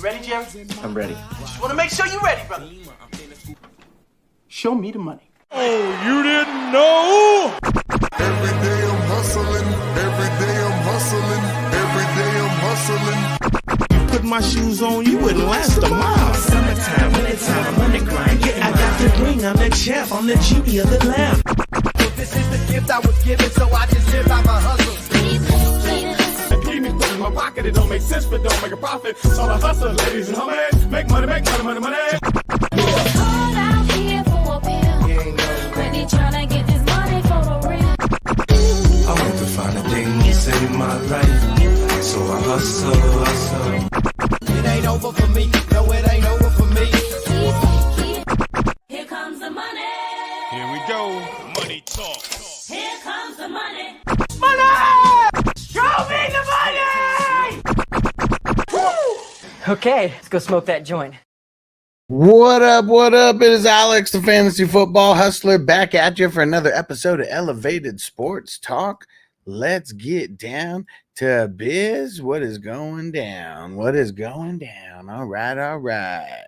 Ready, Jerry? I'm ready. Just want to make sure you're ready, brother. Show me the money. Oh, you didn't know? Every day I'm hustling. Every day I'm hustling. Every day I'm hustling. Put my shoes on, you wouldn't last a mile. Summertime, wintertime, I'm on the grind. Yeah, I got the ring, I'm the champ, I'm the genie of the lamp. This is the gift I was given, so I just live by my hustle. Keep me put in my pocket, it don't make sense, but don't make a profit. So I hustle, ladies and homies. Make money, money, money, money. Called out here for a pill. Really tryna get this money for the real. I want to find a thing to save my life, so I hustle. It ain't over for me. No, it ain't over for me. Here comes the money. Here we go. Money talk. Here comes the money. Show me the money! Okay, let's go smoke that joint. What up? What up? It is Alex, the fantasy football hustler, back at you for another episode of Elevated Sports Talk. Let's get down to biz. What is going down? What is going down? All right.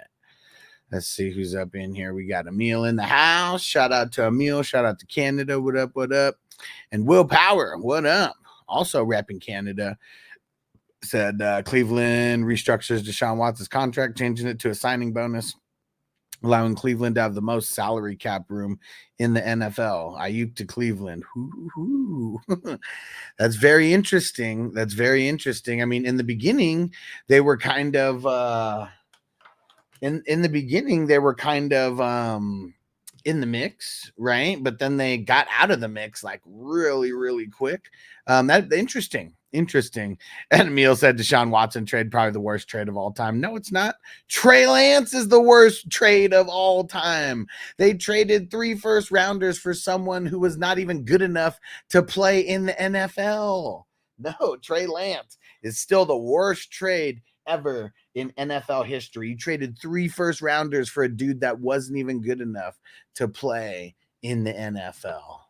Let's see who's up in here. We got Emil in the house. Shout out to Emil. Shout out to Canada. What up? What up? And Will Power. What up? Also repping Canada. Said Cleveland restructures Deshaun Watson's contract, changing it to a signing bonus, allowing Cleveland to have the most salary cap room in the NFL. Ayuk to Cleveland. That's very interesting. I mean, in the beginning, they were kind of in the beginning, they were kind of in the mix, right? But then they got out of the mix like really quick. That interesting. And Emil said Deshaun Watson trade, probably the worst trade of all time. No, it's not. Trey Lance is the worst trade of all time. They traded 3 first-rounders for someone who was not even good enough to play in the NFL. No, Trey Lance is still the worst trade ever in NFL history. You traded 3 first-rounders for a dude that wasn't even good enough to play in the NFL.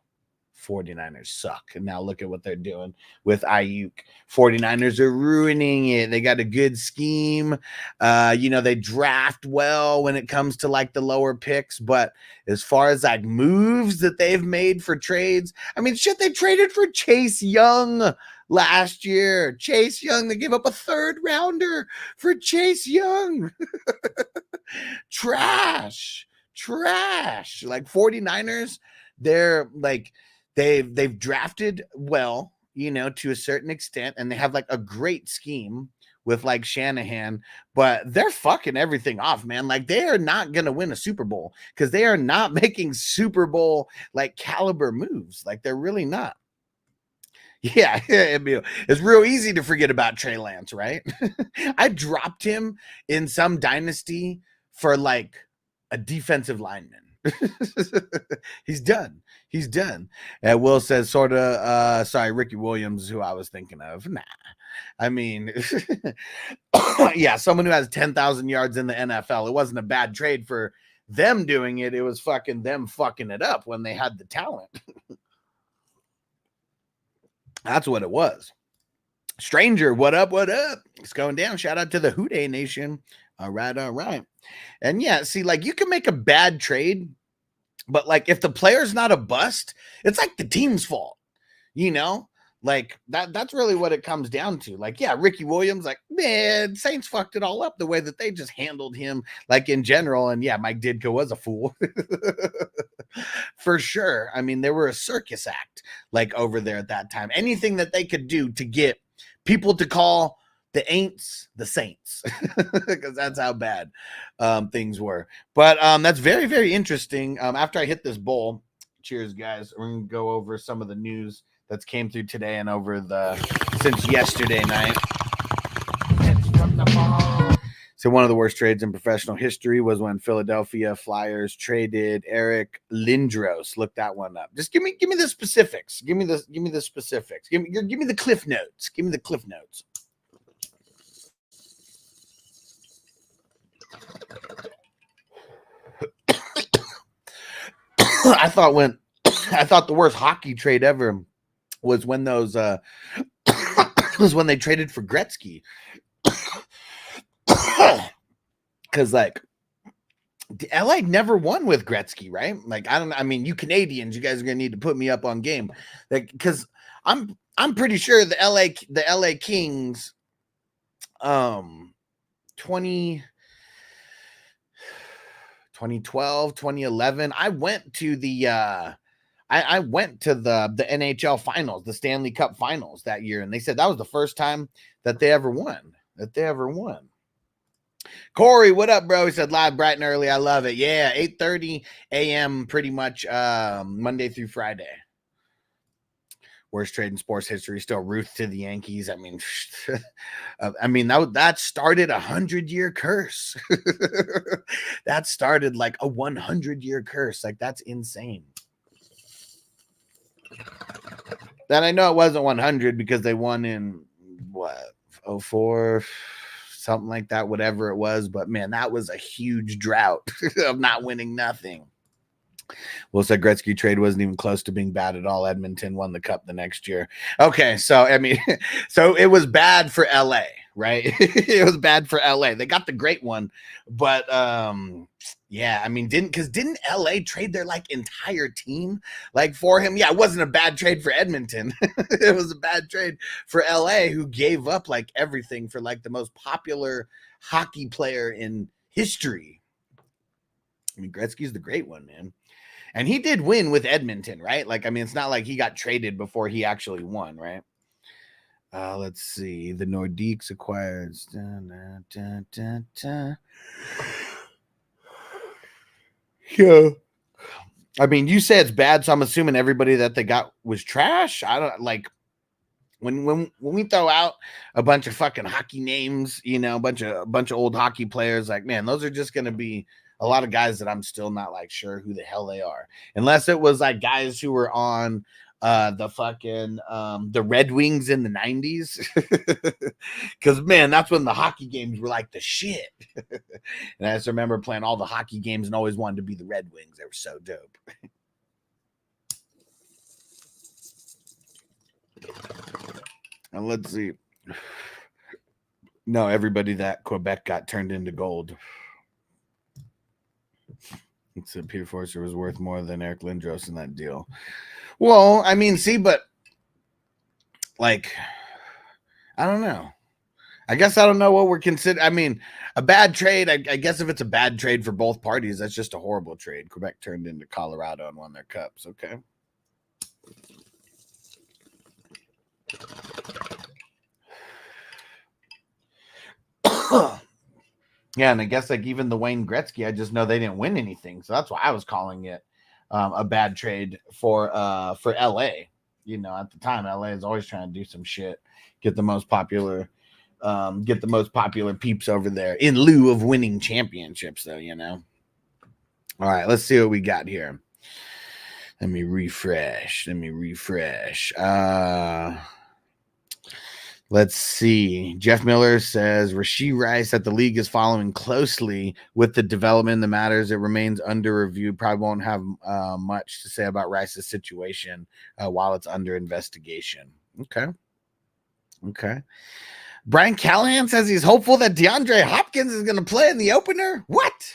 49ers suck. And now look at what they're doing with Ayuk. 49ers are ruining it. They got a good scheme. They draft well when it comes to like the lower picks, but as far as like moves that they've made for trades, I mean, shit, they traded for Chase Young last year. Chase Young, they gave up a 3rd rounder for Chase Young. Trash. Like 49ers, they're like, They've drafted well, to a certain extent, and they have like a great scheme with like Shanahan, but they're fucking everything off, man. Like they are not going to win a Super Bowl because they are not making Super Bowl like caliber moves. Like they're really not. Yeah, it's real easy to forget about Trey Lance, right? I dropped him in some dynasty for like a defensive lineman. He's done. Will says Ricky Williams is who I was thinking of. Nah, I mean, yeah, someone who has 10,000 yards in the NFL. It wasn't a bad trade for them doing it. It was fucking them fucking it up when they had the talent. That's what it was. Stranger, what up? It's going down. Shout out to the Houday Nation. All right. And yeah, see, like you can make a bad trade, but like if the player's not a bust, it's like the team's fault, like that's really what it comes down to. Like, yeah, Ricky Williams, like, man, Saints fucked it all up the way that they just handled him, like in general. And yeah, Mike Ditka was a fool for sure. I mean, they were a circus act, like over there at that time. Anything that they could do to get people to call the Aints the Saints, because that's how bad things were. But that's very, very interesting. After I hit this bowl, cheers, guys. We're going to go over some of the news that's came through today and since yesterday night. So one of the worst trades in professional history was when Philadelphia Flyers traded Eric Lindros. Look that one up. Just give me the specifics. Give me the specifics. Give me the cliff notes. Give me the cliff notes. I thought the worst hockey trade ever was when was when they traded for Gretzky. because like LA never won with Gretzky, right? Like I mean, you Canadians, you guys are gonna need to put me up on game, like because I'm pretty sure the LA Kings 20 2012, 2011. I went to the I went to the NHL finals, the Stanley Cup finals that year, and they said that was the first time that they ever won. Corey, what up, bro? He said live bright and early. I love it. Yeah, 8:30 a.m. pretty much Monday through Friday. Worst trade in sports history. Still Ruth to the Yankees. I mean, that started a 100-year curse. That started like a 100-year curse. Like that's insane. Then I know it wasn't 100 because they won in what 04. Something like that, whatever it was. But man, that was a huge drought of not winning nothing. Will said Gretzky trade wasn't even close to being bad at all. Edmonton won the cup the next year. Okay, so I mean, so it was bad for LA, right? It was bad for LA. They got the great one, but yeah, I mean, didn't LA trade their like entire team like for him? Yeah, it wasn't a bad trade for Edmonton. It was a bad trade for LA, who gave up like everything for like the most popular hockey player in history. I mean, Gretzky's the great one, man. And he did win with Edmonton, right? Like, I mean, it's not like he got traded before he actually won, right? Let's see. The Nordiques acquired. Yeah. I mean, you say it's bad, so I'm assuming everybody that they got was trash. I don't like when we throw out a bunch of fucking hockey names, you know, a bunch of old hockey players, like, man, those are just gonna be a lot of guys that I'm still not like sure who the hell they are, unless it was like guys who were on the fucking the Red Wings in the 90s. Because man, that's when the hockey games were like the shit. And I just remember playing all the hockey games and always wanted to be the Red Wings. They were so dope. And let's see. No, everybody that Quebec got turned into gold. Except Peter Forster was worth more than Eric Lindros in that deal. Well, I mean, see, but like, I don't know. I guess I don't know what we're considering. I mean, a bad trade. I guess if it's a bad trade for both parties, that's just a horrible trade. Quebec turned into Colorado and won their cups. Okay. Yeah, and I guess like even the Wayne Gretzky, I just know they didn't win anything, so that's why I was calling it a bad trade for LA. You know, at the time, LA is always trying to do some shit, get the most popular peeps over there in lieu of winning championships, though. You know. All right, let's see what we got here. Let me refresh. Let's see. Jeff Miller says Rashee Rice that the league is following closely with the development in the matters. It remains under review. Probably won't have much to say about Rice's situation while it's under investigation. Okay. Brian Callahan says he's hopeful that DeAndre Hopkins is going to play in the opener. What?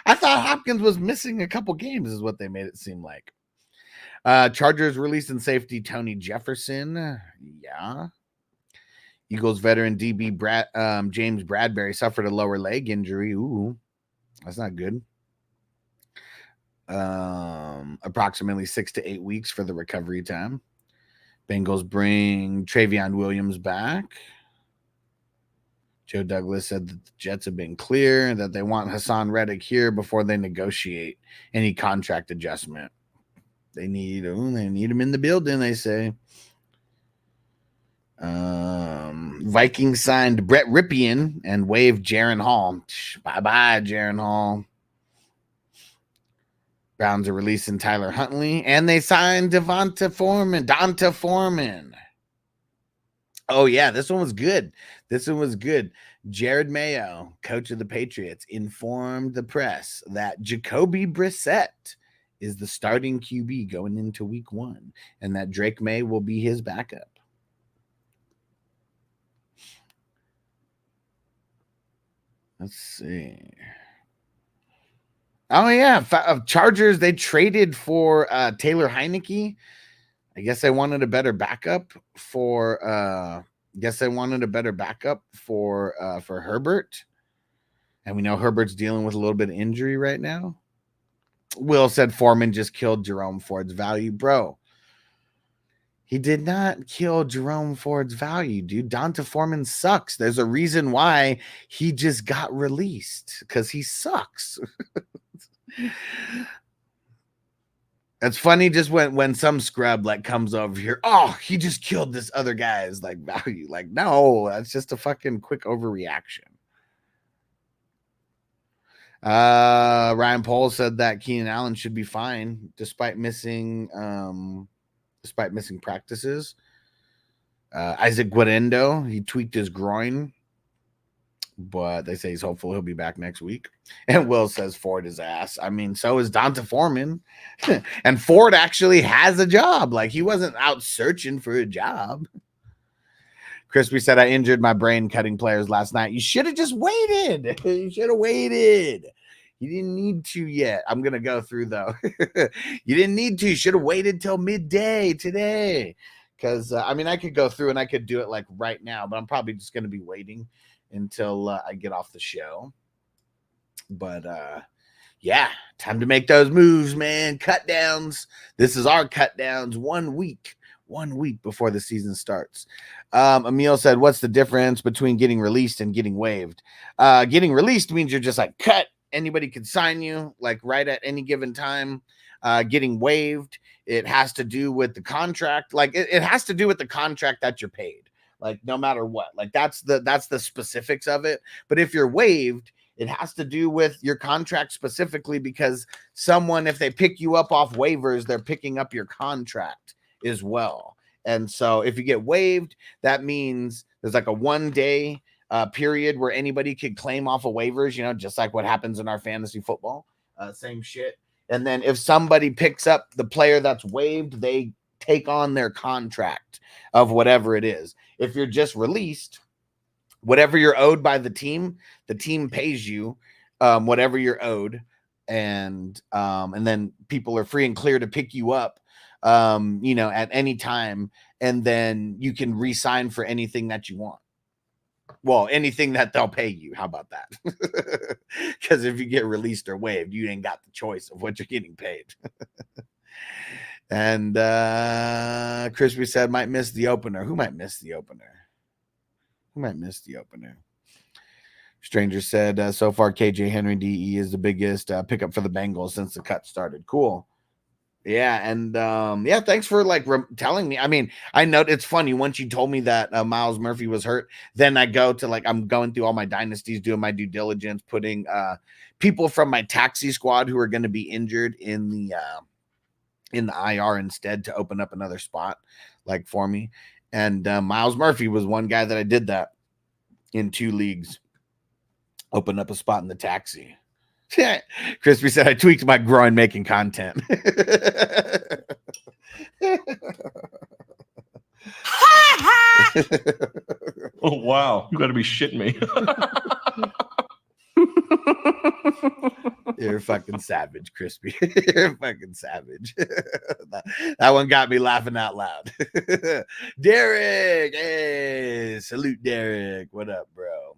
I thought Hopkins was missing a couple games is what they made it seem like. Chargers releasing safety Tony Jefferson. Yeah. Eagles veteran DB James Bradbury suffered a lower leg injury. Ooh, that's not good. Approximately 6 to 8 weeks for the recovery time. Bengals bring Travion Williams back. Joe Douglas said that the Jets have been clear that they want Hassan Reddick here before they negotiate any contract adjustment. They need him in the building, they say. Vikings signed Brett Ripien and waived Jaron Hall. Bye-bye, Jaron Hall. Browns are releasing Tyler Huntley, and they signed Donta Foreman. Oh, yeah, this one was good. Jared Mayo, coach of the Patriots, informed the press that Jacoby Brissett is the starting QB going into week 1, and that Drake May will be his backup. Let's see. Oh yeah, Chargers. They traded for Taylor Heineke. I guess they wanted a better backup for. For Herbert, and we know Herbert's dealing with a little bit of injury right now. Will said Foreman just killed Jerome Ford's value, bro. He did not kill Jerome Ford's value, dude. Donta Foreman sucks. There's a reason why he just got released, because he sucks. It's funny just when some scrub like comes over here, oh, he just killed this other guy's like value. Like, no, that's just a fucking quick overreaction. Ryan Pohl said that Keenan Allen should be fine despite missing practices. Isaac Guerendo, he tweaked his groin, but they say he's hopeful he'll be back next week. And Will says Ford is ass. I mean, so is Donta Foreman. And Ford actually has a job. Like, he wasn't out searching for a job. Crispy said, I injured my brain cutting players last night. You should have just waited. You should have waited. You didn't need to yet. I'm going to go through, though. You didn't need to. You should have waited till midday today. Because, I mean, I could go through and I could do it like right now, but I'm probably just going to be waiting until I get off the show. But, yeah, time to make those moves, man. Cut downs. This is our cut downs 1 week before the season starts. Emil said, what's the difference between getting released and getting waived? Getting released means you're just like cut. Anybody can sign you like right at any given time. Getting waived, it has to do with the contract. Like it has to do with the contract that you're paid. Like no matter what, like that's the specifics of it. But if you're waived, it has to do with your contract specifically, because someone, if they pick you up off waivers, they're picking up your contract as well. And so if you get waived, that means there's like a 1 day period where anybody could claim off of waivers, you know, just like what happens in our fantasy football, same shit. And then if somebody picks up the player that's waived, they take on their contract of whatever it is. If you're just released, whatever you're owed by the team pays you whatever you're owed. And then people are free and clear to pick you up, you know, at any time. And then you can re-sign for anything that you want. Well, anything that they'll pay you. How about that? Because if you get released or waived, you ain't got the choice of what you're getting paid. And Crispy said, might miss the opener. Who might miss the opener? Stranger said, so far, KJ Henry DE is the biggest pickup for the Bengals since the cut started. Cool. Yeah, and yeah, thanks for like telling me. I mean, I know it's funny. Once you told me that Miles Murphy was hurt, then I go to like, I'm going through all my dynasties, doing my due diligence, putting people from my taxi squad who are going to be injured in the IR instead to open up another spot like for me. And Miles Murphy was one guy that I did that in 2 leagues, open up a spot in the what? Crispy said, I tweaked my groin making content. Oh, wow. You got to be shitting me. You're fucking savage, Crispy. You're fucking savage. That one got me laughing out loud. Derek. Hey, salute, Derek. What up, bro?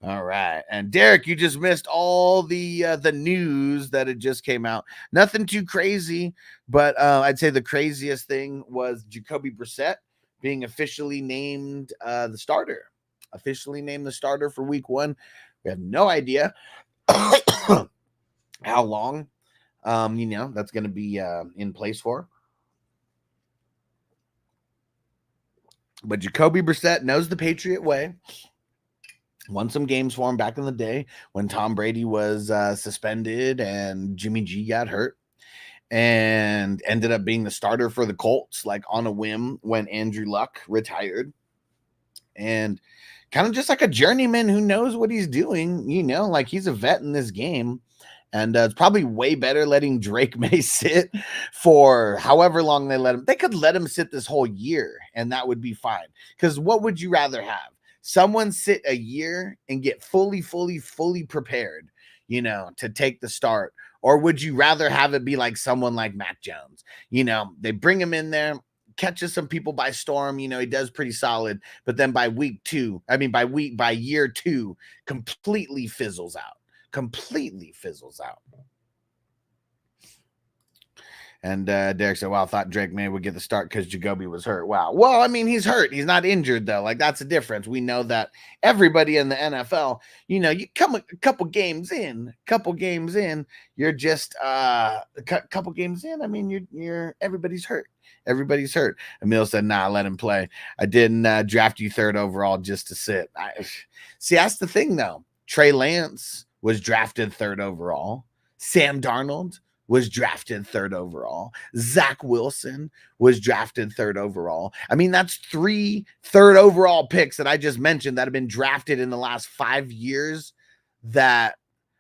All right. And Derek, you just missed all the news that it just came out. Nothing too crazy, but I'd say the craziest thing was Jacoby Brissett being officially named the starter. Officially named the starter for week 1. We have no idea how long you know that's going to be in place for. But Jacoby Brissett knows the Patriot way. Won some games for him back in the day when Tom Brady was suspended and Jimmy G got hurt, and ended up being the starter for the Colts, like on a whim when Andrew Luck retired. And kind of just like a journeyman who knows what he's doing, you know, like he's a vet in this game. And it's probably way better letting Drake May sit for however long they let him. They could let him sit this whole year and that would be fine. Because what would you rather have? someone sit a year and get fully prepared, you know, to take the start? Or would you rather have it be like someone like Mac Jones? You know, they bring him in there, catches some people by storm, you know, he does pretty solid, but then by year 2, completely fizzles out. And Derek said, well, I thought Drake May would get the start because Jacoby was hurt. Wow. Well, I mean, he's hurt. He's not injured, though. Like, that's the difference. We know that everybody in the NFL, you know, you come a couple games in, you're just a couple games in. I mean, you're everybody's hurt. Emil said, nah, let him play. I didn't draft you 3rd overall just to sit. See, that's the thing, though. Trey Lance was drafted 3rd overall. Sam Darnold was drafted 3rd overall. Zach Wilson was drafted 3rd overall. I mean, that's 3 3rd overall picks that I just mentioned that have been drafted in the last 5 years. Sam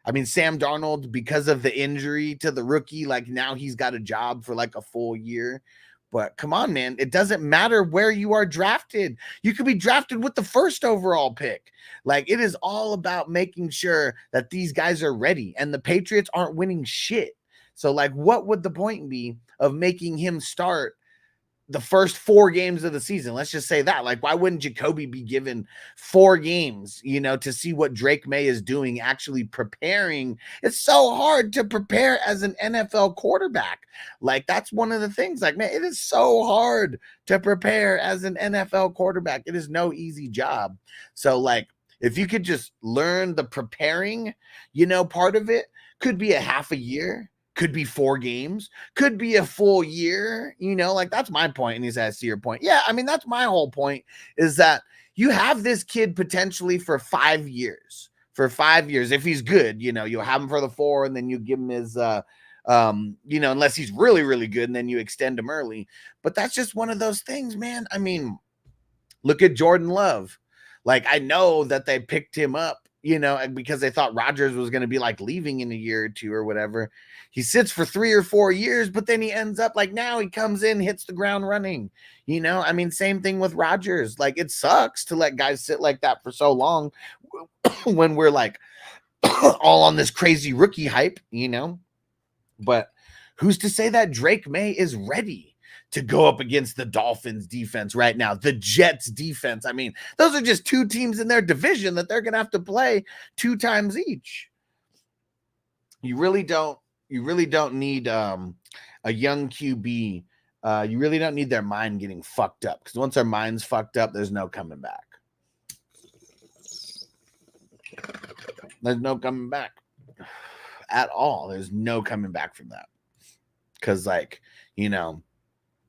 Darnold, because of the injury to the rookie, like now he's got a job for like a full year. But come on, man, it doesn't matter where you are drafted. You could be drafted with the 1st overall pick. Like, it is all about making sure that these guys are ready, and the Patriots aren't winning shit. So, like, what would the point be of making him start the first 4 games of the season? Let's just say that. Like, why wouldn't Jacoby be given 4 games, you know, to see what Drake May is doing, actually preparing? It's so hard to prepare as an NFL quarterback. Like, that's one of the things. Like, man, it is so hard to prepare as an NFL quarterback. It is no easy job. So, like, if you could just learn the preparing, you know, part of it, could be a half a year. Could be 4 games, could be a full year, you know, like that's my point. And he says, I see your point. Yeah, I mean, that's my whole point, is that you have this kid potentially for 5 years. For 5 years, if he's good, you know, you'll have him for the 4, and then you give him his, you know, unless he's really, really good, and then you extend him early. But that's just one of those things, man. I mean, look at Jordan Love. Like, I know that they picked him up, you know, because they thought Rodgers was going to be like leaving in a year or 2 or whatever. He sits for 3 or 4 years, but then he ends up like, now he comes in, hits the ground running, you know? I mean, same thing with Rodgers. Like, it sucks to let guys sit like that for so long when we're like all on this crazy rookie hype, you know? But who's to say that Drake May is ready to go up against the Dolphins defense right now, the Jets defense? I mean, those are just 2 teams in their division that they're going to have to play 2 times each. You really don't need a young QB. You really don't need their mind getting fucked up, because once their mind's fucked up, there's no coming back. There's no coming back at all. There's no coming back from that. Because, like, you know,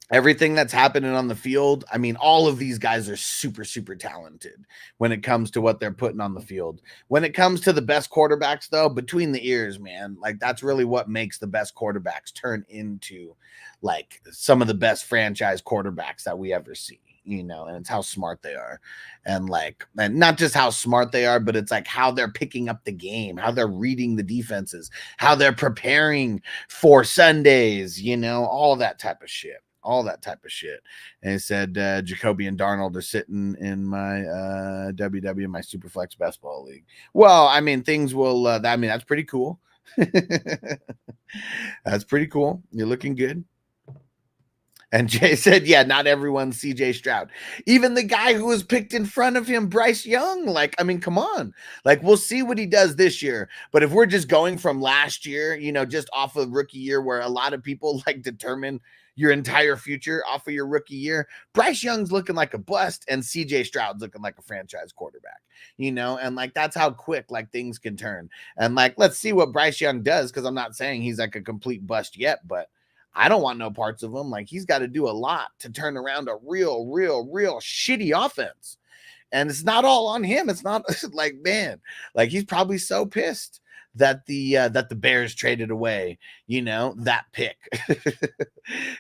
everything that's happening on the field, I mean, all of these guys are super, super talented when it comes to what they're putting on the field. When it comes to the best quarterbacks, though, between the ears, man, like, that's really what makes the best quarterbacks turn into, like, some of the best franchise quarterbacks that we ever see, you know, and it's how smart they are. And, like, and not just how smart they are, but it's like how they're picking up the game, how they're reading the defenses, how they're preparing for Sundays, you know, all that type of shit. And he said, Jacoby and Darnold are sitting in my WW, my Superflex Best Ball League. Well, I mean, things will, I mean, that's pretty cool. That's pretty cool. You're looking good. And Jay said, yeah, not everyone's CJ Stroud. Even the guy who was picked in front of him, Bryce Young. Like, I mean, come on. Like, we'll see what he does this year. But if we're just going from last year, you know, just off of rookie year, where a lot of people like determine your entire future off of your rookie year, Bryce Young's looking like a bust, and CJ Stroud's looking like a franchise quarterback, you know? And like, that's how quick like things can turn. And like, let's see what Bryce Young does, because I'm not saying he's like a complete bust yet, but I don't want no parts of him. Like, he's got to do a lot to turn around a real shitty offense. And it's not all on him. It's not like, man, like, he's probably so pissed that the Bears traded away, you know, that pick.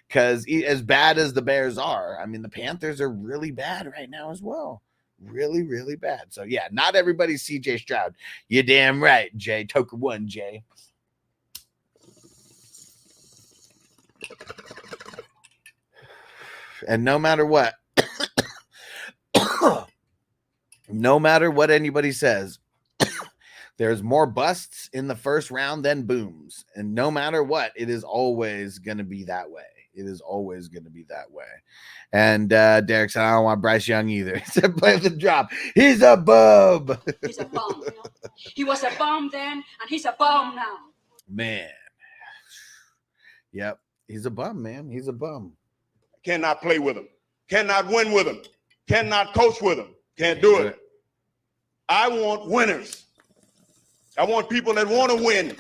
Because as bad as the Bears are, I mean, the Panthers are really bad right now as well. Really, really bad. So, yeah, not everybody's CJ Stroud. You're damn right, Jay. Toker 1, Jay. And no matter what, No matter what anybody says, there's more busts in the first round than booms. And no matter what, it is always going to be that way. It is always going to be that way. And Derek said, I don't want Bryce Young either. He said, play the drop. He's a bub. He's a bum. You know? He was a bum then, and he's a bum now. Man. Yep. He's a bum, man. He's a bum. Cannot play with him. Cannot win with him. Cannot coach with him. Can't do it. I want winners. I want people that want to win.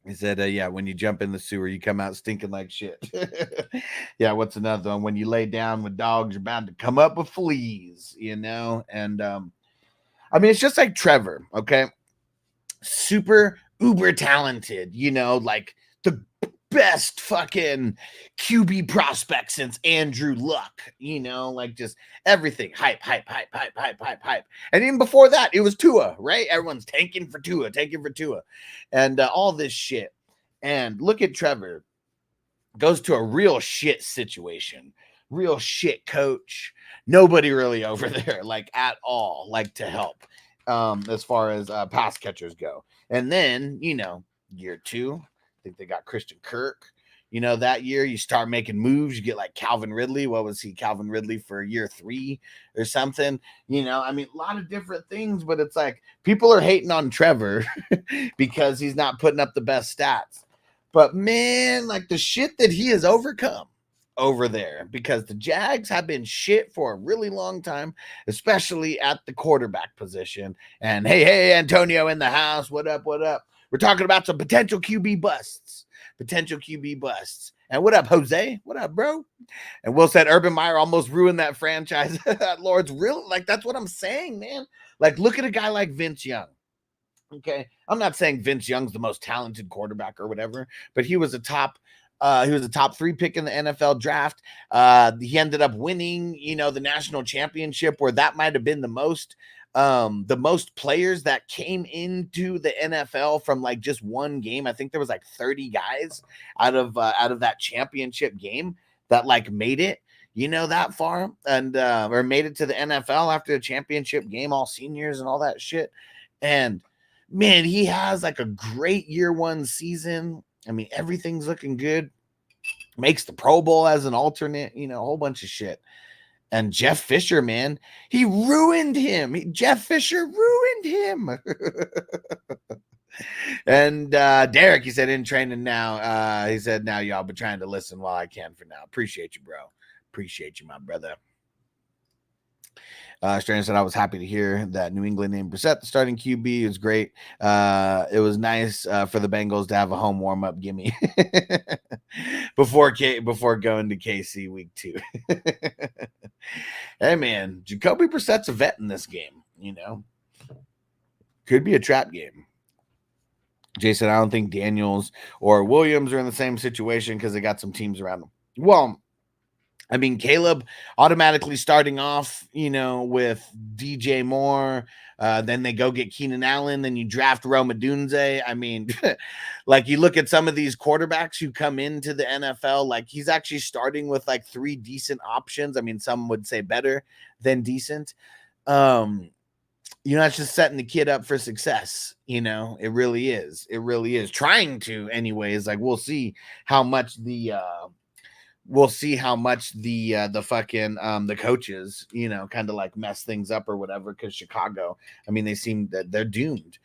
He said, yeah, when you jump in the sewer, you come out stinking like shit. Yeah, what's another one? When you lay down with dogs, you're bound to come up with fleas, you know? And, I mean, it's just like Trevor, okay? Super uber talented, you know, like the best fucking QB prospect since Andrew Luck, you know, like just everything. Hype. And even before that, it was Tua, right? Everyone's tanking for Tua. And all this shit. And look at Trevor. Goes to a real shit situation. Real shit coach. Nobody really over there, like at all, like to help as far as pass catchers go. And then, you know, year 2, I think they got Christian Kirk. You know, that year you start making moves. You get like Calvin Ridley. What was he? Calvin Ridley for year 3 or something. You know, I mean, a lot of different things, but it's like people are hating on Trevor because he's not putting up the best stats. But man, like the shit that he has overcome over there, because the Jags have been shit for a really long time, especially at the quarterback position. And hey, Antonio in the house. What up? We're talking about some potential QB busts. And what up, Jose? What up, bro? And Will said Urban Meyer almost ruined that franchise. Lord's real. Like, that's what I'm saying, man. Like, look at a guy like Vince Young. Okay. I'm not saying Vince Young's the most talented quarterback or whatever, but he was a top 3 pick in the NFL draft. He ended up winning, you know, the national championship, where that might have been the most players that came into the NFL from like just one game. I think there was like 30 guys out of that championship game that like made it, you know, that far, and or made it to the NFL after the championship game, all seniors and all that shit. And man, he has like a great year 1 season. I mean, everything's looking good. Makes the Pro Bowl as an alternate, you know, a whole bunch of shit. And Jeff Fisher, man, he ruined him. Jeff Fisher ruined him. And Derek, he said, in training now. He said, now y'all been trying to listen while I can for now. Appreciate you, bro. Appreciate you, my brother. Stranger said, I was happy to hear that New England named Brissett the starting QB. It was great. It was nice for the Bengals to have a home warm-up gimme before going to KC week 2. Hey, man, Jacoby Brissett's a vet in this game, you know. Could be a trap game. Jason, I don't think Daniels or Williams are in the same situation because they got some teams around them. Well, I mean, Caleb automatically starting off, you know, with DJ Moore. Then they go get Keenan Allen. Then you draft Rome Odunze. I mean, like you look at some of these quarterbacks who come into the NFL, like he's actually starting with like 3 decent options. I mean, some would say better than decent. You're not just setting the kid up for success. You know, it really is. It really is trying to anyways. Like we'll see how much the fucking the coaches, you know, kind of like mess things up or whatever. Because Chicago, I mean, they seem that they're doomed,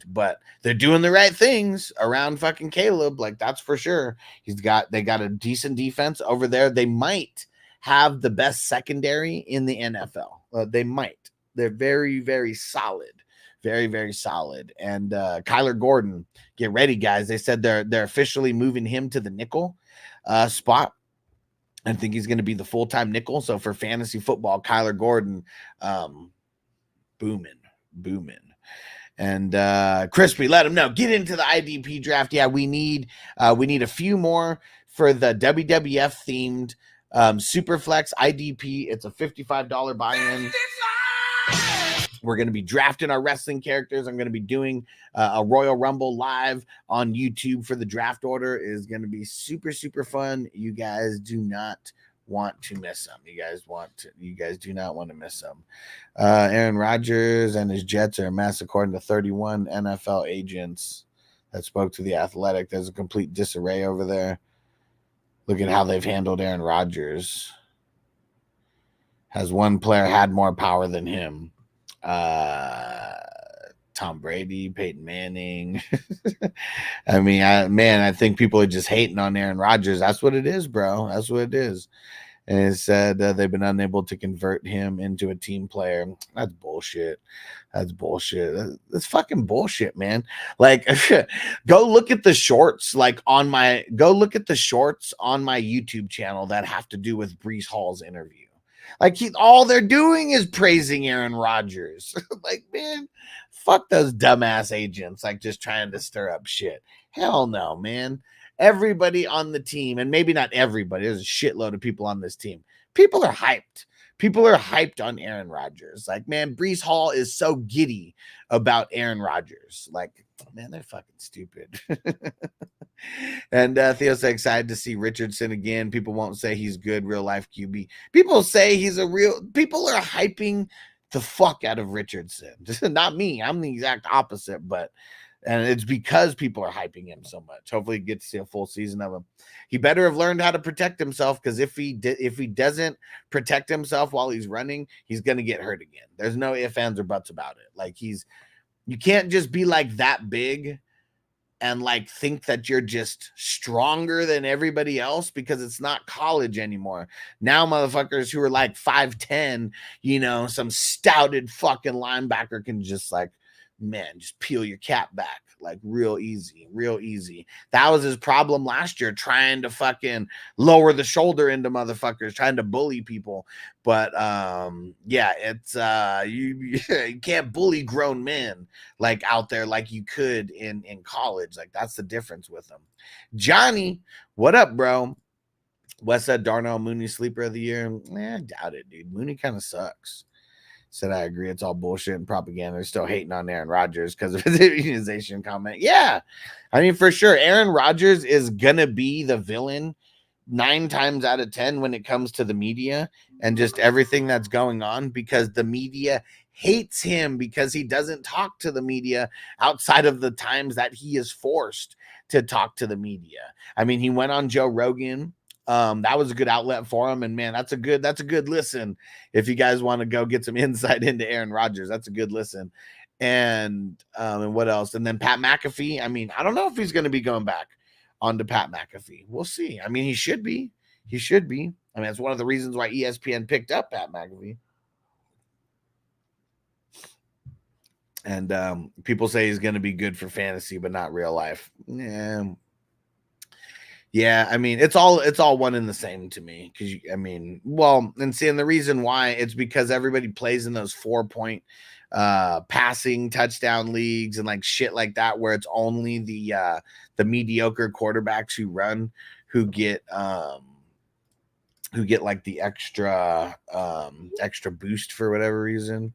but they're doing the right things around fucking Caleb. Like that's for sure. They got a decent defense over there. They might have the best secondary in the NFL. They might. They're very, very solid. Very, very solid. And Kyler Gordon, get ready, guys. They said they're officially moving him to the nickel spot. I think he's going to be the full-time nickel. So for fantasy football, Kyler Gordon, booming. And Crispy, let him know. Get into the IDP draft. Yeah, we need a few more for the WWF themed Superflex IDP. It's a $55 buy-in. We're going to be drafting our wrestling characters. I'm going to be doing a Royal Rumble live on YouTube for the draft order. It is going to be super, super fun. You guys do not want to miss them. You guys do not want to miss them. Aaron Rodgers and his Jets are a mess, according to 31 NFL agents that spoke to The Athletic. There's a complete disarray over there. Look at how they've handled Aaron Rodgers. Has one player had more power than him? Tom Brady, Peyton Manning. I mean, I think people are just hating on Aaron Rodgers. That's what it is, bro. That's what it is. And it said they've been unable to convert him into a team player. That's bullshit. That's bullshit. That's fucking bullshit, man. Like, go look at the shorts, on my YouTube channel that have to do with Breece Hall's interview. Like, all they're doing is praising Aaron Rodgers. Like, man, fuck those dumbass agents, just trying to stir up shit. Hell no, man. Everybody on the team, and maybe not everybody, there's a shitload of people on this team. People are hyped. People are hyped on Aaron Rodgers. Like, man, Breece Hall is so giddy about Aaron Rodgers. Like, man, they're fucking stupid. And Theo's excited to see Richardson again. People won't say he's good, real life QB. People say people are hyping the fuck out of Richardson. Not me. I'm the exact opposite, and it's because people are hyping him so much. Hopefully he gets to see a full season of him. He better have learned how to protect himself, because if he doesn't protect himself while he's running, he's going to get hurt again. There's no ifs, ands, or buts about it. You can't just be that big and think that you're just stronger than everybody else, because it's not college anymore. Now motherfuckers who are 5'10", some stouted fucking linebacker can just just peel your cap back real easy. That was his problem last year, trying to fucking lower the shoulder into motherfuckers, trying to bully people. But yeah, it's you can't bully grown men out there like you could in college. That's the difference with them. Johnny, what up, bro? Wes said Darnell Mooney sleeper of the year. I doubt it, dude. Mooney kind of sucks. Said I agree. It's all bullshit and propaganda. They're still hating on Aaron Rodgers because of his immunization comment. Yeah. I mean, for sure. Aaron Rodgers is going to be the villain 9 times out of 10 when it comes to the media and just everything that's going on, because the media hates him because he doesn't talk to the media outside of the times that he is forced to talk to the media. I mean, he went on Joe Rogan. That was a good outlet for him, and man, that's a good listen. If you guys want to go get some insight into Aaron Rodgers, that's a good listen. And what else? And then Pat McAfee. I mean, I don't know if he's going to be going back onto Pat McAfee. We'll see. I mean, he should be. I mean, that's one of the reasons why ESPN picked up Pat McAfee. And people say he's going to be good for fantasy, but not real life. Yeah, I mean, it's all one and the same to me, because and the reason why, it's because everybody plays in those 4-point passing touchdown leagues and shit like that, where it's only the mediocre quarterbacks who get the extra boost for whatever reason.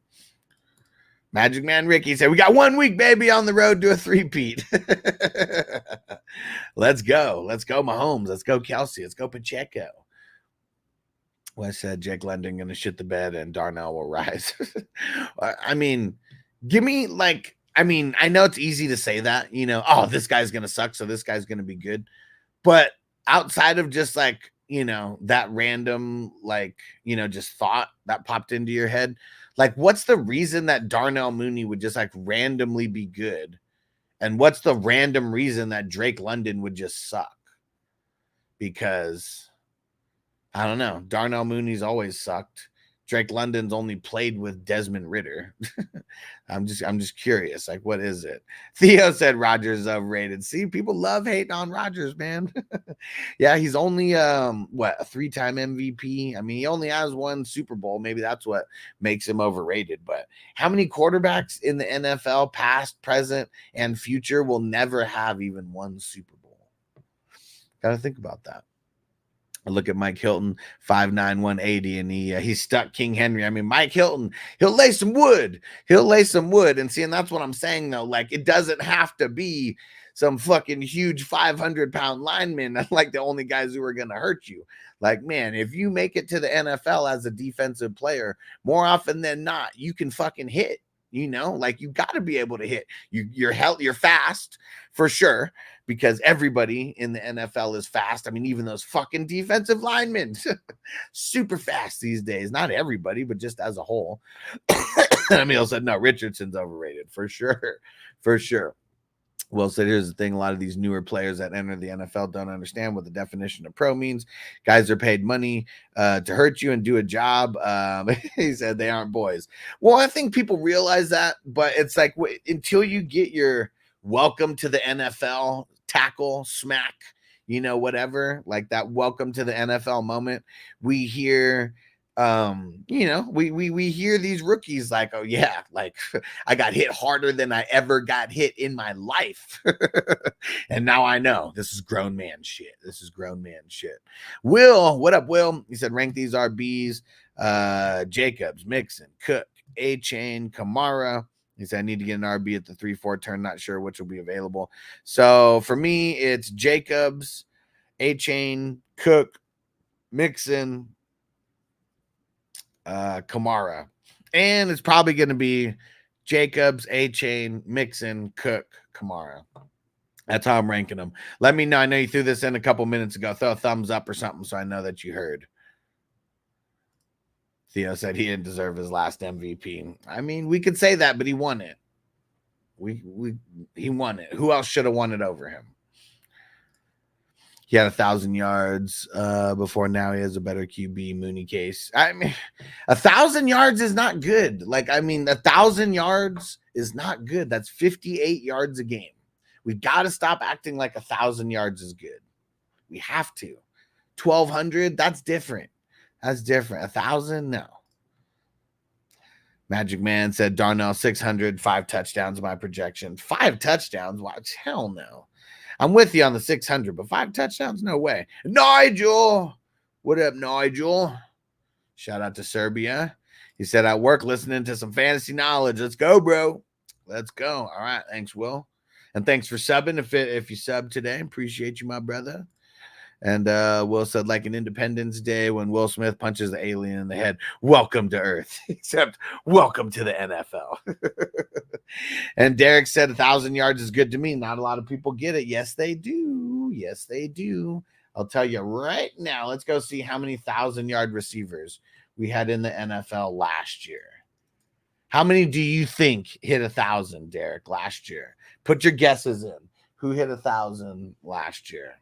Magic Man Ricky said, we got 1 week, baby, on the road to a 3-peat. Let's go. Let's go, Mahomes. Let's go, Kelsey. Let's go, Pacheco. Wes said, Jake London going to shit the bed and Darnell will rise. I mean, give me I know it's easy to say that, this guy's going to suck, so this guy's going to be good. But outside of just that random, just thought that popped into your head, what's the reason that Darnell Mooney would just randomly be good? And what's the random reason that Drake London would just suck? Because I don't know. Darnell Mooney's always sucked. Drake London's only played with Desmond Ridder. I'm just curious. What is it? Theo said Rodgers is overrated. See, people love hating on Rodgers, man. Yeah, he's only a 3-time MVP. I mean, he only has 1 Super Bowl. Maybe that's what makes him overrated. But how many quarterbacks in the NFL, past, present, and future, will never have even 1 Super Bowl? Got to think about that. I look at Mike Hilton, 5'9", 180, and he's stuck King Henry. I mean, Mike Hilton, he'll lay some wood. He'll lay some wood. And see, and that's what I'm saying, though. Like, it doesn't have to be some fucking huge 500-pound lineman. That's like the only guys who are going to hurt you. Like, man, if you make it to the NFL as a defensive player, more often than not, you can fucking hit. You know, like, you got to be able to hit. You're fast for sure, because everybody in the NFL is fast. I mean, even those fucking defensive linemen, super fast these days. Not everybody, but just as a whole. And Emil said, no, Richardson's overrated for sure. For sure. Will said, here's the thing. A lot of these newer players that enter the NFL don't understand what the definition of pro means. Guys are paid money to hurt you and do a job. He said they aren't boys. Well, I think people realize that, but it's like until you get your welcome to the NFL tackle, smack, you know, whatever, like that welcome to the NFL moment, we hear you know, we hear these rookies like, oh yeah, like I got hit harder than I ever got hit in my life. And now I know this is grown man shit. This is grown man shit. Will, what up, Will? He said, rank these RBs, Jacobs, Mixon, Cook, A-Chain, Kamara. He said, I need to get an RB at the 3-4 turn. Not sure which will be available. So for me, it's Jacobs, A-Chain, Cook, Mixon, Kamara, and it's probably going to be Jacobs, A-Chain, Mixon, Cook, Kamara. That's how I'm ranking them. Let me know. I know you threw this in a couple minutes ago. Throw a thumbs up or something so I know that you heard. Theo said he didn't deserve his last MVP. I mean, we could say that, but he won it. He won it. Who else should have won it over him? He had 1,000 yards before. Now he has a better QB. Mooney case. I mean, 1,000 yards is not good. Like, I mean, 1,000 yards is not good. That's 58 yards a game. We've got to stop acting like 1,000 yards is good. We have to. 1,200, that's different. That's different. 1,000, no. Magic Man said Darnell 600, 5 touchdowns. My projection. 5 touchdowns? Watch, hell no. I'm with you on the 600, but 5 touchdowns? No way. Nigel! What up, Nigel? Shout out to Serbia. He said, at work listening to some fantasy knowledge. Let's go, bro. Let's go. All right. Thanks, Will. And thanks for subbing. If you subbed today, appreciate you, my brother. And Will said, like an Independence Day when Will Smith punches the alien in the head, welcome to Earth, except welcome to the NFL. And Derek said 1,000 yards is good to me. Not a lot of people get it. Yes, they do. Yes, they do. I'll tell you right now. Let's go see how many 1,000-yard receivers we had in the NFL last year. How many do you think hit 1,000, Derek, last year? Put your guesses in. Who hit 1,000 last year?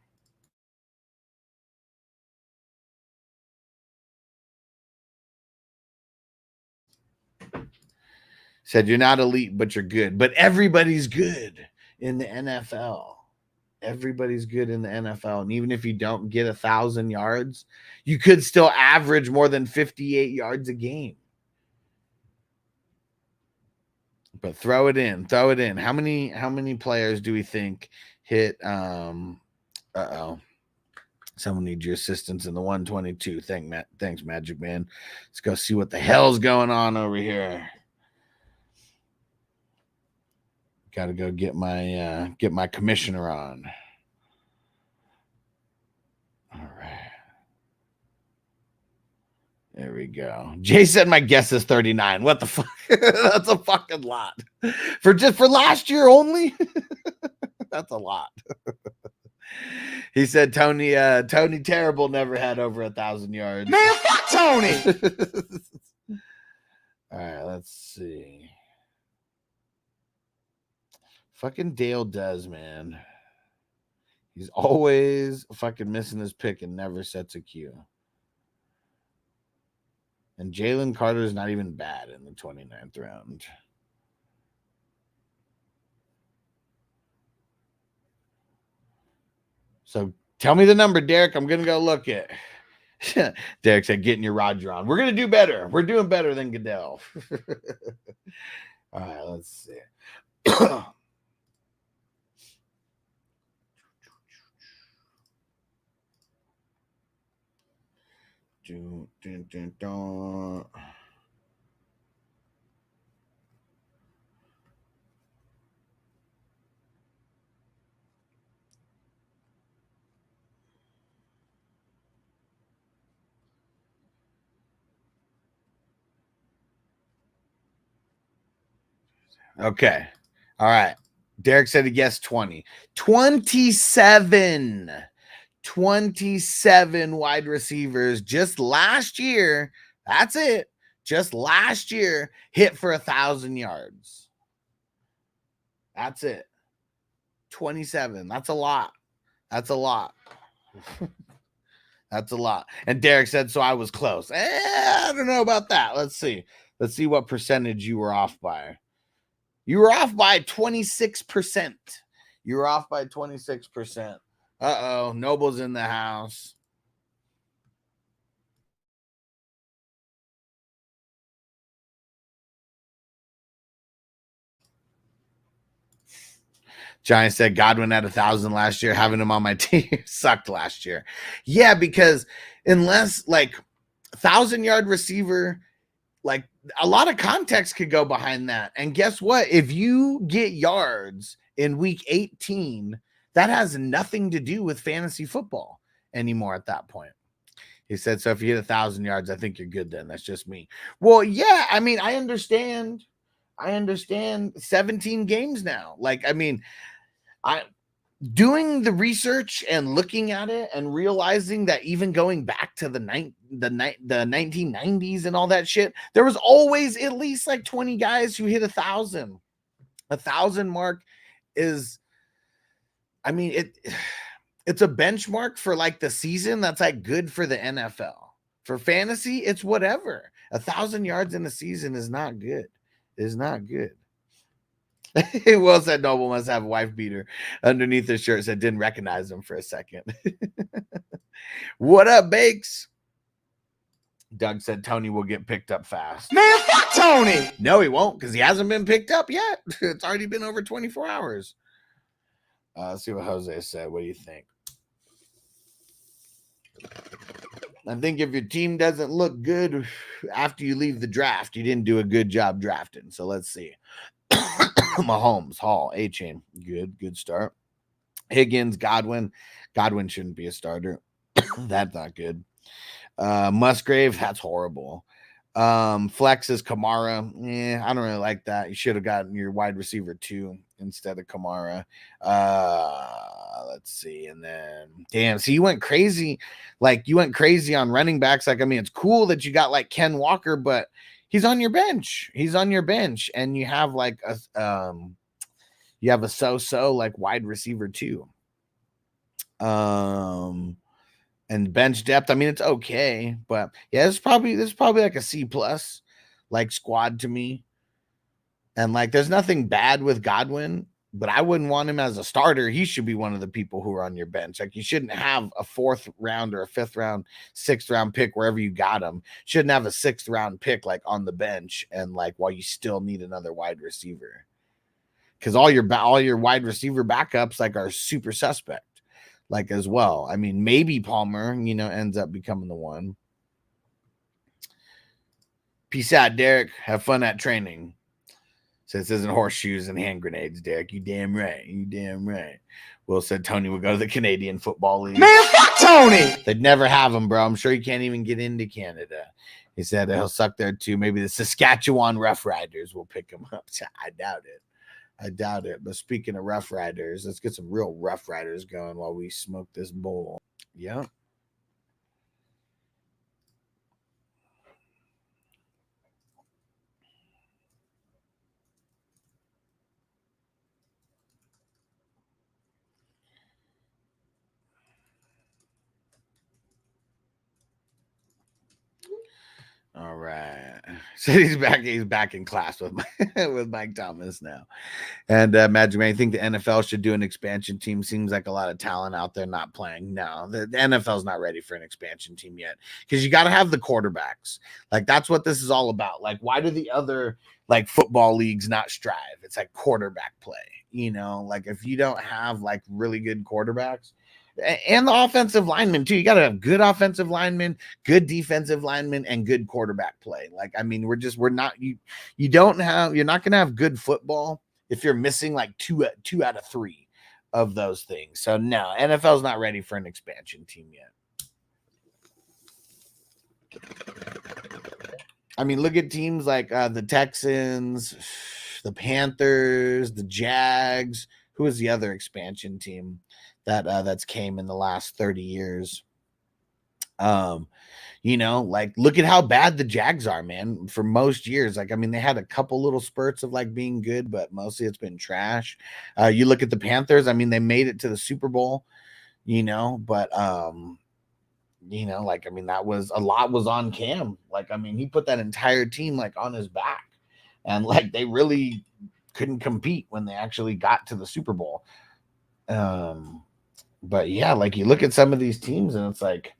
Said you're not elite, but you're good. But everybody's good in the NFL. Everybody's good in the NFL. And even if you don't get 1,000 yards, you could still average more than 58 yards a game. But throw it in. Throw it in. How many players do we think hit Someone needs your assistance in the 122. Thanks, Magic Man. Let's go see what the hell's going on over here. Got to go get my commissioner on. All right. There we go. Jay said my guess is 39. What the fuck? That's a fucking lot. For last year only? That's a lot. He said Tony Terrible never had over 1,000 yards. Man, fuck Tony! All right, let's see. Fucking Dale does, man. He's always fucking missing his pick and never sets a cue. And Jalen Carter is not even bad in the 29th round. So tell me the number, Derek. I'm going to go look it. Derek said, getting your Roger on. We're going to do better. We're doing better than Goodell. All right, let's see. Dun, dun, dun, dun. Okay. All right. Derek said he guessed 20. 27. 27 wide receivers just last year. That's it. Just last year hit for 1,000 yards. That's it. 27. That's a lot. That's a lot. That's a lot. And Derek said, so I was close. I don't know about that. Let's see. Let's see what percentage you were off by. You were off by 26%. You were off by 26%. Uh-oh. Noble's in the house. Giant said Godwin had 1,000 last year. Having him on my team sucked last year. Yeah, because unless like 1,000-yard receiver, like a lot of context could go behind that. And guess what? If you get yards in week 18, that has nothing to do with fantasy football anymore at that point. He said, so if you hit 1,000 yards, I think you're good then. That's just me. Well, yeah, I mean, I understand 17 games now. Like, I mean, I doing the research and looking at it and realizing that even going back to the 1990s and all that shit, there was always at least like 20 guys who hit 1,000. 1,000 mark is, I mean, it's a benchmark for like the season that's like good for the NFL. For fantasy, it's whatever. 1,000 yards in a season is not good. Is not good. Will said Noble must have a wife beater underneath his shirt. Said didn't recognize him for a second. What up, Bakes? Doug said Tony will get picked up fast. Man, fuck Tony. No, he won't because he hasn't been picked up yet. It's already been over 24 hours. Let's see what Jose said. What do you think? I think if your team doesn't look good after you leave the draft, you didn't do a good job drafting. So let's see. Mahomes, Hall, A-Chain. Good start. Higgins, Godwin. Godwin shouldn't be a starter. That's not good. Musgrave, that's horrible. Flex is Kamara. I don't really like that. You should have gotten your wide receiver 2 instead of Kamara. Let's see. And then, damn, so you went crazy. Like, you went crazy on running backs. Like, I mean, it's cool that you got like Ken Walker, but he's on your bench. He's on your bench, and you have like a so-so like wide receiver 2. And bench depth, I mean, it's okay, but yeah, this is probably like a C+ like squad to me. And like, there's nothing bad with Godwin, but I wouldn't want him as a starter. He should be one of the people who are on your bench. Like, you shouldn't have a 4th round or a 5th round, 6th round pick wherever you got him. Shouldn't have a 6th round pick like on the bench, and like while you still need another wide receiver, because all your wide receiver backups like are super suspect. Like as well. I mean, maybe Palmer, ends up becoming the one. Peace out, Derek. Have fun at training. Says this isn't horseshoes and hand grenades, Derek. You damn right. You damn right. Will said Tony would go to the Canadian Football League. Man, fuck Tony. They'd never have him, bro. I'm sure he can't even get into Canada. He said he'll suck there too. Maybe the Saskatchewan Rough Riders will pick him up. I doubt it. But speaking of Rough Riders, let's get some real Rough Riders going while we smoke this bowl. Yeah. All right. So he's back in class with with Mike Thomas now. And Magic Man, I think the NFL should do an expansion team. Seems like a lot of talent out there not playing. No, the NFL's not ready for an expansion team yet, because you got to have the quarterbacks. Like, that's what this is all about. Like, why do the other like football leagues not strive? It's like quarterback play, like if you don't have like really good quarterbacks, And the offensive linemen too. You got to have good offensive linemen, good defensive linemen, and good quarterback play. Like, I mean, you're not going to have good football if you're missing like two out of three of those things. So no, NFL's not ready for an expansion team yet. I mean, look at teams like the Texans, the Panthers, the Jags. Who is the other expansion team that's came in the last 30 years? Like, look at how bad the Jags are, man, for most years. Like, I mean, they had a couple little spurts of like being good, but mostly it's been trash. You look at the Panthers, I mean, they made it to the Super Bowl, but like, I mean, that was a lot was on Cam. Like, I mean, he put that entire team like on his back, and like they really couldn't compete when they actually got to the Super Bowl. But yeah, like you look at some of these teams and it's like,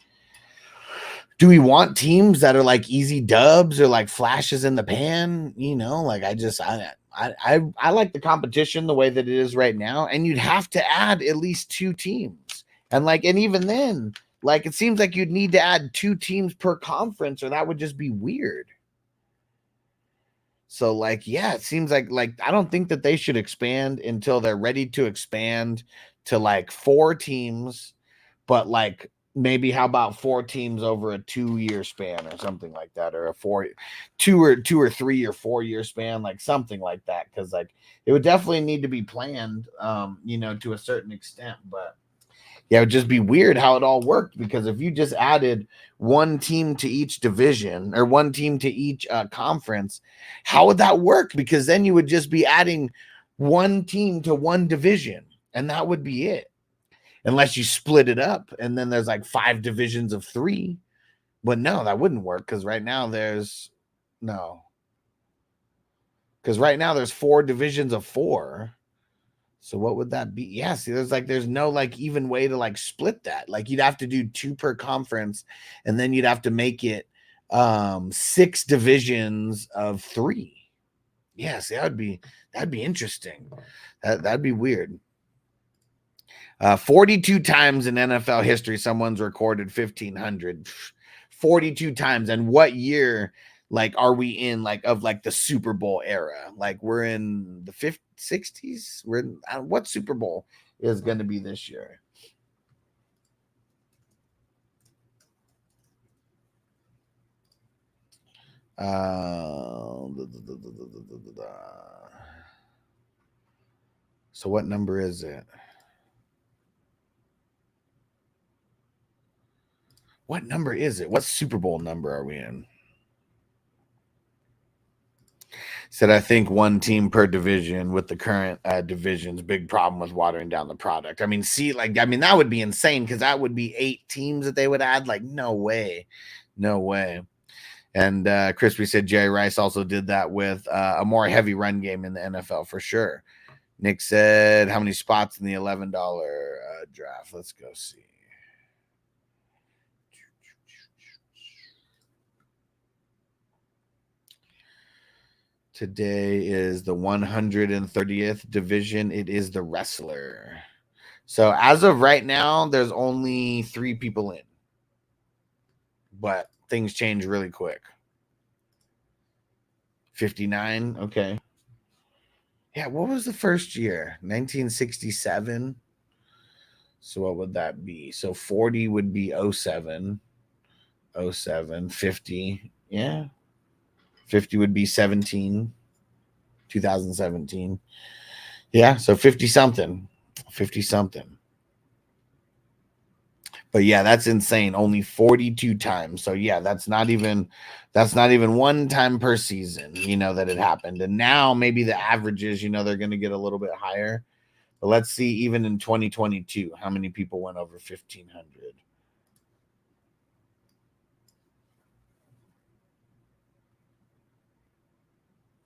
do we want teams that are like easy dubs or like flashes in the pan? Like I like the competition the way that it is right now, and you'd have to add at least 2 teams. And even then, like, it seems like you'd need to add 2 teams per conference, or that would just be weird. So, like, yeah, it seems like I don't think that they should expand until they're ready to expand to like 4 teams, but like maybe how about 4 teams over a 2-year span or something like that, or a 2 or 3 or 4-year span, like something like that, because like it would definitely need to be planned, to a certain extent, but. Yeah, it would just be weird how it all worked, because if you just added 1 team to each division or 1 team to each conference, how would that work? Because then you would just be adding 1 team to 1 division, and that would be it. Unless you split it up and then there's like 5 divisions of 3. But no, that wouldn't work, because right now there's 4 divisions of 4. So what would that be? Yeah, see, there's no like even way to like split that. Like, you'd have to do 2 per conference, and then you'd have to make it 6 divisions of 3. Yeah, see, that'd be interesting. That'd be weird. 42 times in NFL history, someone's recorded 1,500. 42 times. And what year, like, are we in, like, of, like, the Super Bowl era? Like, we're in the 50s, 60s? We're in, what Super Bowl is going to be this year? So what number is it? What number is it? What Super Bowl number are we in? Said, I think 1 team per division with the current divisions. Big problem with watering down the product. I mean, see, like, I mean, that would be insane, because that would be 8 teams that they would add. Like, no way. No way. And Crispy said Jerry Rice also did that with a more heavy run game in the NFL for sure. Nick said, how many spots in the $11 draft? Let's go see. Today is the 130th division. It is the wrestler. So as of right now, there's only 3 people in. But things change really quick. 59. Okay. Yeah, what was the first year? 1967. So what would that be? So 40 would be 07. 07. 50. Yeah. 50 would be 2017. Yeah, so 50 something. But yeah, that's insane. Only 42 times. So yeah, that's not even 1 time per season, that it happened. And now maybe the averages, they're going to get a little bit higher. But let's see, even in 2022, how many people went over 1,500?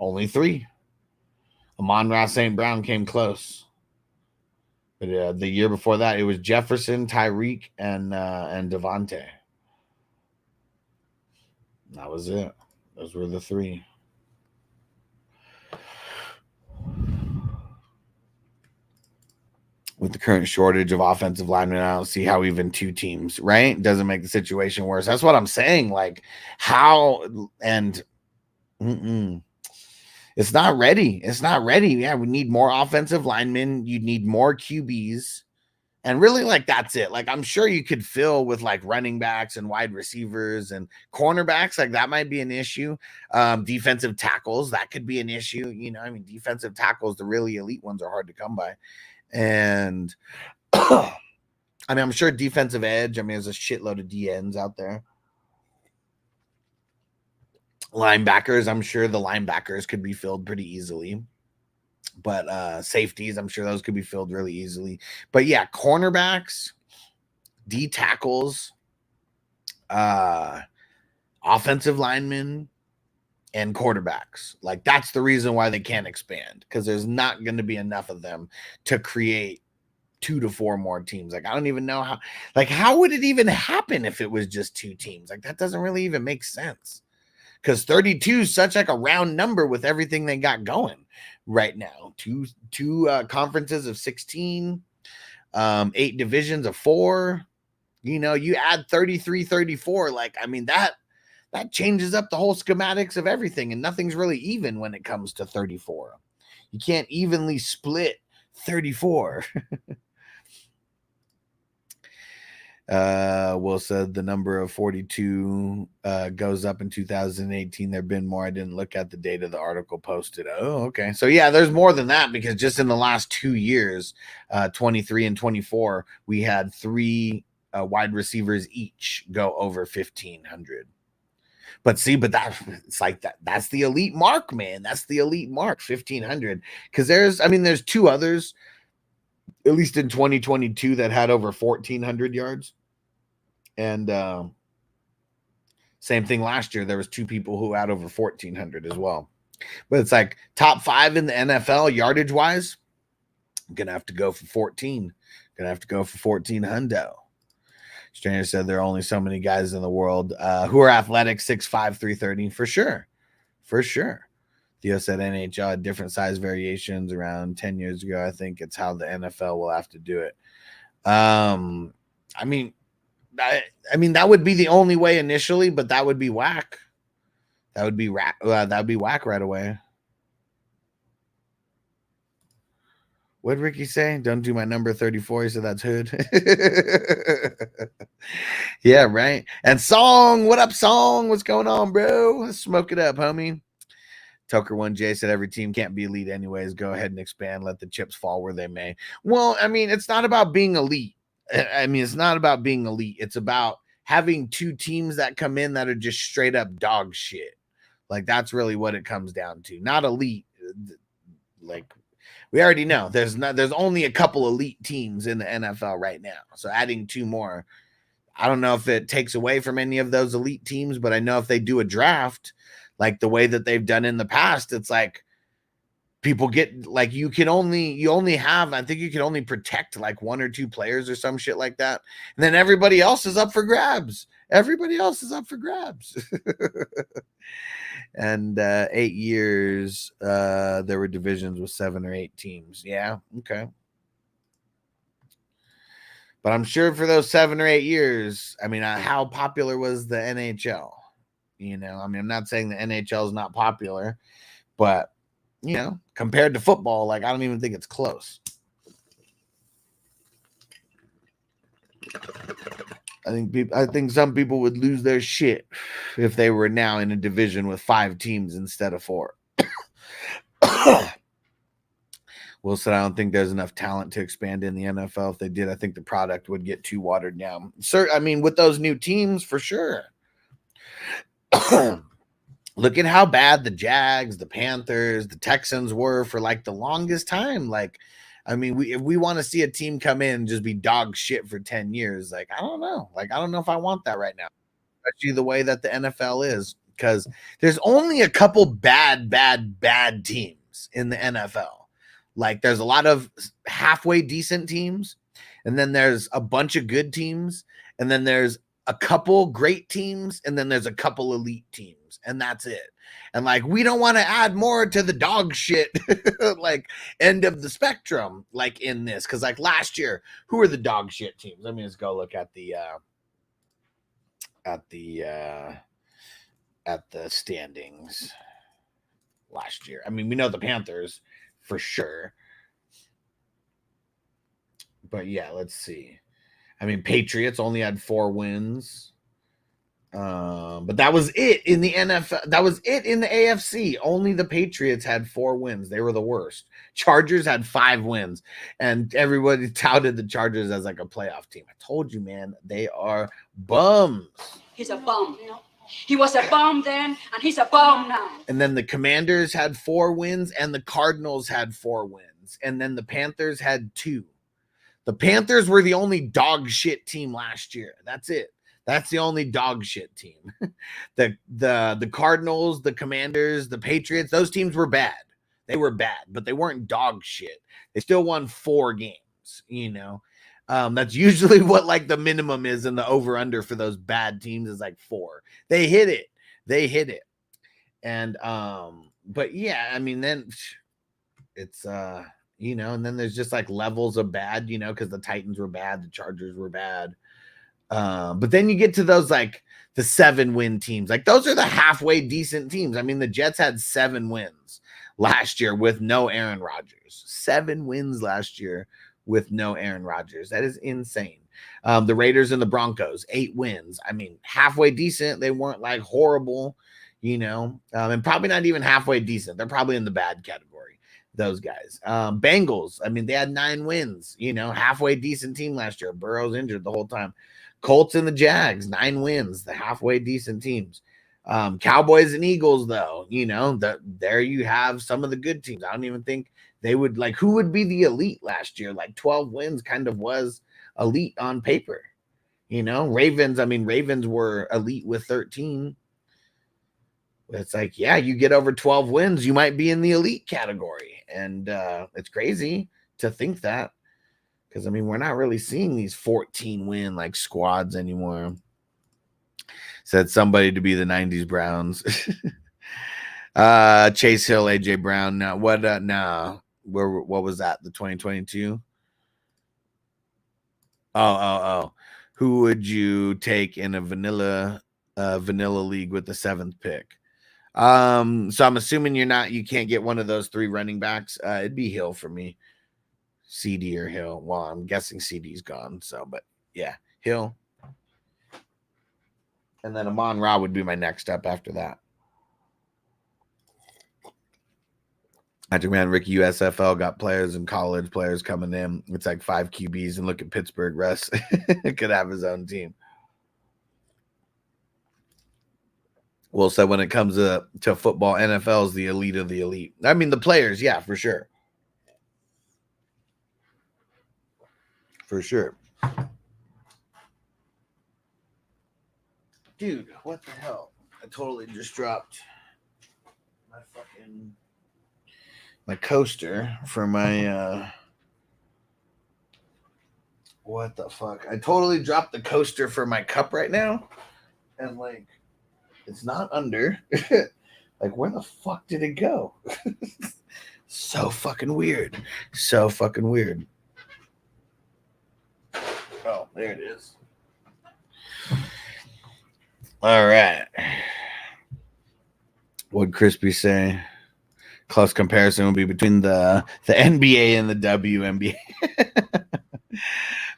Only 3. Amon-Ra St. Brown came close. But the year before that, it was Jefferson, Tyreek, and Devontae. That was it. Those were the 3. with the current shortage of offensive linemen, I don't see how even 2 teams, right, doesn't make the situation worse. That's what I'm saying. Like, how and it's not ready. It's not ready. Yeah, we need more offensive linemen. You need more QBs. And really, like, that's it. Like, I'm sure you could fill with like running backs and wide receivers and cornerbacks. Like, that might be an issue. Defensive tackles, that could be an issue. You know, I mean, defensive tackles, the really elite ones, are hard to come by. And I mean, I'm sure defensive edge. I mean, there's a shitload of DNs out there. Linebackers, I'm sure the linebackers could be filled pretty easily. But safeties, I'm sure those could be filled really easily. But yeah, cornerbacks, D tackles, offensive linemen, and quarterbacks. Like, that's the reason why they can't expand, because there's not going to be enough of them to create 2 to 4 more teams. Like, I don't even know how would it even happen if it was just 2 teams? Like, that doesn't really even make sense, because 32 is such like a round number with everything they got going right now. Two conferences of 16, 8 divisions of 4. You know, you add 33, 34. Like, I mean, that changes up the whole schematics of everything, and nothing's really even when it comes to 34. You can't evenly split 34. Will said the number of 42 goes up in 2018. There have been more. I didn't look at the date of the article posted. Oh, okay. So yeah, there's more than that, because just in the last 2 years, 23 and 24, we had 3 wide receivers each go over 1,500. But it's like that's the elite mark, man. That's the elite mark, 1,500. Because there's 2 others, at least in 2022, that had over 1,400 yards. And same thing last year. There was 2 people who had over 1,400 as well. But it's like top 5 in the NFL yardage wise. I'm gonna have to go for 14. Gonna have to go for 14 hundo. Stranger said there are only so many guys in the world who are athletic, 6'5", 330, for sure. For sure. Theo said NHL had different size variations around 10 years ago. I think it's how the NFL will have to do it. I mean, that would be the only way initially, but that would be whack. That would be whack right away. What did Ricky say? Don't do my number 34. He said that's hood. Yeah, right. And Song, what up, Song? What's going on, bro? Let's smoke it up, homie. Toker1J said every team can't be elite anyways. Go ahead and expand. Let the chips fall where they may. Well, I mean, it's not about being elite. It's not about being elite. It's about having 2 teams that come in that are just straight up dog shit. Like, that's really what it comes down to. Not elite. Like, we already know there's only a couple elite teams in the NFL right now. So adding 2 more, I don't know if it takes away from any of those elite teams, but I know if they do a draft like the way that they've done in the past, it's like people get like you only have, I think you can only protect like 1 or 2 players or some shit like that. And then everybody else is up for grabs. Everybody else is up for grabs. And 8 years, there were divisions with 7 or 8 teams. Yeah, okay. But I'm sure for those 7 or 8 years, I mean, how popular was the NHL? You know, I mean, I'm not saying the NHL is not popular, but, you know, compared to football, like, I don't even think it's close. I think some people would lose their shit if they were now in a division with 5 teams instead of 4. Will said, I don't think there's enough talent to expand in the NFL. If they did, I think the product would get too watered down. Sir, I mean, with those new teams, for sure. Look at how bad the Jags, the Panthers, the Texans were for like the longest time. Like, I mean, if we want to see a team come in and just be dog shit for 10 years, like, I don't know. Like, I don't know if I want that right now, especially the way that the NFL is, because there's only a couple bad teams in the NFL. Like, there's a lot of halfway decent teams, and then there's a bunch of good teams, and then there's a couple great teams, and then there's a couple elite teams. teams, and that's it. And like, we don't want to add more to the dog shit like end of the spectrum, like in this, because like last year, who were the dog shit teams? Let me just go look at the standings last year. I mean, we know the Panthers for sure. But yeah, let's see. I mean, Patriots only had 4 wins. But that was it in the NFL. That was it in the AFC. Only the Patriots had 4 wins. They were the worst. Chargers had 5 wins. And everybody touted the Chargers as like a playoff team. I told you, man, they are bums. He's a bum. He was a bum then, and he's a bum now. And then the Commanders had 4 wins, and the Cardinals had 4 wins. And then the Panthers had 2. The Panthers were the only dog shit team last year. That's it. That's the only dog shit team. the Cardinals, the Commanders, the Patriots, those teams were bad. They were bad, but they weren't dog shit. They still won 4 games, you know. That's usually what like the minimum is in the over-under for those bad teams is like 4. They hit it. And but yeah, I mean, then it's you know, and then there's just like levels of bad, you know, because the Titans were bad, the Chargers were bad. But then you get to those like the 7-win teams. Like those are the halfway decent teams. I mean, the Jets had 7 wins last year with no Aaron Rodgers. 7 wins last year with no Aaron Rodgers. That is insane. The Raiders and the Broncos, 8 wins. I mean, halfway decent. They weren't like horrible, you know, and probably not even halfway decent. They're probably in the bad category. Those guys. Bengals, I mean, they had 9 wins, you know, halfway decent team last year. Burrow's injured the whole time. Colts and the Jags, 9 wins, the halfway decent teams. Cowboys and Eagles, though, you know, there you have some of the good teams. I don't even think they would like, who would be the elite last year? Like 12 wins kind of was elite on paper, you know. Ravens were elite with 13. It's like, yeah, you get over 12 wins, you might be in the elite category. And it's crazy to think that, because I mean, we're not really seeing these 14-win like squads anymore. Said somebody to be the 90s Browns. Chase Hill, AJ Brown. Now what what was that? The 2022? Oh. Who would you take in a vanilla league with the 7th pick? So I'm assuming you can't get one of those 3 running backs. It'd be Hill for me. CD or Hill. Well, I'm guessing CD's gone. So, but yeah, Hill. And then Amon-Ra would be my next up after that. Magic Man, Ricky USFL got players and college players coming in. It's like 5 QBs, and look at Pittsburgh. Russ could have his own team. Well, so when it comes to football, NFL is the elite of the elite. I mean, the players, yeah, for sure. For sure. Dude, what the hell? I totally just dropped my coaster for my what the fuck? I totally dropped the coaster for my cup right now. And like, it's not under. Like, where the fuck did it go? So fucking weird. So fucking weird. Oh, there it is. All right. What'd Crispy say? Close comparison would be between the NBA and the WNBA.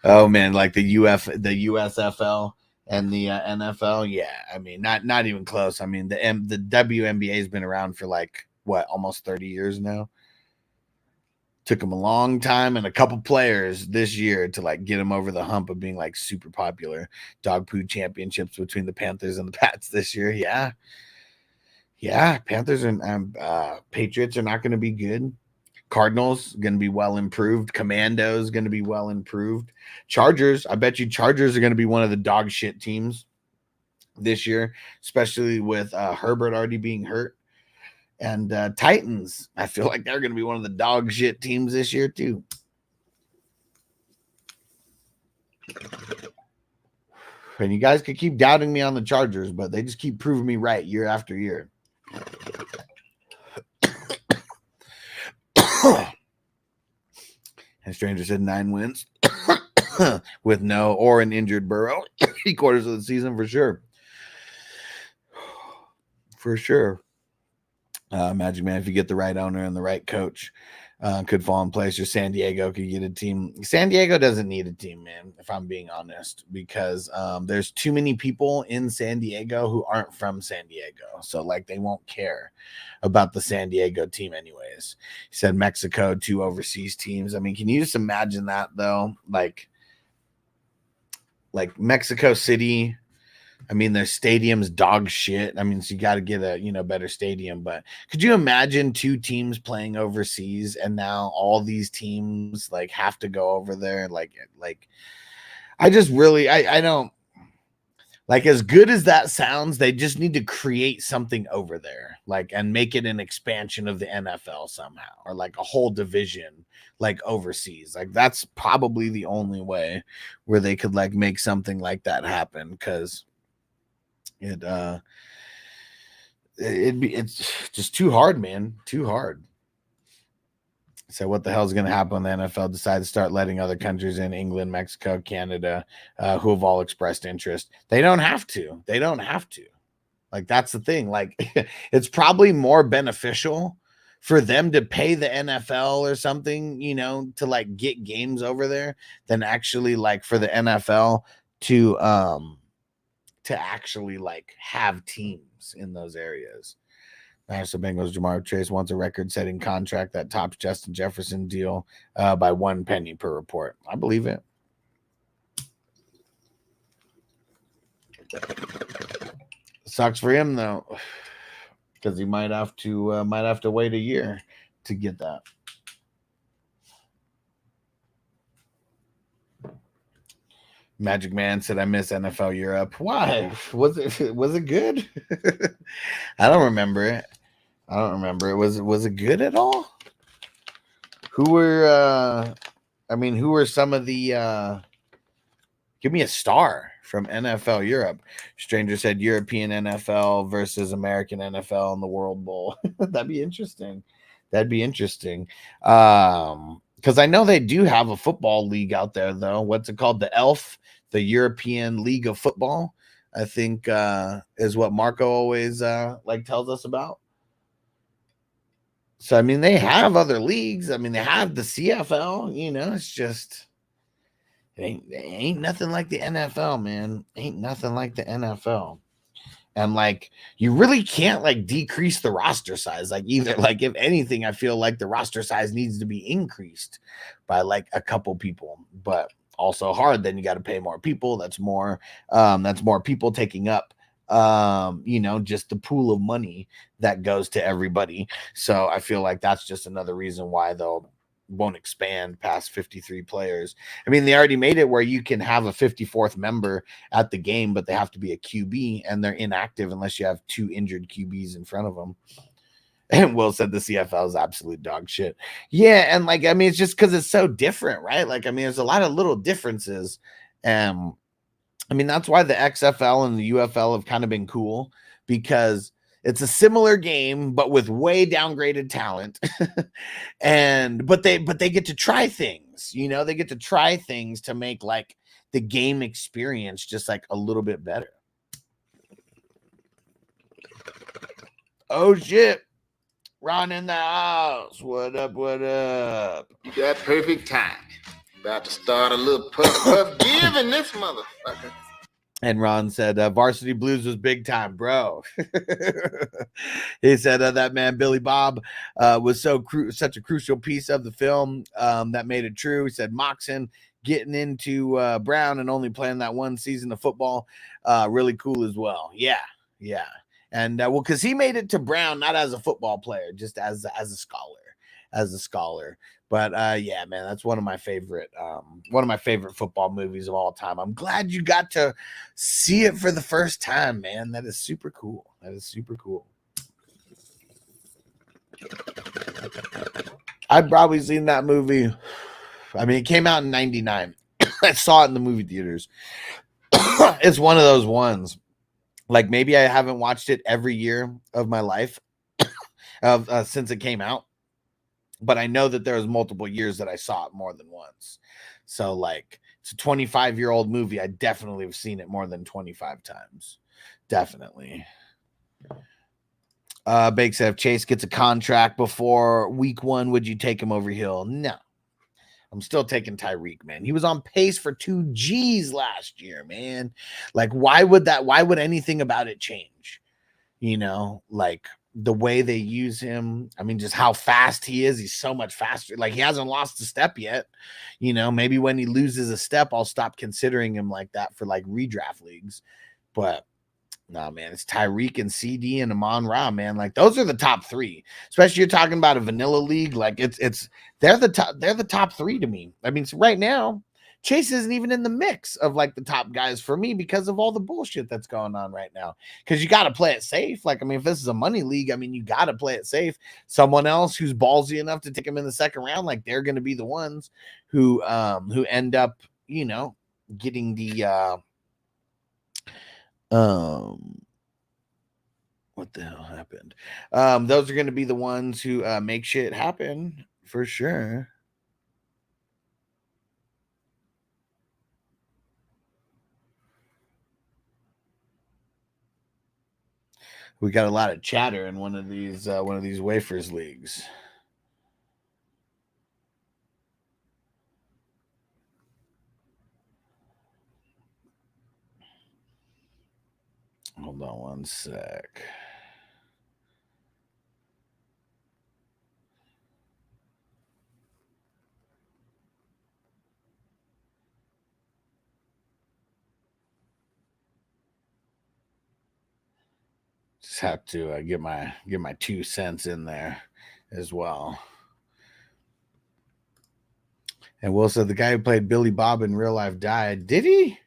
Oh man, like the USFL and the NFL. Yeah, I mean, not even close. I mean, the WNBA has been around for like what, almost 30 years now. Took them a long time and a couple players this year to like get them over the hump of being like super popular. Dog poo championships between the Panthers and the Pats this year. Yeah, Panthers and Patriots are not going to be good. Cardinals going to be well improved. Commandos going to be well improved. Chargers, I bet you Chargers are going to be one of the dog shit teams this year, especially with Herbert already being hurt. And Titans, I feel like they're going to be one of the dog shit teams this year too. And you guys could keep doubting me on the Chargers, but they just keep proving me right year after year. And Stranger said 9 wins with no or an injured Burrow. 3/4 of the season for sure. For sure. Magic Man, if you get the right owner and the right coach, could fall in place. Or San Diego could get a team. San Diego doesn't need a team, man, if I'm being honest, because there's too many people in San Diego who aren't from San Diego. So, like, they won't care about the San Diego team anyways. He said Mexico, 2 overseas teams. I mean, can you just imagine that, though? Like Mexico City, I mean, their stadium's dog shit. I mean, so you got to get a, better stadium. But could you imagine 2 teams playing overseas and now all these teams like have to go over there? Like I just really, I don't like, as good as that sounds, they just need to create something over there, like, and make it an expansion of the NFL somehow, or like a whole division, like overseas. Like, that's probably the only way where they could like make something like that happen. Because it's just too hard, man. Too hard. So what the hell is going to happen when the NFL decides to start letting other countries in, England, Mexico, Canada, who have all expressed interest? They don't have to. They don't have to. Like, that's the thing. Like, it's probably more beneficial for them to pay the NFL or something, to like get games over there than actually like for the NFL to actually like have teams in those areas. National Bengals Jamar Chase wants a record-setting contract that tops Justin Jefferson deal by 1 penny per report. I believe it. Sucks for him though, because he might have to wait a year to get that. Magic Man said, I miss NFL Europe. Why? Was it good? I don't remember it. Was it good at all? Who were some of the give me a star from NFL Europe? Stranger said European NFL versus American NFL in the World Bowl. That'd be interesting. Because I know they do have a football league out there, though. What's it called? The ELF, the European League of Football, I think is what Marco always tells us about. So, I mean, they have other leagues. I mean, they have the CFL, it's just, it ain't nothing like the NFL, man. Ain't nothing like the NFL. And like, you really can't like decrease the roster size. Like, either, like, if anything, I feel like the roster size needs to be increased by like a couple people, but also hard. Then you got to pay more people. That's more people taking up, just the pool of money that goes to everybody. So I feel like that's just another reason why they'll won't expand past 53 players. I mean, they already made it where you can have a 54th member at the game, but they have to be a QB and they're inactive unless you have 2 injured QBs in front of them. And Will said the CFL is absolute dog shit. Yeah, and like, I mean, it's just because it's so different, right? Like, I mean, there's a lot of little differences. I mean, that's why the XFL and the UFL have kind of been cool, because it's a similar game, but with way downgraded talent. But they get to try things, they get to try things to make like the game experience just like a little bit better. Oh shit. Ron in the house. What up? You got perfect time. About to start a little puff give in this motherfucker. And Ron said, Varsity Blues was big time, bro. He said that man, Billy Bob, was such a crucial piece of the film that made it true. He said Moxon getting into Brown and only playing that 1 season of football, really cool as well. Yeah. And because he made it to Brown, not as a football player, just as a scholar. But yeah, man, that's one of my favorite football movies of all time. I'm glad you got to see it for the first time, man. That is super cool. I've probably seen that movie. I mean, it came out in 99. I saw it in the movie theaters. It's one of those ones. Like maybe I haven't watched it every year of my life since it came out, but I know that there was multiple years that I saw it more than once. So like it's a 25-year-old movie. I definitely have seen it more than 25 times. Definitely. Bake said if Chase gets a contract before week 1, would you take him over Hill? No. I'm still taking Tyreek, man. He was on pace for 2 G's last year, man. Like, why would anything about it change? You know, like the way they use him. I mean, just how fast he is. He's so much faster. Like, he hasn't lost a step yet. You know, maybe when he loses a step, I'll stop considering him like that for like redraft leagues. But no, man, it's Tyreek and CD and Amon-Ra, man. Like those are the top 3. Especially you're talking about a vanilla league. Like they're the top 3 to me. I mean, so right now, Chase isn't even in the mix of like the top guys for me because of all the bullshit that's going on right now. Because you got to play it safe. Like, I mean, if this is a money league, I mean, you got to play it safe. Someone else who's ballsy enough to take him in the second round, like they're going to be the ones who end up, you know, getting the what the hell happened? Those are going to be the ones who make shit happen for sure. We got a lot of chatter in one of these wafers leagues. Hold on one sec. Just have to get my 2 cents in there as well. And Will said the guy who played Billy Bob in real life died. Did he?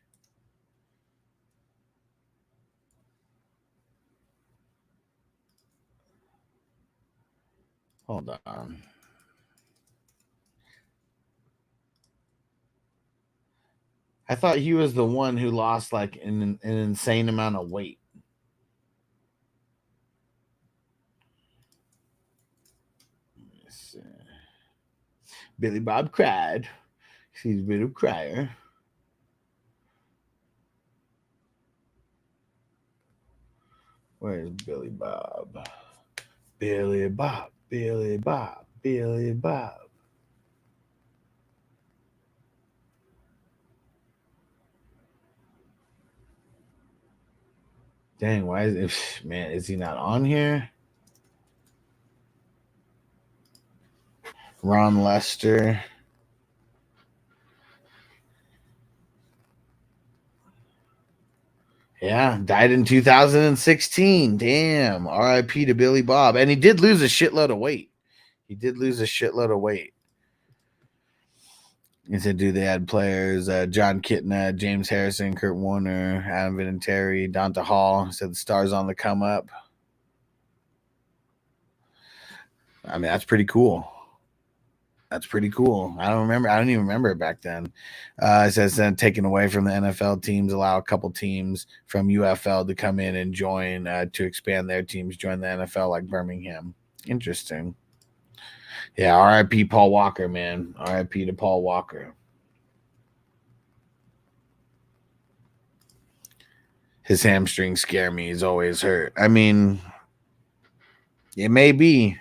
Hold on. I thought he was the one who lost like an insane amount of weight. Billy Bob cried. She's a bit of a crier. Where's Billy Bob? Billy Bob, Billy Bob, Billy Bob. Dang, why is it, man, is he not on here? Ron Lester. Yeah, died in 2016. Damn. RIP to Billy Bob. And he did lose a shitload of weight. He said, do they add players? John Kitna, James Harrison, Kurt Warner, Adam Vinatieri, Donta Hall. He said the stars on the come up. I mean, that's pretty cool. I don't even remember it back then. It says then taken away from the NFL teams, allow a couple teams from UFL to come in and join to expand their teams, join the NFL like Birmingham. Interesting. Yeah, RIP Paul Walker, man. RIP to Paul Walker. His hamstrings scare me. He's always hurt. I mean, it may be.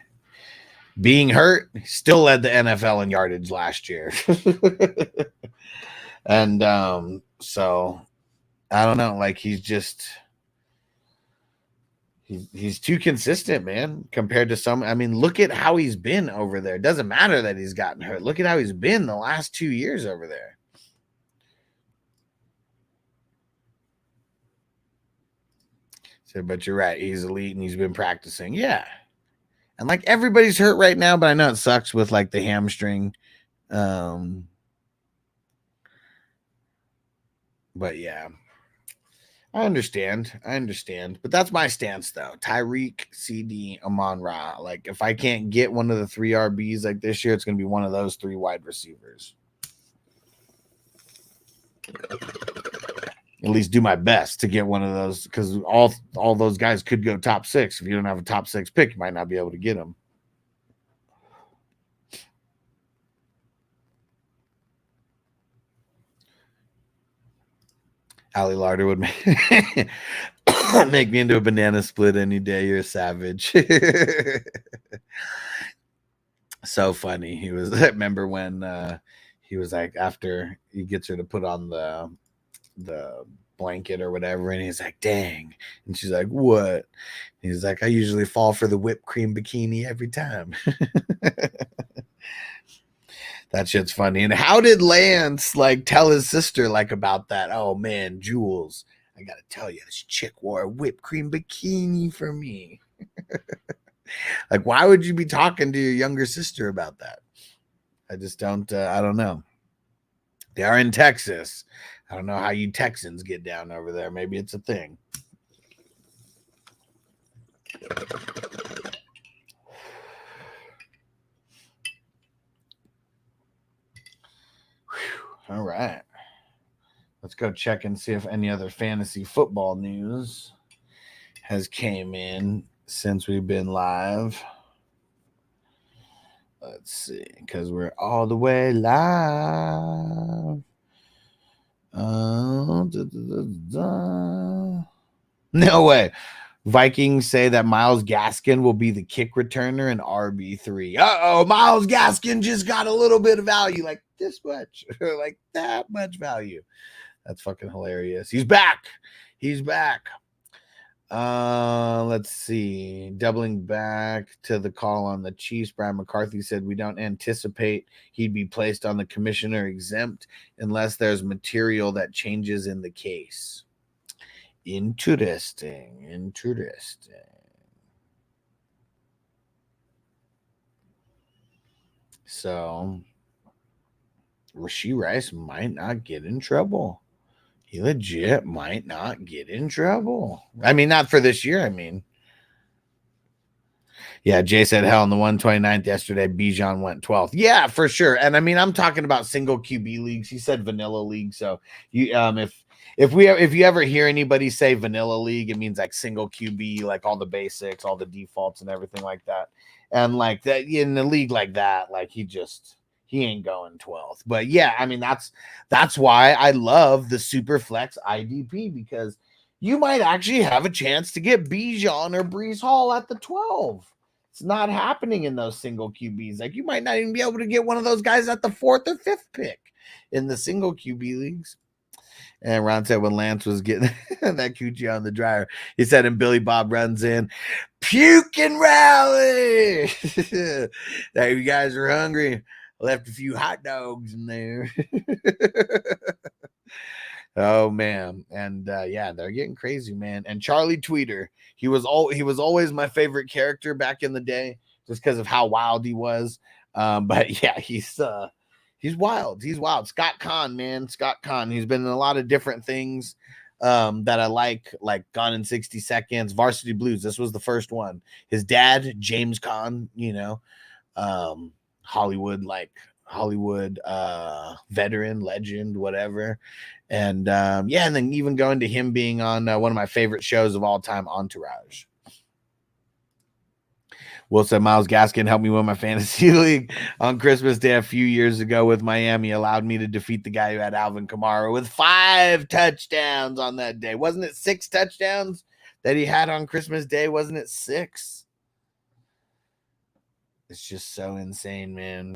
Being hurt, he still led the NFL in yardage last year. And so I don't know. Like he's too consistent, man, compared to some. I mean, look at how he's been over there. It doesn't matter that he's gotten hurt. Look at how he's been the last 2 years over there. So, but you're right. He's elite and he's been practicing. Yeah. And like everybody's hurt right now, but I know it sucks with like the hamstring. But yeah, I understand. But that's my stance though. Tyreek, CD, Amon-Ra. Like if I can't get one of the 3 RBs like this year, it's going to be one of those 3 wide receivers. at least do my best to get one of those, because all those guys could go top 6. If you don't have a top 6 pick, you might not be able to get them. Allie Larder would make me into a banana split any day. You're a savage. So funny. He was, I remember when he was like, after he gets her to put on the blanket or whatever, and he's like, dang. And she's like, what? He's like, I usually fall for the whipped cream bikini every time. That shit's funny. And how did Lance like tell his sister like about that? Oh man, Jules, I gotta tell you, this chick wore a whipped cream bikini for me. Like, why would you be talking to your younger sister about that? I just don't, I don't know. They are in Texas. I don't know how you Texans get down over there. Maybe it's a thing. All right. Let's go check and see if any other fantasy football news has came in since we've been live. Let's see, because we're all the way live. No way. Vikings say that Myles Gaskin will be the kick returner and RB3. Uh-oh, Myles Gaskin just got a little bit of value, like this much, like that much value. That's fucking hilarious. He's back. He's back. Let's see. Doubling back to the call on the Chiefs, Brian McCarthy said we don't anticipate he'd be placed on the commissioner exempt unless there's material that changes in the case. Interesting. So Rashee Rice might not get in trouble. He legit might not get in trouble. I mean, not for this year. I mean, yeah, Jay said, hell, on the 129th yesterday, Bijan went 12th. Yeah, for sure. And I mean, I'm talking about single QB leagues. He said vanilla league. So you, if you ever hear anybody say vanilla league, it means like single QB, like all the basics, all the defaults and everything like that. And like that in a league like that, like he ain't going 12th. But yeah, I mean, that's why I love the super flex IDP, because you might actually have a chance to get Bijan or Breece Hall at the 12. It's not happening in those single QBs. Like, you might not even be able to get one of those guys at the 4th or 5th pick in the single QB leagues. And Ron said when Lance was getting that coochie on the dryer, he said, and Billy Bob runs in, puke and rally. That you guys are hungry. Left a few hot dogs in there. Oh man. And yeah, they're getting crazy, man. And Charlie Tweeter, he was always my favorite character back in the day, just because of how wild he was. But yeah, he's wild. He's wild. Scott Conn, man. Scott Conn. He's been in a lot of different things that I like Gone in 60 Seconds, Varsity Blues. This was the first one. His dad, James Conn, Hollywood veteran, legend, whatever. And yeah, and then even going to him being on one of my favorite shows of all time, Entourage. Will said Myles Gaskin helped me win my fantasy league on Christmas Day a few years ago with Miami. Allowed me to defeat the guy who had Alvin Kamara with 5 touchdowns on that day. Wasn't it 6 touchdowns that he had on Christmas Day? Wasn't it 6? It's just so insane, man.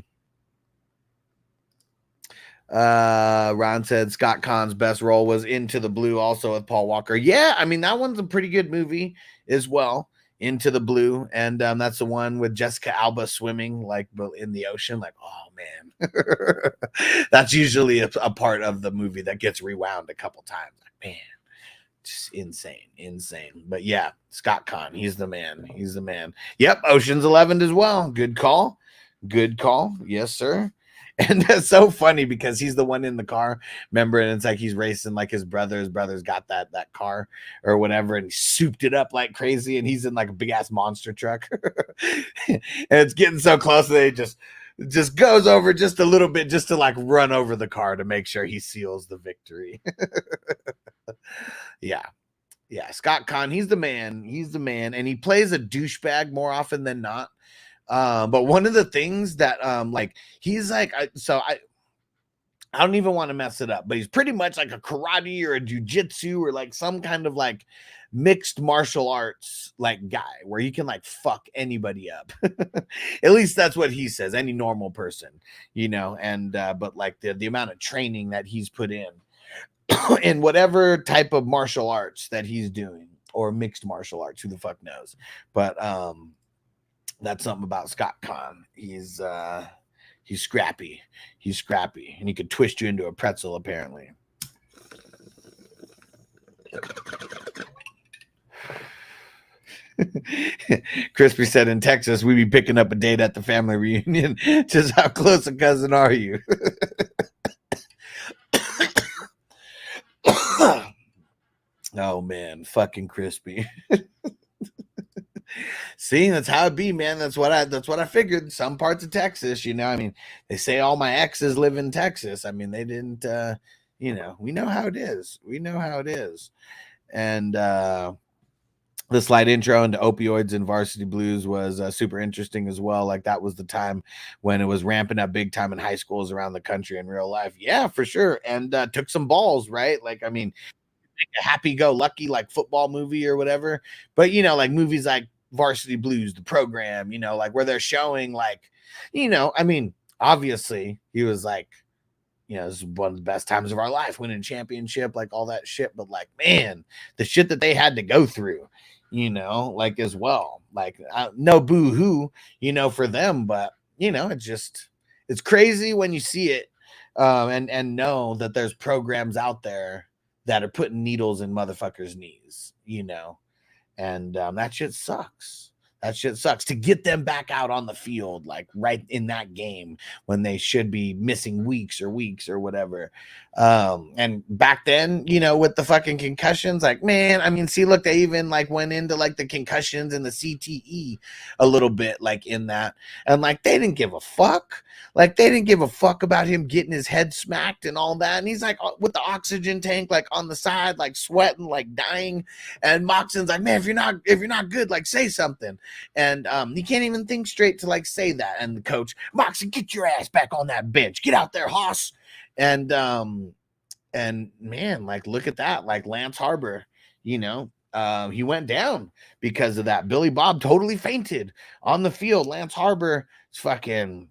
Ron said Scott Conn's best role was Into the Blue, also with Paul Walker. Yeah, I mean, that one's a pretty good movie as well, Into the Blue. And that's the one with Jessica Alba swimming like in the ocean. Like, oh man. That's usually a part of the movie that gets rewound a couple times. Like, man, just insane. But yeah, Scott Conn, he's the man. Yep, Ocean's 11 as well. Good call. Yes, sir. And that's so funny because he's the one in the car, remember? And it's like he's racing like his brother. His brother's got that car or whatever, and he souped it up like crazy. And he's in like a big ass monster truck, and it's getting so close that he just goes over just a little bit just to like run over the car to make sure he seals the victory. Yeah. Yeah. Scott Conn, he's the man. He's the man. And he plays a douchebag more often than not. But one of the things that like he's like I don't even want to mess it up, but he's pretty much like a karate or a jujitsu or like some kind of like mixed martial arts like guy where he can like fuck anybody up. At least that's what he says, any normal person, you know, and but like the amount of training that he's put in whatever type of martial arts that he's doing or mixed martial arts, who the fuck knows. But that's something about Scott Conn. He's scrappy. He's scrappy. And he could twist you into a pretzel, apparently. Crispy said in Texas, we be picking up a date at the family reunion. Just how close a cousin are you? Oh, man. Fucking Crispy. See, that's how it be, man. That's what I figured. Some parts of Texas, you know, I mean, they say all my exes live in Texas. I mean, they didn't, you know, we know how it is. We know how it is. And the slight intro into opioids and Varsity Blues was super interesting as well. Like that was the time when it was ramping up big time in high schools around the country in real life. Yeah, for sure. And took some balls, right? Like, I mean, a happy-go-lucky like football movie or whatever. But, you know, like movies like Varsity Blues, the program, you know, like where they're showing like, you know, I mean, obviously he was like, you know, this is one of the best times of our life, winning championship, like all that shit. But like, man, the shit that they had to go through, you know, like as well, like no boo-hoo, you know, for them. But, you know, it's crazy when you see it and know that there's programs out there that are putting needles in motherfuckers' knees, you know, and that shit sucks. That shit sucks to get them back out on the field, like right in that game when they should be missing weeks or whatever. And back then, you know, with the fucking concussions, like, man, I mean, see, look, they even like went into like the concussions and the CTE a little bit, like in that. And like, they didn't give a fuck. Like, they didn't give a fuck about him getting his head smacked and all that. And he's like with the oxygen tank, like on the side, like sweating, like dying. And Moxon's like, man, if you're not good, like say something. And he can't even think straight to like say that. And the coach, Moxon, get your ass back on that bench. Get out there, Hoss. And man, like look at that. Like Lance Harbor, you know, he went down because of that. Billy Bob totally fainted on the field. Lance Harbor fucking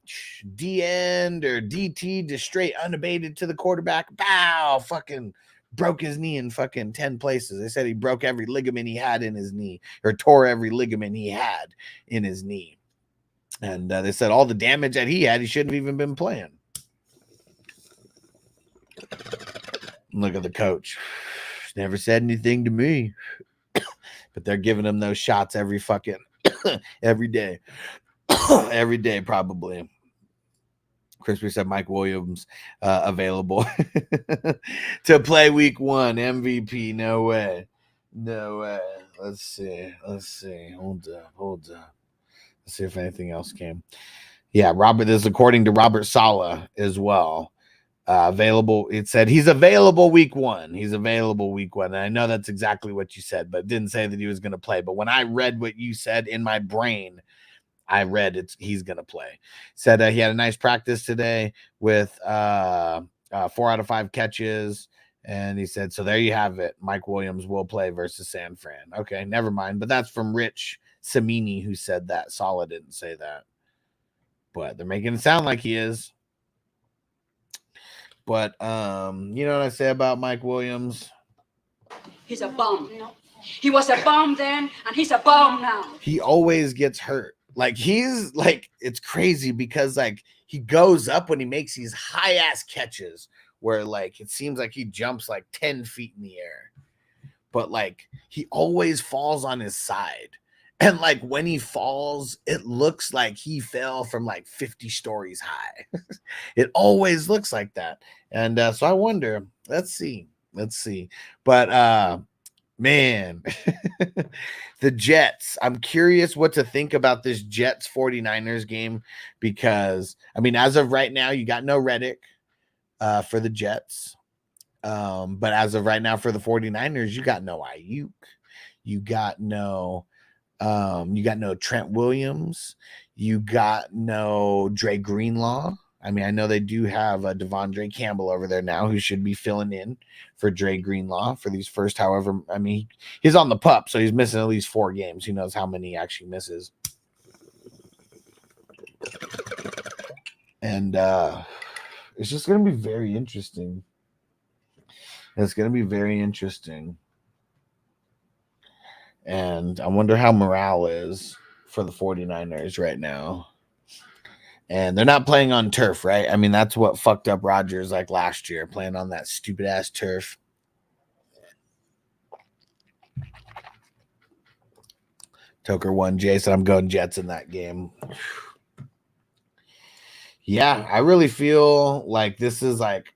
D-end or DT just straight unabated to the quarterback. Bow, fucking broke his knee in fucking 10 places. They said he broke every ligament he had in his knee, or tore every ligament he had in his knee. And they said all the damage that he had, he shouldn't have even been playing. Look at the coach. Never said anything to me. But they're giving him those shots every fucking every day. Every day, probably. Crispy said Mike Williams available to play week 1 MVP. No way. Let's see. Hold up. Let's see if anything else came. Yeah, Robert, this is according to Robert Saleh as well. Available. It said he's available week 1. He's available week 1. And I know that's exactly what you said, but it didn't say that he was going to play. But when I read what you said in my brain, I read he's going to play. Said he had a nice practice today with 4 out of 5 catches. And he said, so there you have it. Mike Williams will play versus San Fran. Okay, never mind. But that's from Rich Samini, who said that. Sala didn't say that. But they're making it sound like he is. But you know what I say about Mike Williams? He's a bum. No. He was a bum then, and he's a bum now. He always gets hurt. Like, he's like, it's crazy because like he goes up when he makes these high ass catches where like it seems like he jumps like 10 feet in the air, but like he always falls on his side. And like when he falls, it looks like he fell from like 50 stories high. It always looks like that. And so I wonder, let's see. But man, the Jets, I'm curious what to think about this Jets 49ers game, because I mean, as of right now, you got no Reddick for the Jets. But as of right now for the 49ers, you got no Ayuk. You got no Trent Williams. You got no Dre Greenlaw. I mean, I know they do have a Devondre Campbell over there now who should be filling in for Dre Greenlaw for these first, however, I mean, he's on the pup, so he's missing at least 4 games. Who knows how many he actually misses. And it's just going to be very interesting. It's going to be very interesting. And I wonder how morale is for the 49ers right now. And they're not playing on turf, right? I mean, that's what fucked up Rodgers like last year, playing on that stupid ass turf. Toker won. Jason, I'm going Jets in that game. Yeah, I really feel like this is like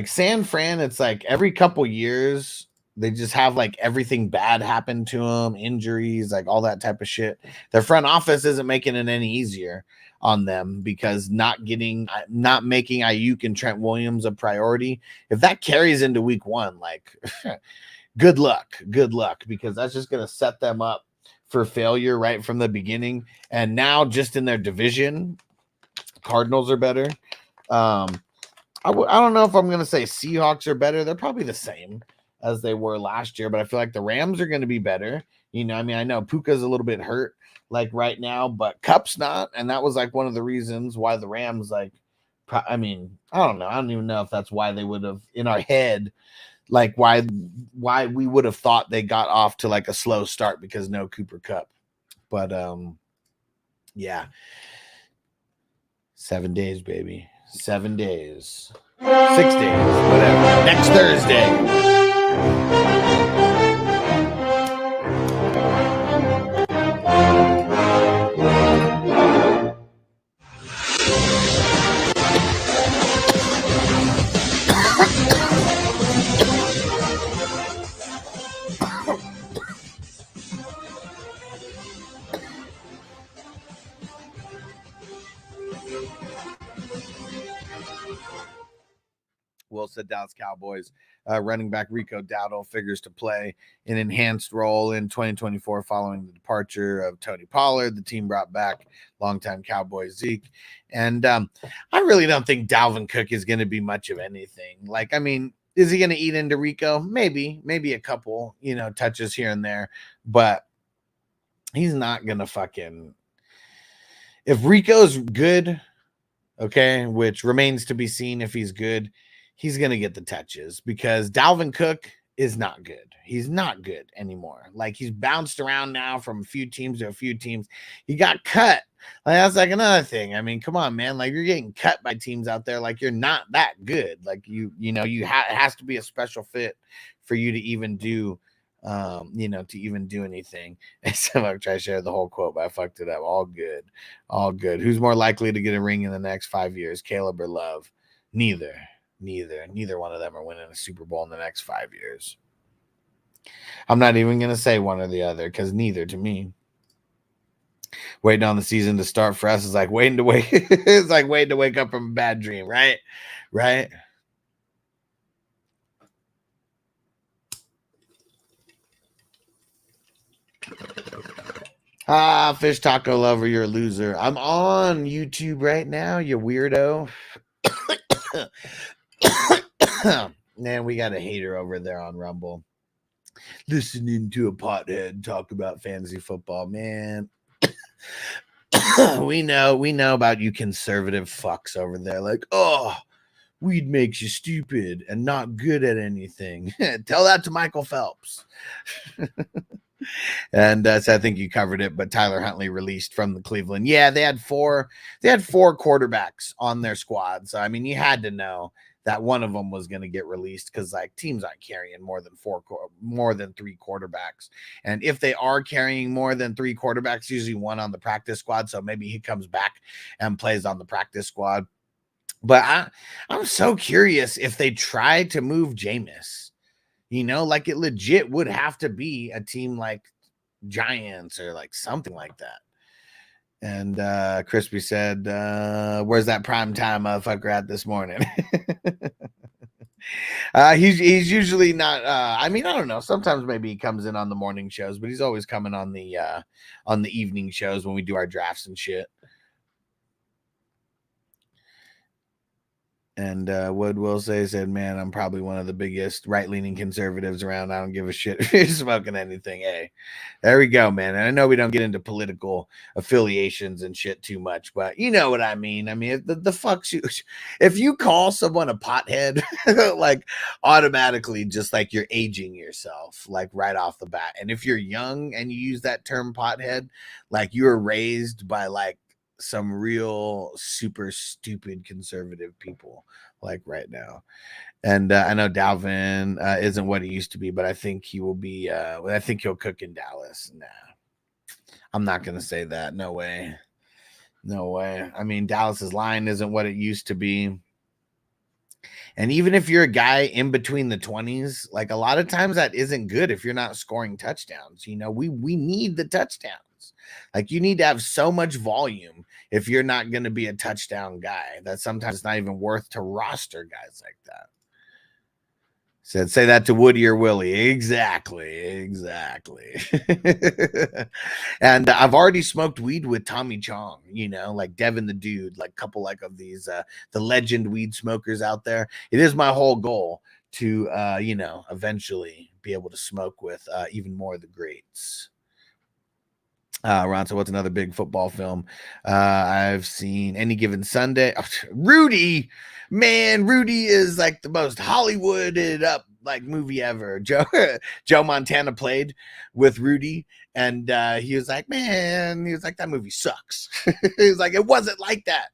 San Fran. It's like every couple years they just have like everything bad happen to them, injuries, like all that type of shit. Their front office isn't making it any easier on them because not making Ayuk and Trent Williams a priority. If that carries into week 1, like good luck, because that's just going to set them up for failure right from the beginning. And now just in their division, Cardinals are better. I don't know if I'm going to say Seahawks are better. They're probably the same as they were last year, but I feel like the Rams are going to be better. You know, I mean, I know Puka's a little bit hurt like right now, but Cup's not. And that was like one of the reasons why the Rams, like, I mean, I don't know. I don't even know if that's why they would have in our head, like why we would have thought they got off to like a slow start because no Cooper Cup. But yeah. 7 days, baby. 7 days. 6 days, whatever. Next Thursday. Will said Dallas Cowboys running back Rico Dowdle figures to play an enhanced role in 2024 following the departure of Tony Pollard. The team brought back longtime Cowboy Zeke. And I really don't think Dalvin Cook is going to be much of anything. Like, I mean, is he going to eat into Rico? Maybe a couple, touches here and there. But he's not going to fucking – if Rico's good, okay, which remains to be seen if he's good, he's going to get the touches because Dalvin Cook is not good. He's not good anymore. Like, he's bounced around now from a few teams to a few teams. He got cut. Like, that's like another thing. I mean, come on, man. Like, you're getting cut by teams out there. Like, you're not that good. Like, it has to be a special fit for you to even do, anything. And so I'm trying to share the whole quote, but I fucked it up. All good. All good. Who's more likely to get a ring in the next 5 years, Caleb or Love? Neither one of them are winning a Super Bowl in the next 5 years. I'm not even going to say one or the other because neither to me. Waiting on the season to start for us is like waiting to wake. It's like waiting to wake up from a bad dream, right? Right. Fish taco lover, you're a loser. I'm on YouTube right now, you weirdo. Man, we got a hater over there on Rumble listening to a pothead talk about fantasy football. Man, we know about you conservative fucks over there. Like, oh, weed makes you stupid and not good at anything. Tell that to Michael Phelps. And so I think you covered it, but Tyler Huntley released from the Cleveland. Yeah, they had four quarterbacks on their squad. So I mean, you had to know that one of them was going to get released because like teams aren't carrying more than 3 quarterbacks. And if they are carrying more than 3 quarterbacks, usually one on the practice squad. So maybe he comes back and plays on the practice squad. But I'm so curious if they try to move Jameis. Like it legit would have to be a team like Giants or like something like that. And Crispy said, where's that prime time motherfucker at this morning? He's usually not. I mean, I don't know. Sometimes maybe he comes in on the morning shows, but he's always coming on the evening shows when we do our drafts and shit. And Wood will said, man, I'm probably one of the biggest right-leaning conservatives around. I don't give a shit if you're smoking anything. Hey, there we go, man. And I know we don't get into political affiliations and shit too much, but you know what I mean. I mean, the fuck you, if you call someone a pothead, like automatically, just like you're aging yourself, like right off the bat. And if you're young and you use that term pothead, like you were raised by like some real super stupid conservative people like right now. And I know Dalvin isn't what he used to be, but I think he will be. I think he'll cook in Dallas. Nah, I'm not going to say that. No way. No way. I mean, Dallas's line isn't what it used to be. And even if you're a guy in between the 20s, like a lot of times that isn't good if you're not scoring touchdowns. You know, we need the touchdowns. Like you need to have so much volume if you're not going to be a touchdown guy that sometimes it's not even worth to roster guys like that. Said, say that to Woody or Willie. Exactly. And I've already smoked weed with Tommy Chong, you know, like Devin the Dude, like a couple like of these, the legend weed smokers out there. It is my whole goal to, you know, eventually be able to smoke with even more of the greats. Ron, so what's another big football film I've seen? Any Given Sunday. Oh, Rudy, man, Rudy is like the most Hollywooded up like movie ever. Joe Montana played with Rudy, and he was like, man, he was like, that movie sucks. He was like, it wasn't like that.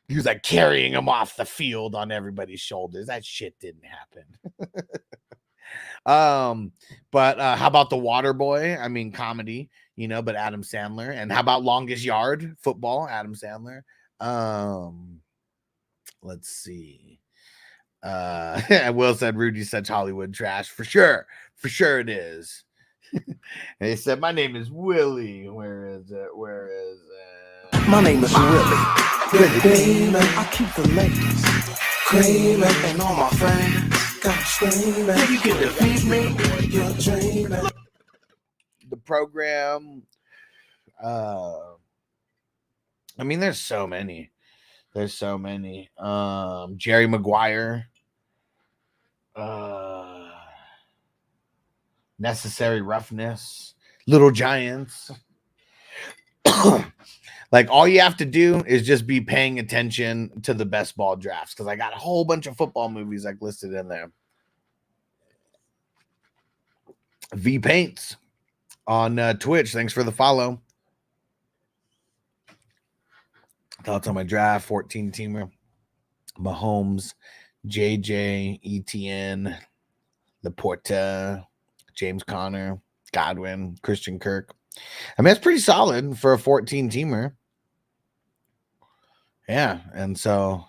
He was like carrying him off the field on everybody's shoulders. That shit didn't happen. But how about The Water Boy? I mean, comedy, you know, but Adam Sandler. And how about Longest Yard? Football, Adam Sandler. Let's see. Will said Rudy's such Hollywood trash. For sure it is. And he said, my name is Willie. Where is it? My name is Willie. Baby, I keep the ladies creaming and all my fans got screaming. You can defeat me, you're dreaming. The program. I mean, there's so many. Jerry Maguire. Necessary Roughness. Little Giants. Like all you have to do is just be paying attention to the best ball drafts, because I got a whole bunch of football movies like listed in there. V Paints on Twitch. Thanks for the follow. Thoughts on my draft 14 teamer. Mahomes, JJ, ETN, Laporta, James Conner, Godwin, Christian Kirk. I mean, it's pretty solid for a 14 teamer. Yeah, and so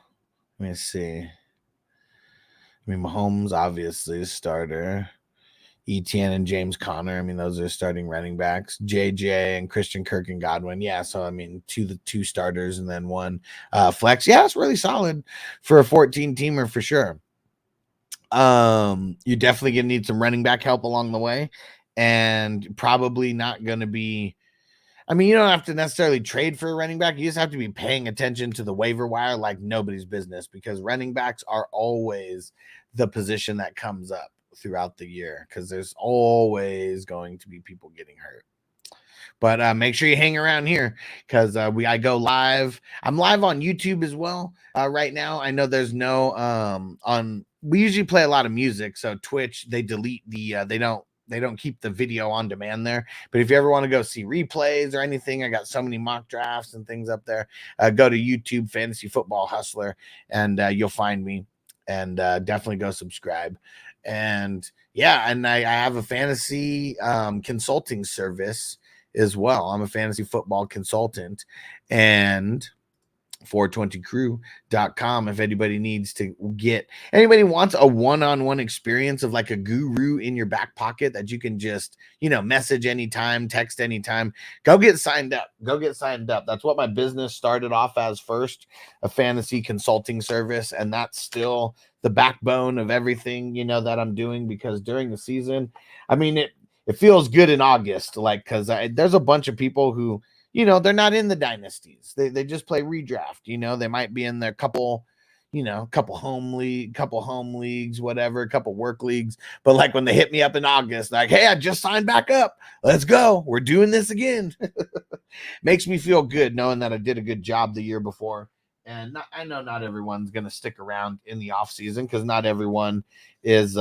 let me see. I mean, Mahomes obviously is starter. Etienne and James Conner. I mean, those are starting running backs. JJ and Christian Kirk and Godwin. Yeah, so I mean, two starters and then one flex. Yeah, it's really solid for a 14 teamer for sure. You're definitely gonna need some running back help along the way, and probably not gonna be. I mean, you don't have to necessarily trade for a running back. You just have to be paying attention to the waiver wire like nobody's business, because running backs are always the position that comes up throughout the year, because there's always going to be people getting hurt. But make sure you hang around here, because I go live. I'm live on YouTube as well right now. I know there's no on. We usually play a lot of music, so Twitch, they delete the they don't keep the video on demand there. But if you ever want to go see replays or anything, I got so many mock drafts and things up there. Go to YouTube, Fantasy Football Hustler, and you'll find me. And definitely go subscribe. And yeah, and I have a fantasy consulting service as well. I'm a fantasy football consultant, and 420crew.com if anybody needs to anybody wants a one-on-one experience of like a guru in your back pocket that you can just, message anytime, text anytime. Go get signed up. That's what my business started off as first, a fantasy consulting service, and that's still the backbone of everything, that I'm doing, because during the season, I mean, it feels good in August, like, because there's a bunch of people who, they're not in the dynasties. They just play redraft. They might be in their couple home leagues, whatever, couple work leagues. But like when they hit me up in August, like, hey, I just signed back up. Let's go. We're doing this again. Makes me feel good knowing that I did a good job the year before. And I know not everyone's going to stick around in the off season, because not everyone is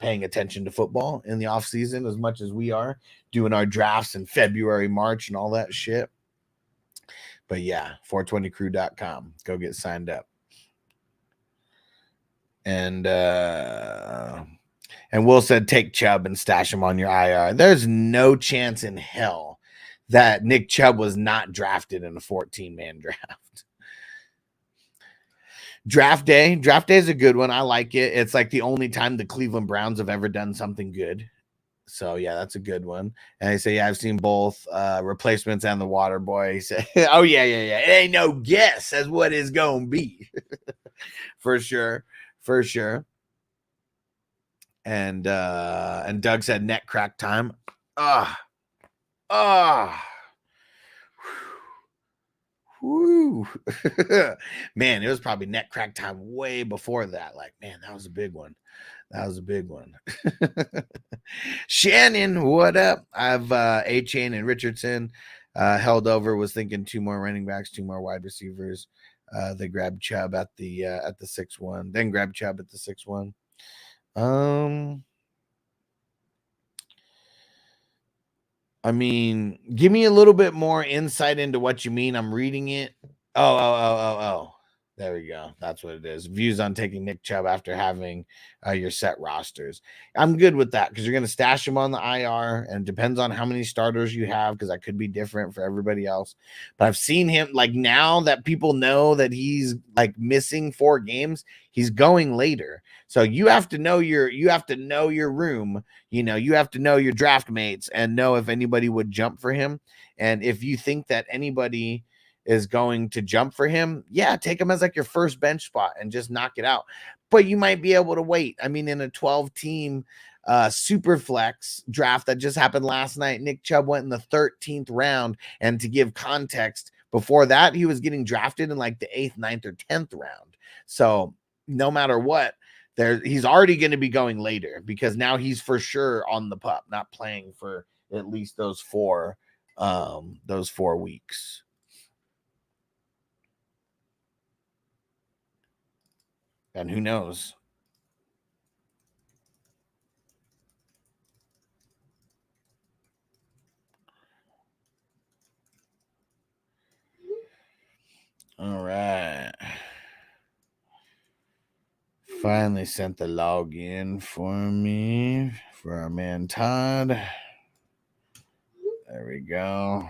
paying attention to football in the off season as much as we are doing our drafts in February, March, and all that shit. But yeah, 420crew.com. Go get signed up. And Will said, take Chubb and stash him on your IR. There's no chance in hell that Nick Chubb was not drafted in a 14-man draft. Draft day is a good one. I like it. It's like the only time the Cleveland Browns have ever done something good. So yeah, that's a good one. And I say, yeah, I've seen both replacements and the water boy. He said, oh yeah. It ain't no guess as what it's gonna be. For sure. And Doug said net crack time. Woo. Man, it was probably net crack time way before that. Like, man, that was a big one. Shannon, what up? I've A-Chain and Richardson held over, was thinking 2 more running backs, 2 more wide receivers. They grabbed Chubb at the 6-1, then grabbed Chubb at the 6-1. I mean, give me a little bit more insight into what you mean. I'm reading it. Oh. There we go. That's what it is. Views on taking Nick Chubb after having your set rosters. I'm good with that, because you're going to stash him on the IR, and it depends on how many starters you have, because that could be different for everybody else. But I've seen him, like, now that people know that he's like missing 4 games, he's going later. So you have to know your room. You have to know your draft mates and know if anybody would jump for him. And if you think that anybody is going to jump for him, yeah, take him as like your first bench spot and just knock it out. But you might be able to wait. I mean, in a 12-team super flex draft that just happened last night, Nick Chubb went in the 13th round. And to give context, before that, he was getting drafted in like the 8th, 9th, or 10th round. So no matter what, he's already going to be going later, because now he's for sure on the pup, not playing for at least those 4 weeks. And who knows? All right. Finally sent the login for me for our man Todd. There we go.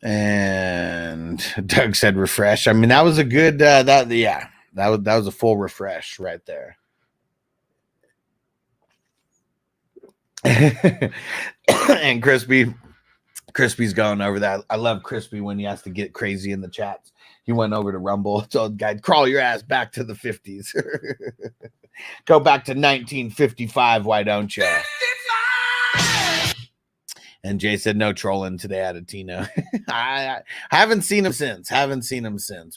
And Doug said refresh. I mean, that was a good that was a full refresh right there. And Crispy's going over that. I love Crispy when he has to get crazy in the chats. He went over to Rumble, told the guy, crawl your ass back to the 50s. Go back to 1955, why don't you? And Jay said, no trolling today out of Tino. I haven't seen him since.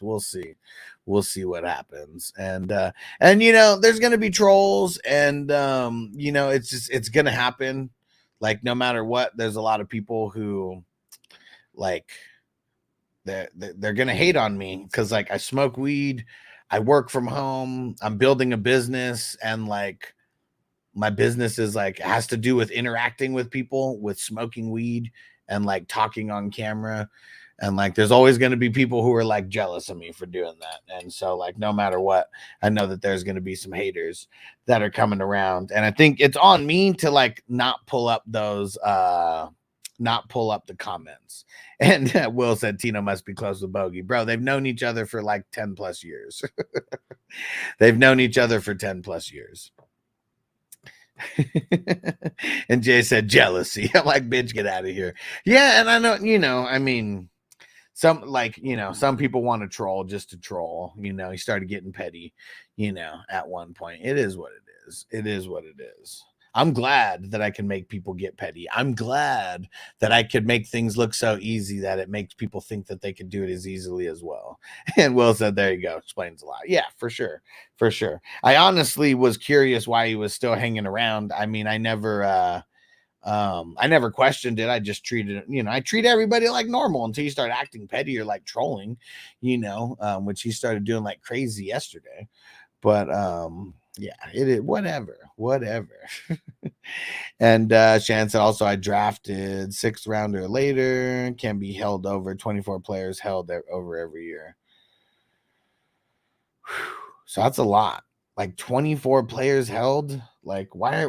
We'll see. We'll see what happens. And there's going to be trolls, and, it's going to happen. Like, no matter what, there's a lot of people who, like, they're going to hate on me because, like, I smoke weed, I work from home, I'm building a business, and, like, my business is like has to do with interacting with people, with smoking weed and like talking on camera. And like, there's always going to be people who are like jealous of me for doing that. And so like, no matter what, I know that there's going to be some haters that are coming around. And I think it's on me to like not pull up those, not pull up the comments. And Will said Tino must be close with Bogey. Bro, they've known each other for like 10 plus years. They've known each other for 10 plus years. And Jay said jealousy. I'm like, bitch, get out of here. Yeah, and I know, you know, I mean, some like, you know, some people want to troll just to troll. You know, he started getting petty, you know, at one point. It is what it is. It is what it is. I'm glad that I can make people get petty. I'm glad that I could make things look so easy that it makes people think that they could do it as easily as well. And Will said, there you go. Explains a lot. Yeah, for sure. For sure. I honestly was curious why he was still hanging around. I mean, I never questioned it. I just treated it, you know, I treat everybody like normal until you start acting petty or like trolling, you know, which he started doing like crazy yesterday. But yeah, it is whatever. And Shan said also I drafted 6th rounder later, can be held over, 24 players held over every year. So that's a lot. Like 24 players held. Like why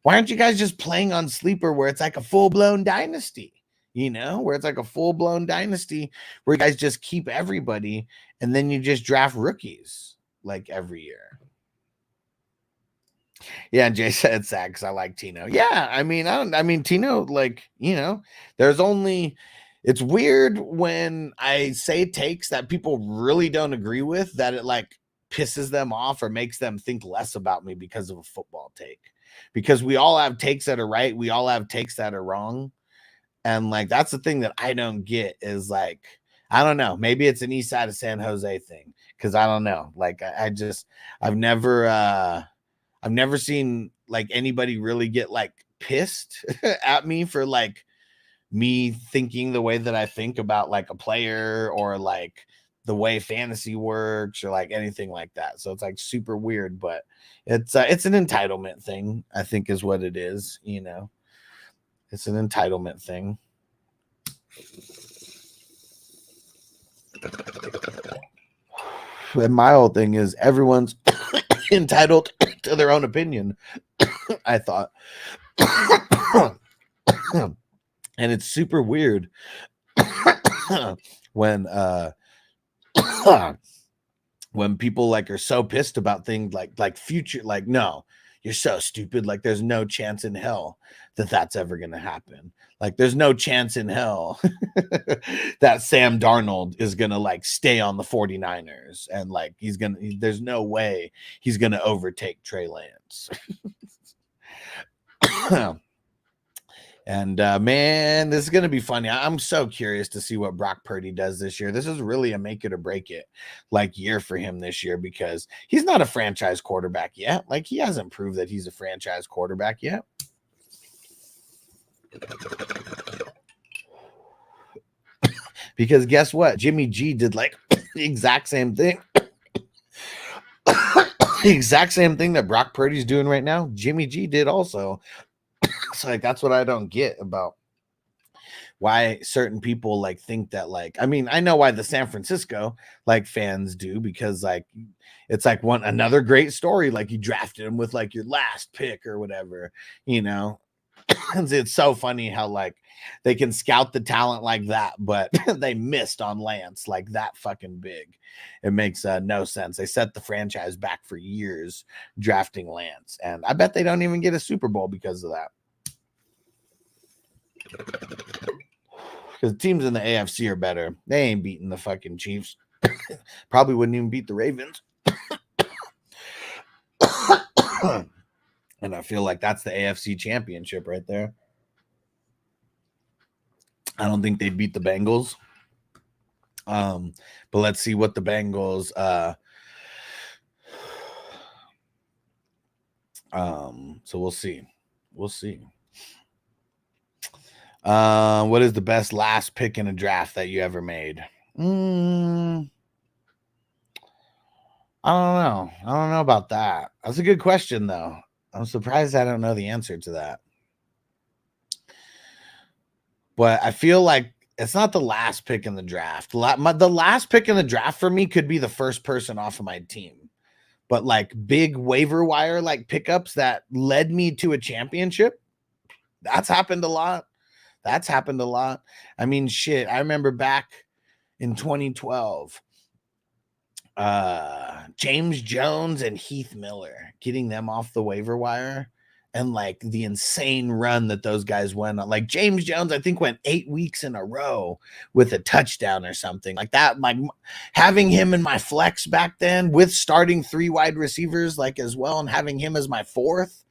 aren't you guys just playing on Sleeper where it's like a full-blown dynasty? You know, where it's like a full-blown dynasty where you guys just keep everybody and then you just draft rookies like every year. Yeah, Jay said sad because I like Tino. Yeah, I mean Tino, like, you know, it's weird when I say takes that people really don't agree with, that it like pisses them off or makes them think less about me because of a football take. Because we all have takes that are right, we all have takes that are wrong. And like, that's the thing that I don't get is like, I don't know, maybe it's an east side of San Jose thing, because I don't know. Like I've never seen like anybody really get like pissed at me for like me thinking the way that I think about like a player or like the way fantasy works or like anything like that. So it's like super weird, but it's an entitlement thing, I think is what it is. You know, it's an entitlement thing. And my whole thing is everyone's entitled to their own opinion. I thought. And it's super weird when people like are so pissed about things like future, like, no, you're so stupid, like there's no chance in hell that that's ever going to happen. Like there's no chance in hell that Sam Darnold is going to like stay on the 49ers and like there's no way he's going to overtake Trey Lance. And man, this is going to be funny. I'm so curious to see what Brock Purdy does this year. This is really a make it or break it like year for him this year, because he's not a franchise quarterback yet. Like he hasn't proved that he's a franchise quarterback yet. Because guess what? Jimmy G did like the exact same thing. The exact same thing that Brock Purdy's doing right now. Jimmy G did also. So like that's what I don't get about why certain people like think that, like, I mean, I know why the San Francisco like fans do, because like it's like another great story, like you drafted him with like your last pick or whatever, you know. It's so funny how like they can scout the talent like that, but they missed on Lance like that fucking big. It makes no sense. They set the franchise back for years drafting Lance, and I bet they don't even get a Super Bowl because of that. Because teams in the AFC are better. They ain't beating the fucking Chiefs. Probably wouldn't even beat the Ravens. And I feel like that's the AFC championship right there. I don't think they'd beat the Bengals. But let's see what the Bengals so we'll see. We'll see. What is the best last pick in a draft that you ever made? I don't know. I don't know about that. That's a good question, though. I'm surprised I don't know the answer to that. But I feel like it's not the last pick in the draft. The last pick in the draft for me could be the first person off of my team. But like big waiver wire like pickups that led me to a championship, that's happened a lot. That's happened a lot. I mean, shit. I remember back in 2012, James Jones and Heath Miller, getting them off the waiver wire, and like the insane run that those guys went on. Like James Jones, I think went 8 weeks in a row with a touchdown or something like that. Like having him in my flex back then with starting 3 wide receivers like as well, and having him as my fourth,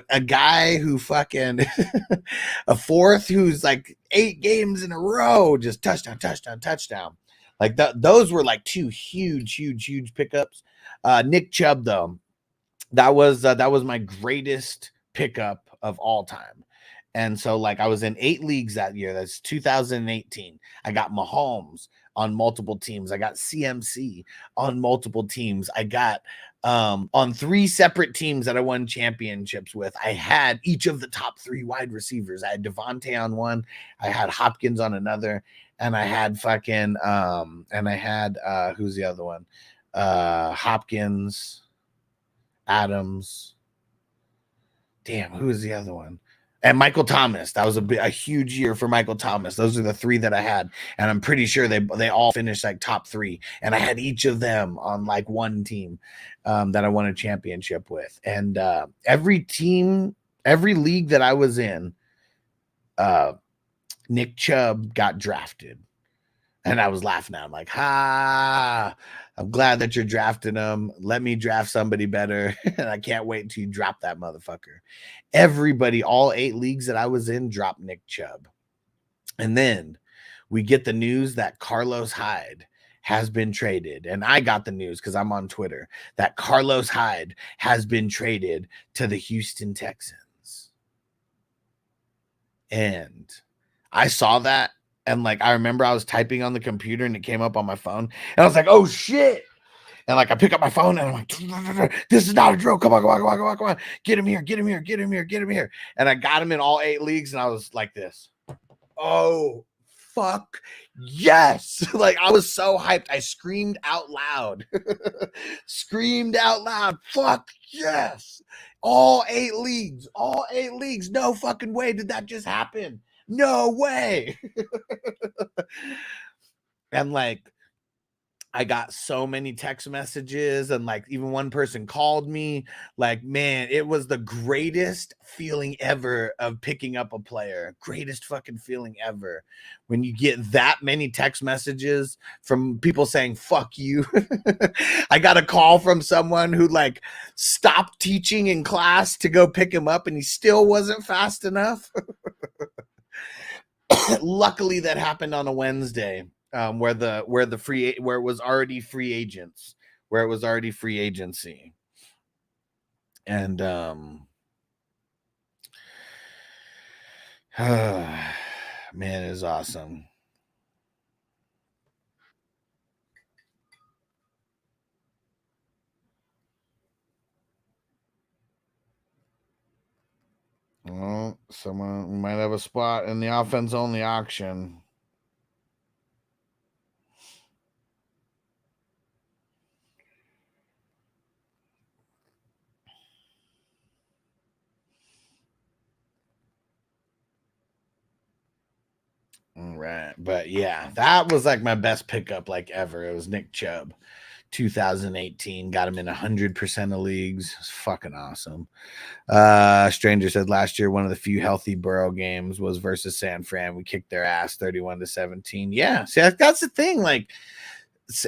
a guy who fucking a fourth who's like 8 games in a row, just touchdown. Like those were like 2 huge pickups. Nick Chubb though, that was my greatest pickup of all time. And so like I was in 8 leagues that year. That's 2018. I got Mahomes on multiple teams. I got CMC on multiple teams. I got on 3 separate teams that I won championships with. I had each of the top 3 wide receivers. I had Devontae on one, I had Hopkins on another, and I had fucking who's the other one? Hopkins, Adams. Damn, who is the other one? And Michael Thomas. That was a huge year for Michael Thomas. Those are the 3 that I had, and I'm pretty sure they all finished like top 3. And I had each of them on like one team that I won a championship with. And every league that I was in, Nick Chubb got drafted. And I was laughing at him like, I'm glad that you're drafting him. Let me draft somebody better. And I can't wait until you drop that motherfucker. Everybody, all 8 leagues that I was in, dropped Nick Chubb. And then we get the news that Carlos Hyde has been traded. And I got the news because I'm on Twitter that Carlos Hyde has been traded to the Houston Texans. And I saw that. And like, I remember I was typing on the computer and it came up on my phone and I was like, oh shit. And like, I pick up my phone and I'm like, this is not a drill. Come on. Get him here. And I got him in all 8 leagues and I was like this. Oh, fuck. Yes. Like I was so hyped. I screamed out loud. Fuck yes. All 8 leagues. No fucking way did that just happen. No way. And like I got so many text messages, and like even one person called me. Like, man, it was the greatest feeling ever of picking up a player. Greatest fucking feeling ever when you get that many text messages from people saying fuck you. I got a call from someone who like stopped teaching in class to go pick him up and he still wasn't fast enough. Luckily that happened on a Wednesday, where it was already free agency. And man, it is awesome. Well, someone might have a spot in the offense only auction. All right. But yeah, that was like my best pickup like ever. It was Nick Chubb. 2018, got him in 100% of leagues. It's fucking awesome. Stranger said last year one of the few healthy Burrow games was versus San Fran. We kicked their ass 31-17. Yeah, see, that's the thing. Like,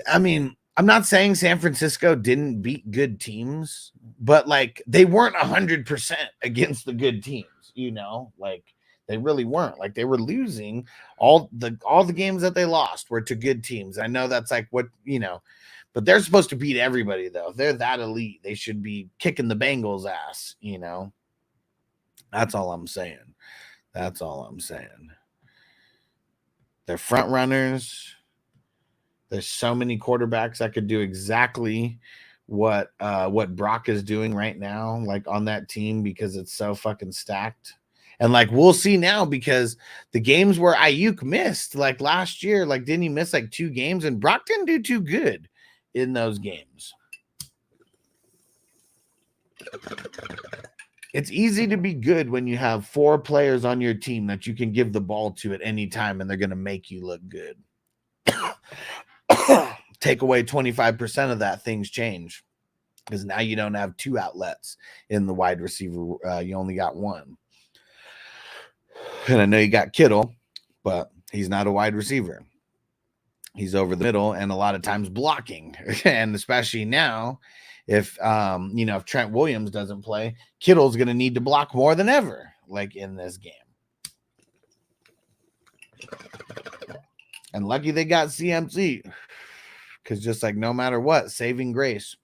I mean, I'm not saying San Francisco didn't beat good teams, but like they weren't 100% against the good teams, you know, like they really weren't. Like they were losing all the games that they lost were to good teams. I know that's like what, you know, but they're supposed to beat everybody, though. They're that elite. They should be kicking the Bengals' ass, you know. That's all I'm saying. They're front runners. There's so many quarterbacks that could do exactly what Brock is doing right now, like on that team, because it's so fucking stacked. And like we'll see now, because the games where Ayuk missed, like last year, like didn't he miss like 2 games? And Brock didn't do too good in those games. It's easy to be good when you have 4 players on your team that you can give the ball to at any time, and they're going to make you look good. Take away 25% of that, things change, because now you don't have 2 outlets in the wide receiver. You only got 1. And I know you got Kittle, but he's not a wide receiver. He's over the middle and a lot of times blocking. And especially now, if if Trent Williams doesn't play, Kittle's going to need to block more than ever, like in this game. And lucky they got CMC, because just like no matter what, saving grace.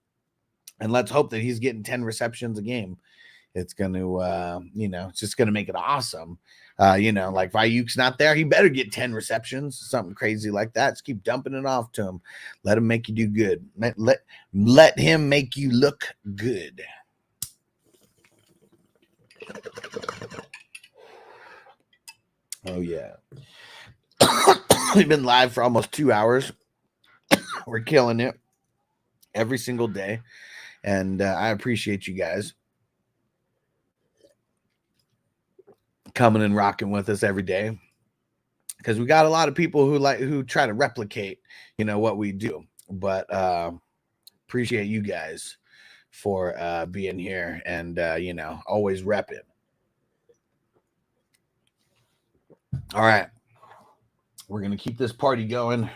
And let's hope that he's getting 10 receptions a game. It's going to, it's just going to make it awesome. Like if Ayuk's not there, he better get 10 receptions, something crazy like that. Just keep dumping it off to him. Let him make you do good. Let him make you look good. Oh, yeah. We've been live for almost 2 hours. We're killing it every single day. And I appreciate you guys coming and rocking with us every day, because we got a lot of people who try to replicate, what we do. But appreciate you guys for being here and, always repping. All right. We're going to keep this party going,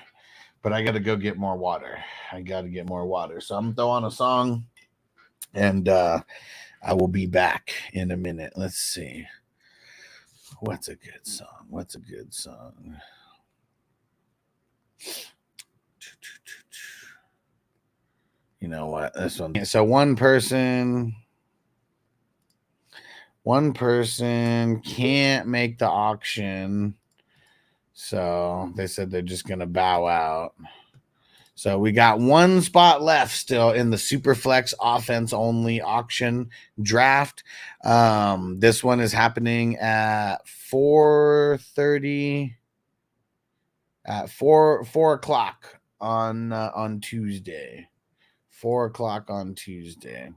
but I got to go get more water. So I'm going to throw on a song, and I will be back in a minute. Let's see. What's a good song? You know what? This one. So one person can't make the auction. So they said they're just going to bow out. So we got 1 spot left still in the Superflex offense only auction draft. This one is happening at 4:30 at 4 o'clock on Tuesday. 4 o'clock on Tuesday.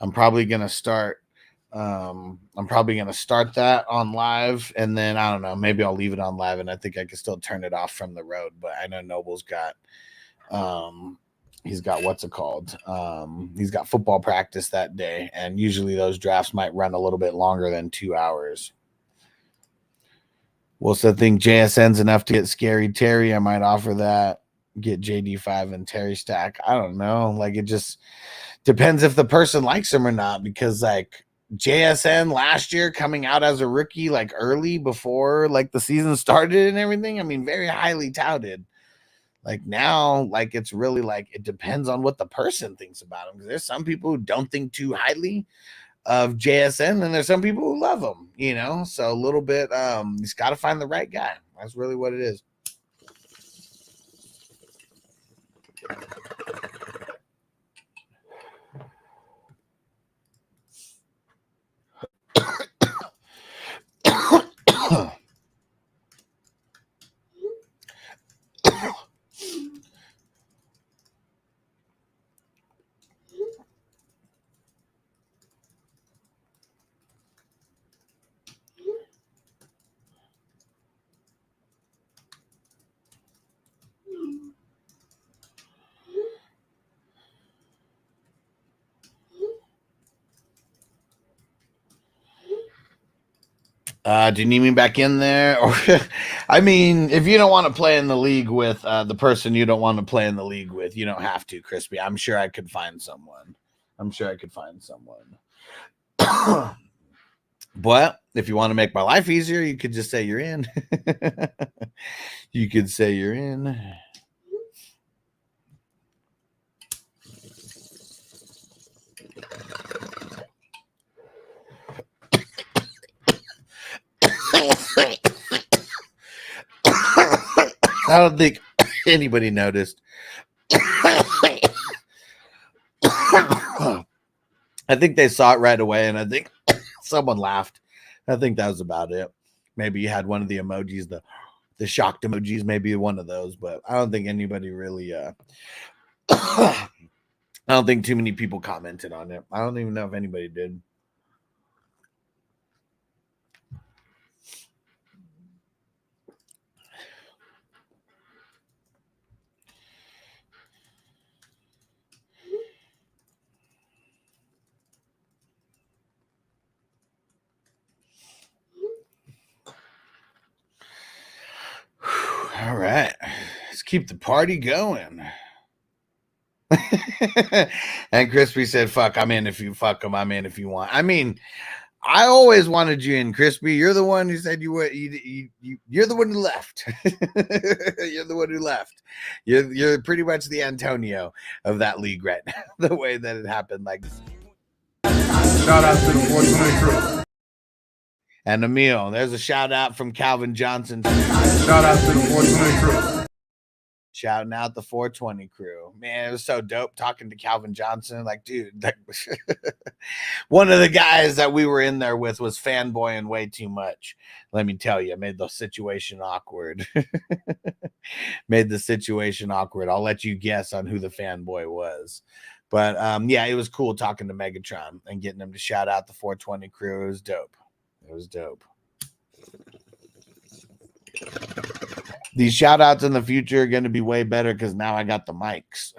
I'm probably gonna start that on live, and then I don't know, maybe I'll leave it on live, and I think I can still turn it off from the road. But I know Noble's got he's got he's got football practice that day, and usually those drafts might run a little bit longer than 2 hours. We'll still think JSN's enough to get Scary Terry. I might offer that. Get JD5 and Terry stack. I don't know. Like, it just depends if the person likes him or not, because like JSN last year coming out as a rookie, like early before like the season started and everything. I mean, very highly touted. Like now, like it's really like it depends on what the person thinks about him. Because there's some people who don't think too highly of JSN, and there's some people who love him, So a little bit, he's got to find the right guy. That's really what it is. Do you need me back in there? Or, I mean, if you don't want to play in the league with the person you don't want to play in the league with, you don't have to, Crispy. I'm sure I could find someone. But if you want to make my life easier, you could just say you're in. You could say you're in. I don't think anybody noticed. I think they saw it right away, and I think someone laughed I think that was about it. Maybe you had one of the emojis, the shocked emojis, maybe one of those, but I don't think anybody really I don't think too many people commented on it. I don't even know if anybody did. All right, let's keep the party going. And Crispy said, "Fuck, I'm in if you fuck him. I'm in if you want." I mean, I always wanted you in, Crispy. You're the one who said you were. You're the one who left. You're the one who left. You're pretty much the Antonio of that league right now. The way that it happened, like. Shout out to the 420 crew. And Emil, there's a shout out from Calvin Johnson. Shout out to the 420 crew. Shouting out the 420 crew. Man, it was so dope talking to Calvin Johnson. Like, dude, that one of the guys that we were in there with was fanboying way too much. Let me tell you, it made the situation awkward. Made the situation awkward. I'll let you guess on who the fanboy was. But yeah, it was cool talking to Megatron and getting him to shout out the 420 crew. It was dope. It was dope. These shout outs in the future are going to be way better because now I got the mics.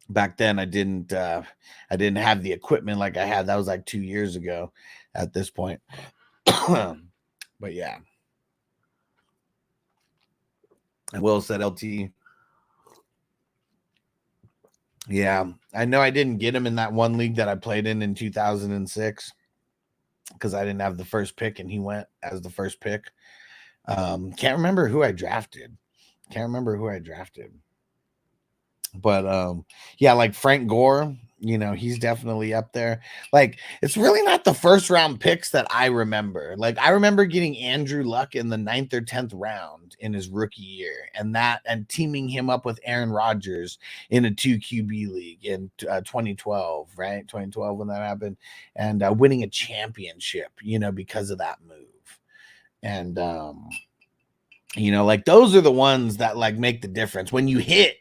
Back then I didn't have the equipment like I had. That was like 2 years ago at this point. But yeah. I will said LT. Yeah, I know I didn't get him in that one league that I played in 2006 because I didn't have the first pick and he went as the first pick. Can't remember who I drafted. But yeah, like Frank Gore, you know, he's definitely up there. Like, it's really not the first round picks that I remember. Like, I remember getting Andrew Luck in the 9th or 10th round in his rookie year, and teaming him up with Aaron Rodgers in a 2 QB league in 2012, right? 2012 when that happened, and winning a championship, you know, because of that move. And you know, like, those are the ones that like make the difference when you hit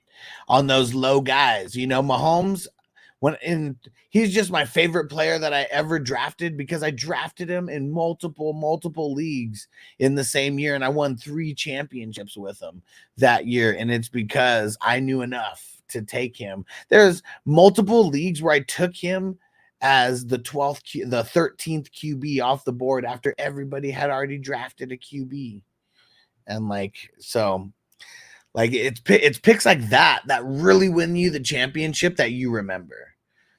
on those low guys. You know, Mahomes, he's just my favorite player that I ever drafted because I drafted him in multiple leagues in the same year, and I won 3 championships with him that year. And it's because I knew enough to take him. There's multiple leagues where I took him as the 13th QB off the board after everybody had already drafted a QB. And like, so like it's picks like that really win you the championship that you remember.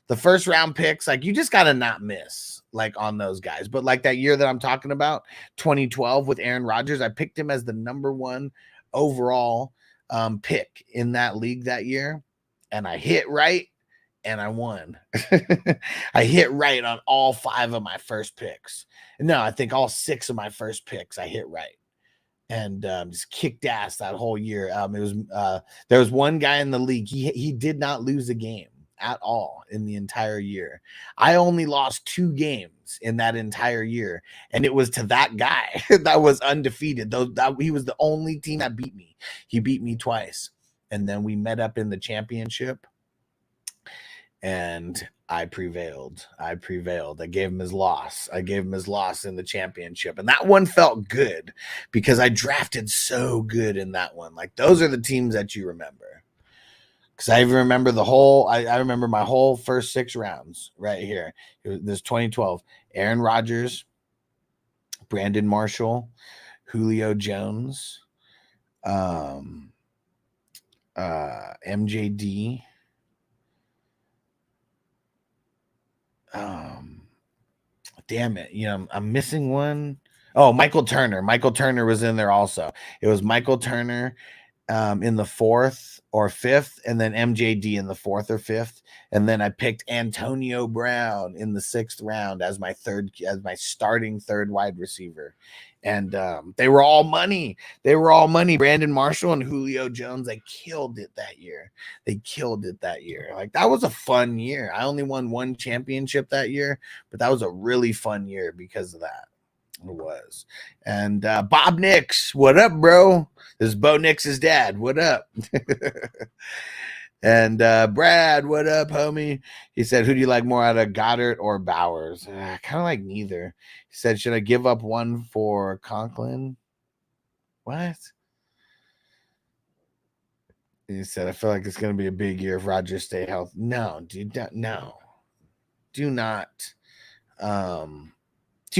The first round picks, like, you just got to not miss like on those guys. But like that year that I'm talking about, 2012 with Aaron Rodgers, I picked him as the #1 overall pick in that league that year. And I hit right. And I won. I hit right on all 5 of my first picks. No, I think all 6 of my first picks I hit right, and just kicked ass that whole year. There was one guy in the league. He did not lose a game at all in the entire year. I only lost 2 games in that entire year, and it was to that guy that was undefeated. He was the only team that beat me. He beat me twice, and then we met up in the championship. And I prevailed. I gave him his loss. In the championship. And that one felt good because I drafted so good in that one. Like, those are the teams that you remember. Because I even remember I remember my whole first 6 rounds right here. This 2012. Aaron Rodgers, Brandon Marshall, Julio Jones, MJD, damn it, you know, I'm missing one. Oh, Michael Turner was in there also. It was Michael Turner, in the 4th or 5th, and then MJD in the 4th or 5th, and then I picked Antonio Brown in the 6th round as my starting third wide receiver. And they were all money. Brandon Marshall and Julio Jones, they killed it that year. Like, that was a fun year. I only won 1 championship that year, but that was a really fun year because of that. It was. And Bob Nix, what up, bro? This is Bo Nix's dad. What up? And Brad, what up, homie? He said, who do you like more out of Goddard or Bowers? Kind of like neither. He said, should I give up one for Conklin? What? He said, I feel like it's going to be a big year if Rodgers stay healthy. No, dude, no. Do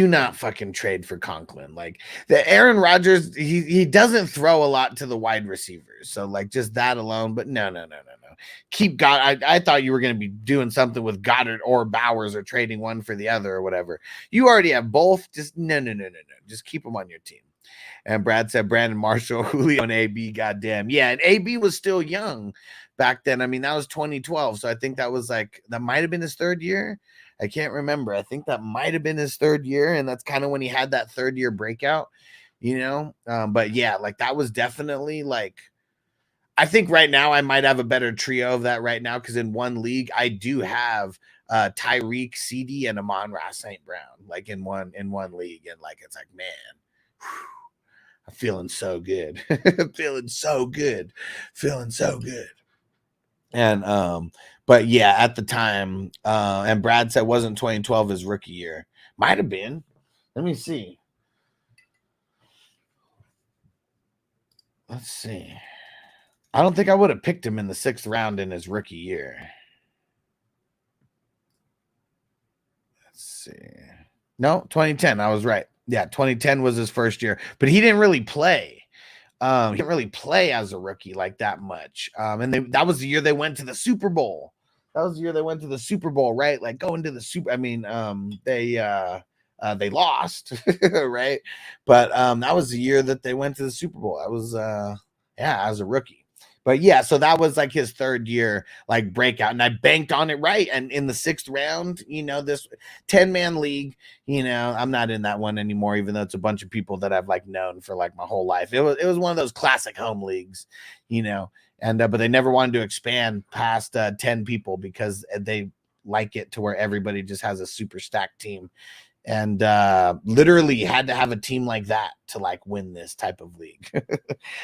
not fucking trade for Conklin. Like, the Aaron Rodgers, he doesn't throw a lot to the wide receivers. So, like, just that alone. But no. Keep Goddard. I thought you were going to be doing something with Goddard or Bowers or trading one for the other or whatever. You already have both. Just no. Just keep them on your team. And Brad said Brandon Marshall, Julio, and AB. Goddamn. Yeah, and AB was still young back then. I mean, that was 2012. So I think that might have been his 3rd year. I can't remember. I think that might have been his 3rd year, and that's kind of when he had that 3rd year breakout, But yeah, like, that was definitely, like, I think right now I might have a better trio of that right now, because in one league I do have Tyreek, CD, and Amon-Ra St. Brown, like, in one league, and like, it's like, man, I'm feeling so good, feeling so good. And but yeah, at the time, and Brad said wasn't 2012 his rookie year. Might have been. Let me see. Let's see. I don't think I would have picked him in the 6th round in his rookie year. Let's see. No, 2010. I was right. Yeah, 2010 was his first year, but he didn't really play. He didn't really play as a rookie like that much. And that was the year they went to the Super Bowl. Right? Like, going to the Super. I mean, they lost, right? But that was the year that they went to the Super Bowl. I was as a rookie. But yeah, so that was like his 3rd year, like, breakout, and I banked on it right. And in the 6th round, this 10-man league, I'm not in that one anymore, even though it's a bunch of people that I've, like, known for, like, my whole life. It was one of those classic home leagues, and but they never wanted to expand past 10 people because they like it to where everybody just has a super stacked team. And literally had to have a team like that to, like, win this type of league.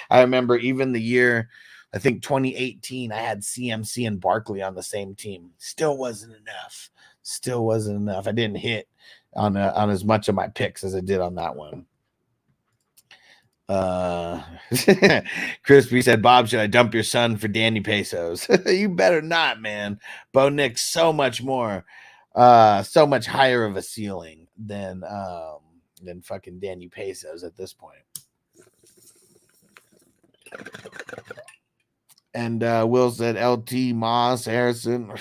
I remember even the year, I think 2018, I had CMC and Barkley on the same team. Still wasn't enough. I didn't hit on as much of my picks as I did on that one. Crispy said, Bob, should I dump your son for Danny Pesos? You better not, man. Bo Nix, so much more, so much higher of a ceiling than fucking Danny Pesos at this point. And Will said LT, Moss, Harrison,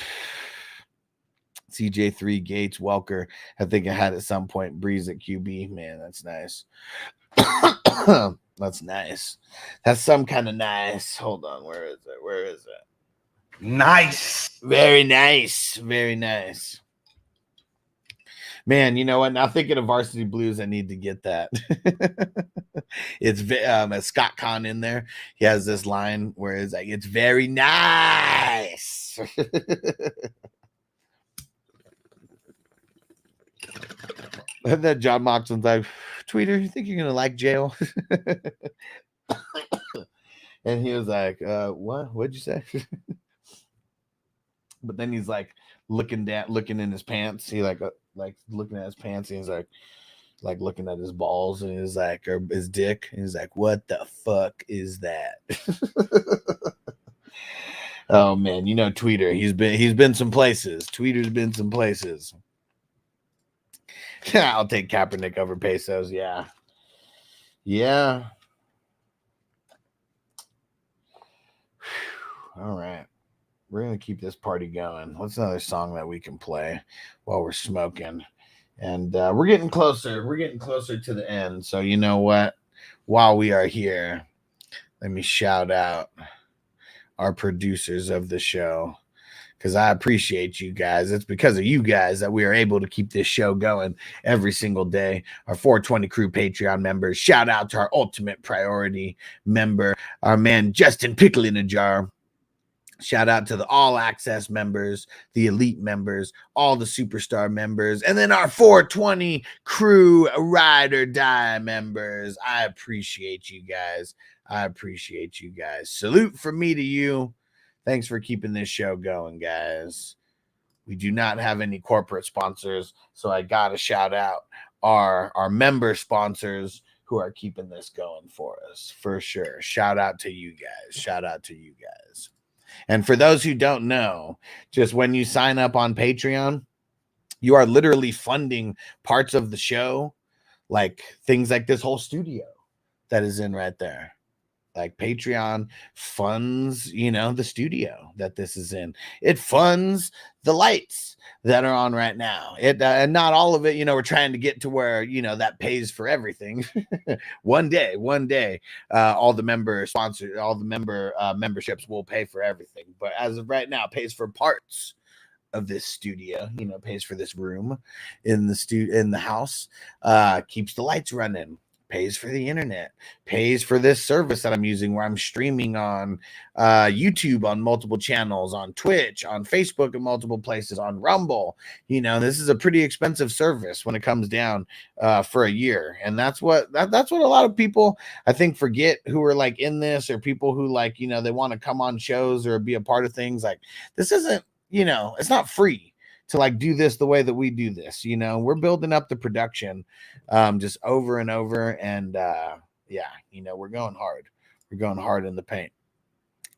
CJ3, Gates, Welker. I think I had at some point Breeze at QB. Man, that's nice. That's nice. That's some kind of nice. Hold on. Where is it? Nice. Very nice. Man, you know what? Now thinking of Varsity Blues, I need to get that. It's Scott Conn in there. He has this line where it's like, it's very nice. And then John Moxon's like, Tweeter, you think you're going to like jail? And he was like, what? What'd you say? But then he's like looking in his pants. He like looking at his pants, and he's like looking at his balls, and he's like, or his dick, and he's like, what the fuck is that? Oh man, Tweeter, he's been some places. Tweeter's been some places. I'll take Kaepernick over Pesos. Yeah. All right. We're going to keep this party going. What's another song that we can play while we're smoking? And we're getting closer. We're getting closer to the end. So you know what? While we are here, let me shout out our producers of the show, because I appreciate you guys. It's because of you guys that we are able to keep this show going every single day. Our 420 Crew Patreon members. Shout out to our Ultimate Priority member, our man Justin Pickle in a Jar. Shout out to the All Access members, the Elite members, all the Superstar members, and then our 420 Crew Ride or Die members. I appreciate you guys. I appreciate you guys. Salute from me to you. Thanks for keeping this show going, guys. We do not have any corporate sponsors, so I got to shout out our member sponsors who are keeping this going for us, for sure. Shout out to you guys. Shout out to you guys. And for those who don't know, just when you sign up on Patreon, you are literally funding parts of the show, like things like this whole studio that is in right there. Like Patreon funds, the studio that this is in. It funds the lights that are on right now. It and not all of it, we're trying to get to where, that pays for everything. one day, all the member sponsors, all the memberships will pay for everything. But as of right now, it pays for parts of this studio, pays for this room in the house, keeps the lights running, pays for the internet, pays for this service that I'm using where I'm streaming on YouTube, on multiple channels, on Twitch, on Facebook, in multiple places, on Rumble. This is a pretty expensive service when it comes down for a year. And that's what a lot of people, I think, forget, who are like in this, or people who like, they want to come on shows or be a part of things. Like, this isn't, it's not free to like do this the way that we do this. We're building up the production just over and over. And we're going hard. We're going hard in the paint.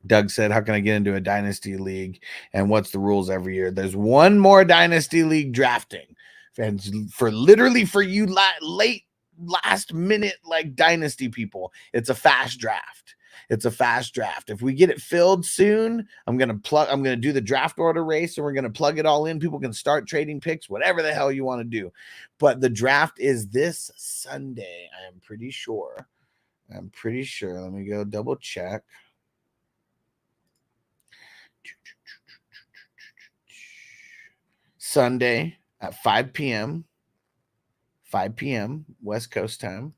Doug said, how can I get into a dynasty league? And what's the rules every year? There's one more dynasty league drafting. And for you late last minute, like dynasty people, it's a fast draft. It's a fast draft. If we get it filled soon, I'm going to do the draft order race, and we're going to plug it all in. People can start trading picks, whatever the hell you want to do. But the draft is this Sunday. I'm pretty sure. Let me go double check. Sunday at 5 p.m. West Coast time.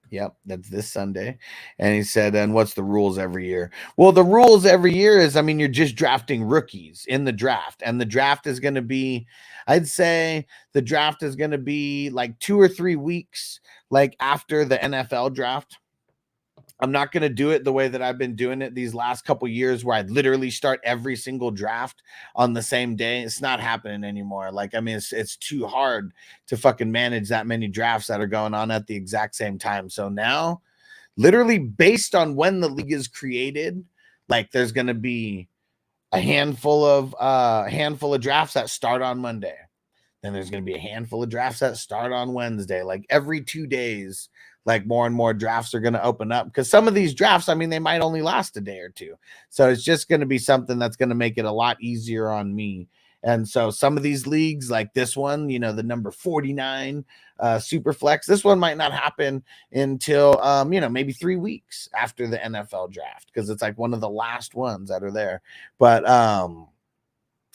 Yep, that's this Sunday. And he said, and what's the rules every year? Well, the rules every year is, you're just drafting rookies in the draft. And the draft is going to be, I'd say the draft is going to be like 2 or 3 weeks, like after the NFL draft. I'm not going to do it the way that I've been doing it these last couple years, where I'd literally start every single draft on the same day. It's not happening anymore. It's too hard to fucking manage that many drafts that are going on at the exact same time. So now, literally based on when the league is created, like there's going to be a handful of drafts that start on Monday. Then there's going to be a handful of drafts that start on Wednesday. Like every 2 days, like more and more drafts are going to open up, because some of these drafts, they might only last a day or two. So it's just going to be something that's going to make it a lot easier on me. And so some of these leagues, like this one, the number 49 Superflex, this one might not happen until, maybe 3 weeks after the NFL draft, because it's like one of the last ones that are there. But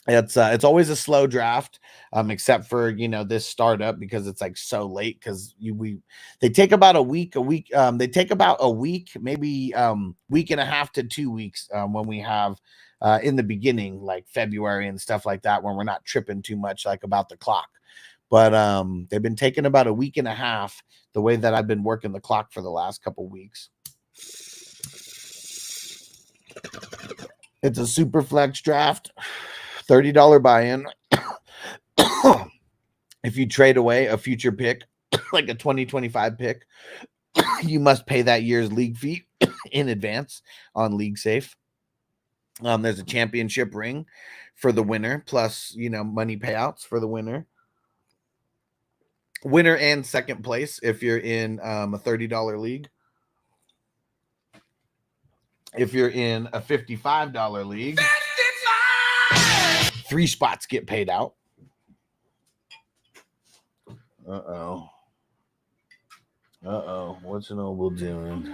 it's always a slow draft, except for this startup, because it's like so late, because they take about a week, they take about a week, maybe week and a half to 2 weeks when we have in the beginning, like February and stuff like that, when we're not tripping too much like about the clock. But they've been taking about a week and a half, the way that I've been working the clock for the last couple weeks. It's a super flex draft, $30 buy-in. If you trade away a future pick, like a 2025 pick, you must pay that year's league fee in advance on League Safe. There's a championship ring for the winner, plus, money payouts for the winner. Winner and second place if you're in a $30 league. If you're in a $55 league, 3 spots get paid out. What's Noble doing?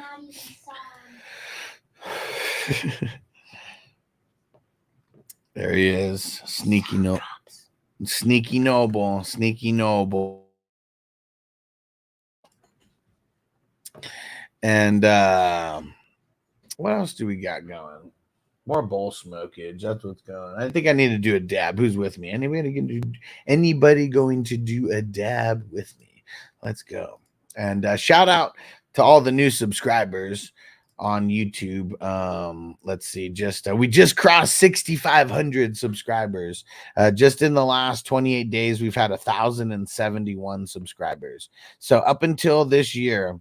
There he is. Sneaky Noble. And what else do we got going? More bowl smokage. That's what's going on. I think I need to do a dab. Who's with me? Anybody going to do a dab with me? Let's go. And shout out to all the new subscribers on YouTube. Let's see. We just crossed 6,500 subscribers. Just in the last 28 days, we've had 1,071 subscribers. So up until this year,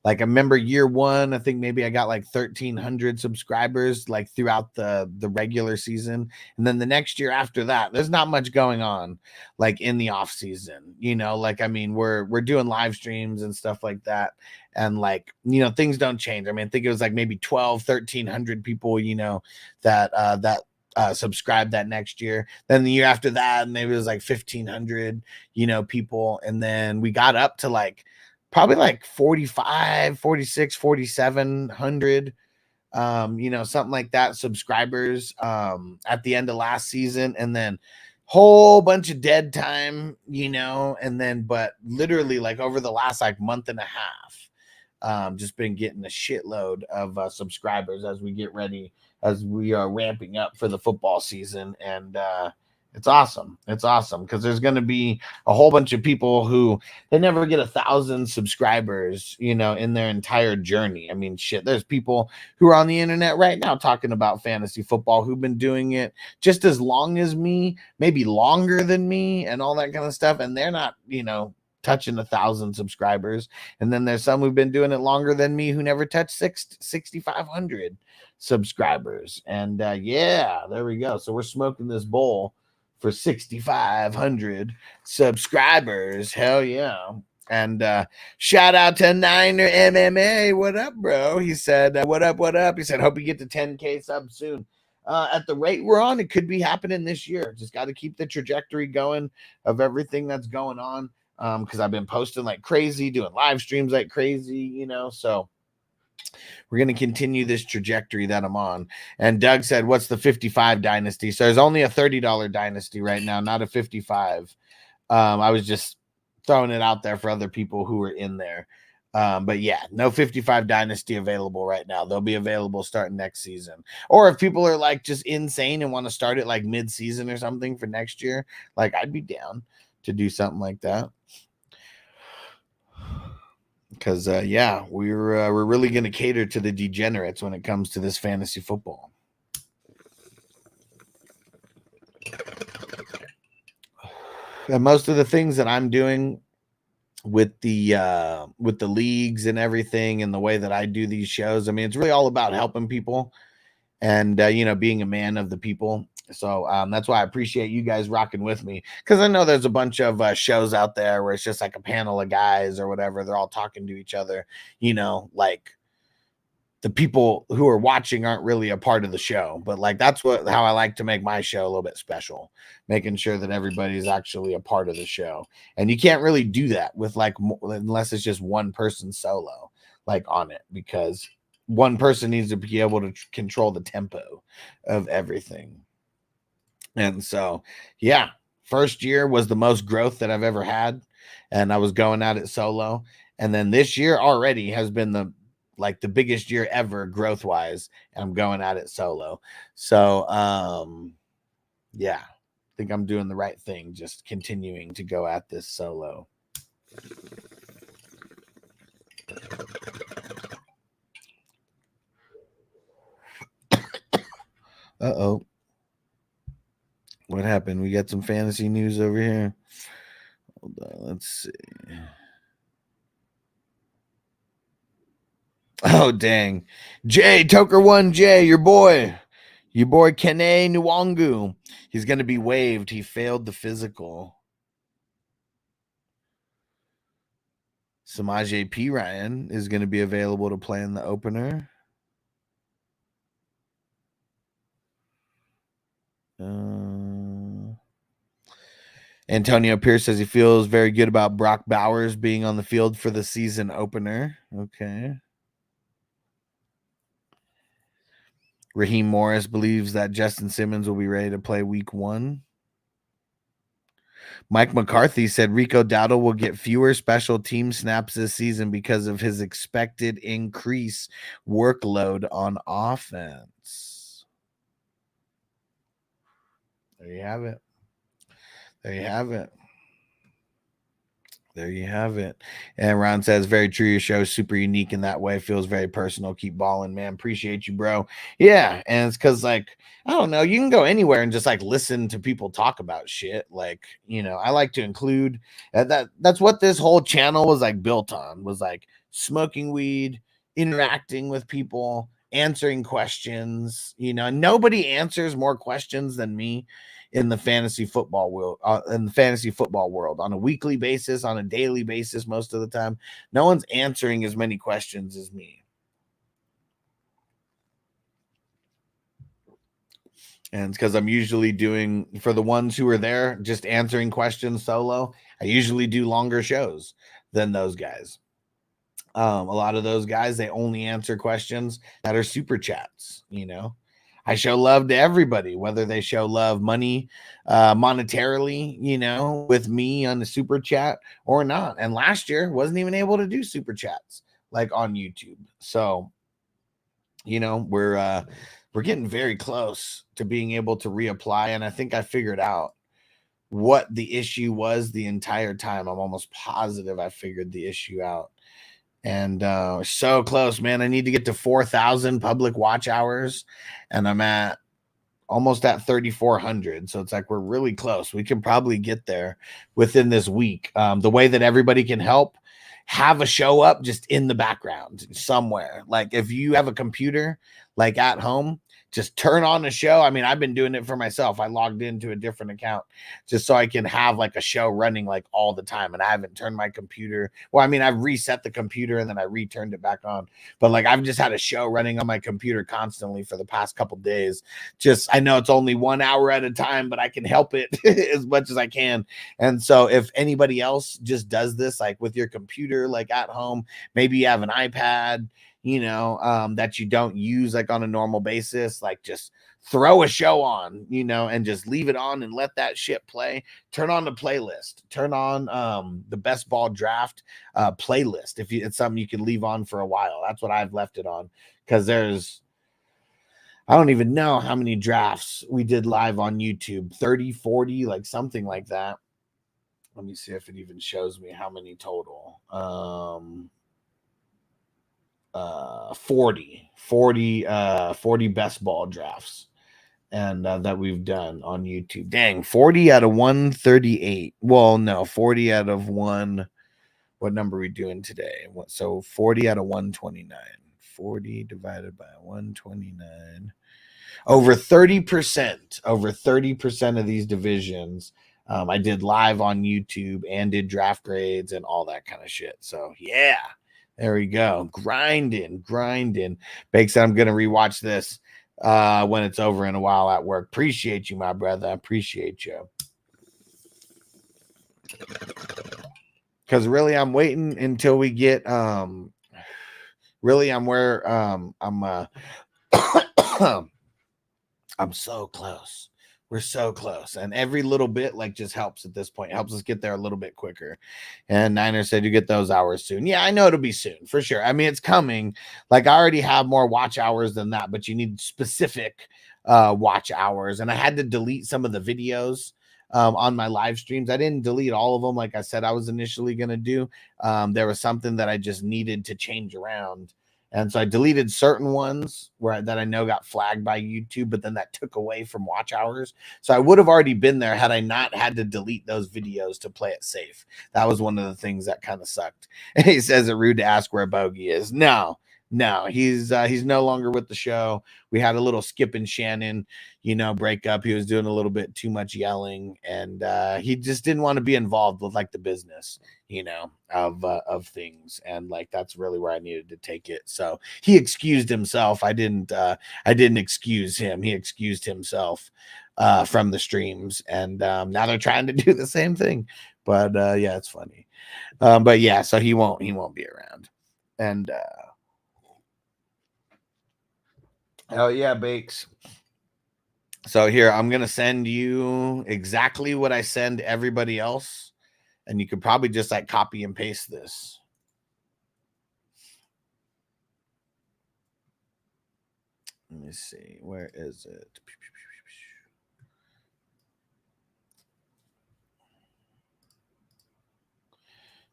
like I remember year one, I think maybe I got like 1,300 subscribers like throughout the regular season. And then the next year after that, there's not much going on like in the off season, like, I mean, we're doing live streams and stuff like that. And like, things don't change. I mean, I think it was like maybe 1,300 people, that subscribed that next year. Then the year after that, maybe it was like 1,500, people. And then we got up to like, probably like 45, 46, 4,700, something like that subscribers at the end of last season. And then whole bunch of dead time, and then, but literally like over the last like month and a half, just been getting a shitload of subscribers as we get ready, as we are ramping up for the football season. And it's awesome. It's awesome because there's going to be a whole bunch of people who they never get 1,000 subscribers, in their entire journey. I mean, shit, there's people who are on the internet right now talking about fantasy football who've been doing it just as long as me, maybe longer than me and all that kind of stuff. And they're not, touching 1,000 subscribers. And then there's some who've been doing it longer than me who never touched 6,500 subscribers. And yeah, there we go. So we're smoking this bowl for 6,500 subscribers. Hell yeah. And shout out to Niner MMA. What up, bro? He said, what up? He said, hope you get to 10K subs soon. At the rate we're on, it could be happening this year. Just got to keep the trajectory going of everything that's going on. Because I've been posting like crazy, doing live streams like crazy, so we're going to continue this trajectory that I'm on. And Doug said, what's the 55 dynasty? So there's only a $30 dynasty right now, not a 55. I was just throwing it out there for other people who are in there. But yeah, no 55 dynasty available right now. They'll be available starting next season. Or if people are like just insane and want to start it like mid-season or something for next year, like I'd be down to do something like that. Because yeah, we're really going to cater to the degenerates when it comes to this fantasy football. And most of the things that I'm doing with the leagues and everything and the way that I do these shows, I mean, it's really all about helping people and being a man of the people. So that's why I appreciate you guys rocking with me, because I know there's a bunch of shows out there where it's just like a panel of guys or whatever. They're all talking to each other, like the people who are watching aren't really a part of the show. But like that's how I like to make my show a little bit special, making sure that everybody's actually a part of the show. And you can't really do that with like unless it's just one person solo like on it, because one person needs to be able to control the tempo of everything. And so, yeah, first year was the most growth that I've ever had. And I was going at it solo. And then this year already has been the biggest year ever growth wise. And I'm going at it solo. So, yeah, I think I'm doing the right thing. Just continuing to go at this solo. Uh-oh. What happened? We got some fantasy news over here. Hold on, let's see. Oh, dang. Jay, Toker1J, your boy Kene Nwangu. He's going to be waived. He failed the physical. Samaje P. Ryan is going to be available to play in the opener. Antonio Pierce says he feels very good about Brock Bowers being on the field for the season opener. Okay. Raheem Morris believes that Justin Simmons will be ready to play week 1. Mike McCarthy said Rico Dowdle will get fewer special team snaps this season because of his expected increase workload on offense. There you have it. There you have it. There you have it. And Ron says, very true. Your show is super unique in that way. Feels very personal. Keep balling, man. Appreciate you, bro. Yeah. And it's because, like, I don't know, you can go anywhere and just like listen to people talk about shit. Like, you know, I like to include that's what this whole channel was like built on, was like smoking weed, interacting with people, answering questions. You know, nobody answers more questions than me in the fantasy football world, on a weekly basis, on a daily basis. Most of the time, no one's answering as many questions as me. And it's because I'm usually doing, for the ones who are there, just answering questions solo. I usually do longer shows than those guys. A lot of those guys, they only answer questions that are super chats, you know. I show love to everybody, whether they show love monetarily, you know, with me on the super chat or not. And last year wasn't even able to do super chats like on YouTube. So, you know, we're getting very close to being able to reapply. And I think I figured out what the issue was the entire time. I'm almost positive I figured the issue out. And so close, man. I need to get to 4,000 public watch hours, and I'm almost at 3,400. So it's like we're really close. We can probably get there within this week. The way that everybody can help, have a show up just in the background somewhere. Like if you have a computer like at home, just turn on a show. I mean, I've been doing it for myself. I logged into a different account just so I can have like a show running like all the time. And I haven't turned my computer. Well, I mean, I've reset the computer and then I returned it back on. But like I've just had a show running on my computer constantly for the past couple days. Just, I know it's only 1 hour at a time, but I can help it as much as I can. And so if anybody else just does this, like with your computer, like at home, maybe you have an iPad, you know, that you don't use like on a normal basis, like just throw a show on, you know, and just leave it on and let that shit play. Turn on the playlist, turn on the best ball draft playlist. If it's something you can leave on for a while, that's what I've left it on, because I don't even know how many drafts we did live on YouTube, 30, 40, like something like that. Let me see if it even shows me how many total. 40 best ball drafts and that we've done on YouTube. Dang, 40 out of 138. Well, no, 40 out of one. What number are we doing today? So 40 out of 129. 40 divided by 129. Over 30% of these divisions I did live on YouTube and did draft grades and all that kind of shit. So yeah. There we go. Grinding. Bake said I'm going to rewatch this when it's over in a while at work. Appreciate you, my brother. I appreciate you. Because really, I'm waiting until we get really, I'm where I'm so close. We're so close. And every little bit like just helps at this point. Helps us get there a little bit quicker. And Niner said you get those hours soon. Yeah, I know it'll be soon for sure. I mean, it's coming. Like I already have more watch hours than that, but you need specific watch hours. And I had to delete some of the videos on my live streams. I didn't delete all of them like I said I was initially going to do. There was something that I just needed to change around. And so I deleted certain ones that I know got flagged by YouTube, but then that took away from watch hours. So I would have already been there had I not had to delete those videos to play it safe. That was one of the things that kind of sucked. And he says it rude to ask where Bogey is. No, he's no longer with the show. We had a little Skip and Shannon, breakup. He was doing a little bit too much yelling, and he just didn't want to be involved with like the business, of things. And like that's really where I needed to take it. So he excused himself. I didn't excuse him. He excused himself from the streams, and now they're trying to do the same thing. But yeah, it's funny. But yeah, so he won't be around, and Oh yeah, Bakes. So here, I'm going to send you exactly what I send everybody else. And you could probably just like copy and paste this. Let me see. Where is it?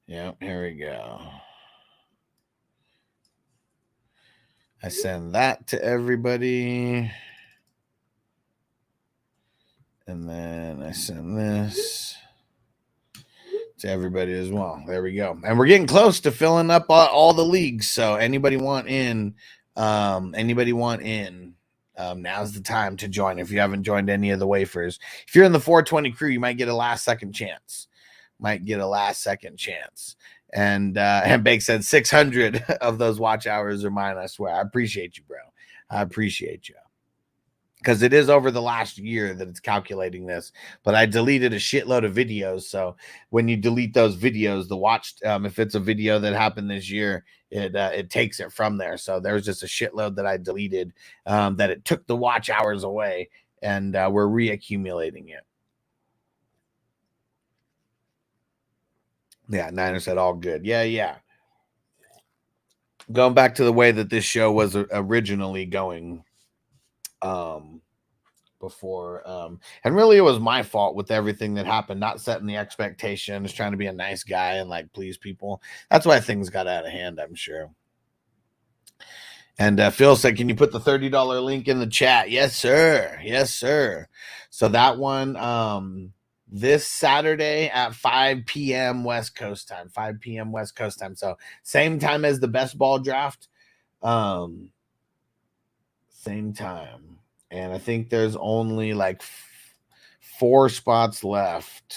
Yeah, here we go. I send that to everybody. And then I send this to everybody as well. There we go. And we're getting close to filling up all the leagues. So anybody want in, now's the time to join. If you haven't joined any of the wafers, if you're in the 420 crew, you might get a last second chance. And Bake said 600 of those watch hours are mine. I swear. I appreciate you, bro. I appreciate you. Because it is over the last year that it's calculating this, but I deleted a shitload of videos. So when you delete those videos, the watch, if it's a video that happened this year, it takes it from there. So there's just a shitload that I deleted, that it took the watch hours away, and we're reaccumulating it. Yeah, Niner said all good. Yeah. Going back to the way that this show was originally going. Before and really it was my fault with everything that happened, not setting the expectations, trying to be a nice guy and like please people. That's why things got out of hand, I'm sure. And Phil said, can you put the $30 link in the chat? Yes sir. So that one this Saturday at 5 p.m. West Coast time. So same time as the best ball draft. Same time. And I think there's only like 4 spots left.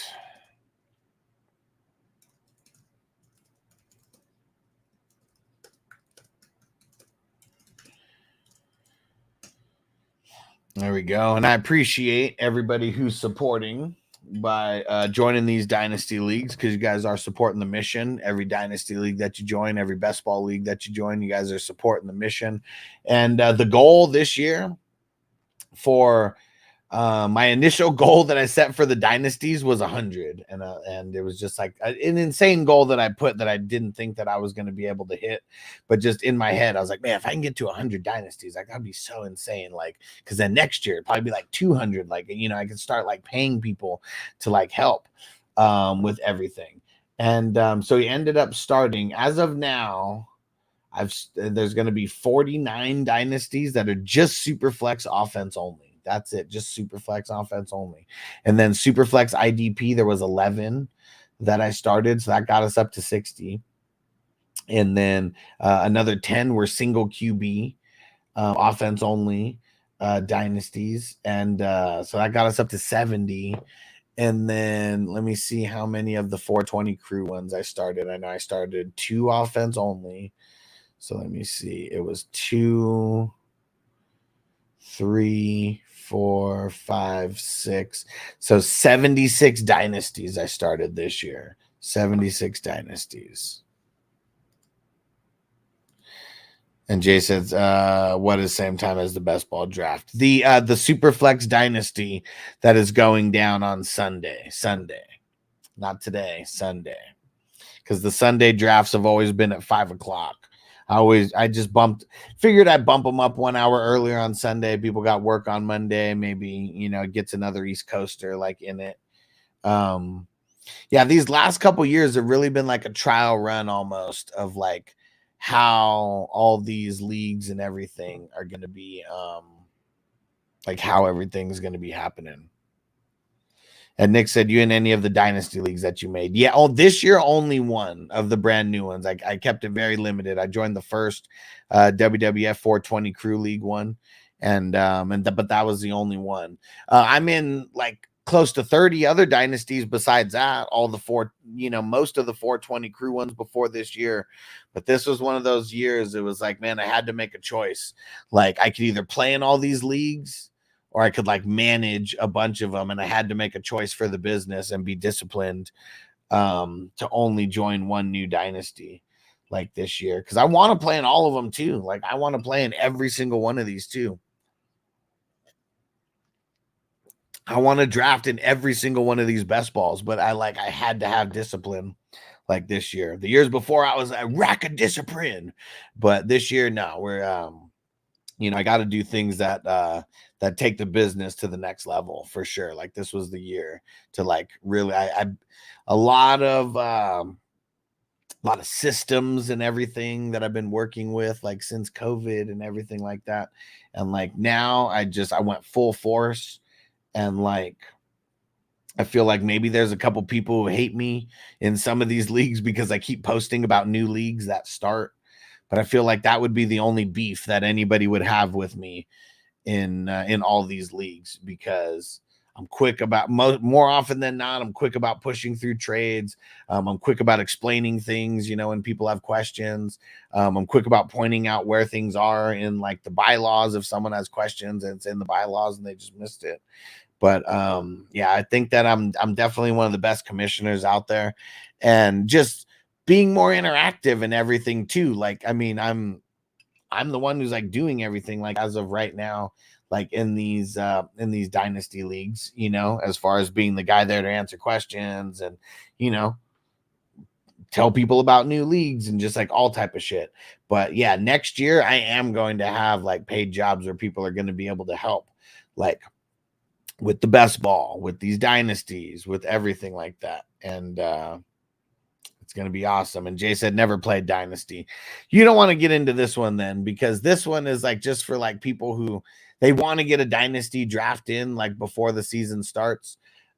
There we go. And I appreciate everybody who's supporting by joining these dynasty leagues, because you guys are supporting the mission. Every dynasty league that you join, every best ball league that you join, you guys are supporting the mission. And the goal this year for my initial goal that I set for the dynasties was 100, and it was just like an insane goal that I put that I didn't think that I was going to be able to hit, but just in my head I was like, man, if I can get to 100 dynasties, like that'd be so insane. Like, because then next year it'd probably be like 200. Like, you know, I could start like paying people to like help with everything. And so he ended up starting, as of now, there's going to be 49 dynasties that are just Superflex offense only. That's it, just Superflex offense only. And then Superflex IDP, there was 11 that I started, so that got us up to 60. And then another 10 were single QB offense only dynasties, and so that got us up to 70. And then let me see how many of the 420 crew ones I started. I know I started 2 offense only. So let me see. It was 2, 3, 4, 5, 6. So 76 dynasties I started this year. 76 dynasties. And Jay says, what is same time as the best ball draft? The Superflex dynasty that is going down on Sunday. Not today, Sunday. Because the Sunday drafts have always been at 5 o'clock. I just figured I'd bump them up 1 hour earlier on Sunday. People got work on Monday. Maybe, you know, it gets another East Coaster like in it. Yeah, these last couple years have really been like a trial run almost of like how all these leagues and everything are going to be, like how everything's going to be happening. And Nick said, you in any of the dynasty leagues that you made? Yeah. Oh, this year, only one of the brand new ones. I kept it very limited. I joined the first WWF 420 crew league one. But that was the only one. I'm in like close to 30 other dynasties besides that, most of the 420 crew ones before this year. But this was one of those years. It was like, man, I had to make a choice. Like I could either play in all these leagues or I could like manage a bunch of them. And I had to make a choice for the business and be disciplined to only join one new dynasty like this year. Cause I want to play in all of them too. Like I want to play in every single one of these too. I want to draft in every single one of these best balls, but I had to have discipline like this year. The years before I was a rack of discipline, but this year, no, we're, I got to do things that take the business to the next level for sure. Like this was the year to like really, a lot of systems and everything that I've been working with like since COVID and everything like that. And like now I went full force, and like I feel like maybe there's a couple people who hate me in some of these leagues because I keep posting about new leagues that start. But I feel like that would be the only beef that anybody would have with me in all these leagues, because I'm quick about more often than not. I'm quick about pushing through trades. I'm quick about explaining things, when people have questions. I'm quick about pointing out where things are in like the bylaws. If someone has questions and it's in the bylaws and they just missed it. But yeah, I think that I'm definitely one of the best commissioners out there, and just being more interactive and everything too. Like, I mean, I'm the one who's like doing everything like as of right now, like in these dynasty leagues, as far as being the guy there to answer questions and, tell people about new leagues and just like all type of shit. But yeah, next year I am going to have like paid jobs where people are going to be able to help, like with the best ball, with these dynasties, with everything like that. And, it's going to be awesome. And Jay said, never played Dynasty. You don't want to get into this one then, because this one is like just for like people who they want to get a Dynasty draft in like before the season starts.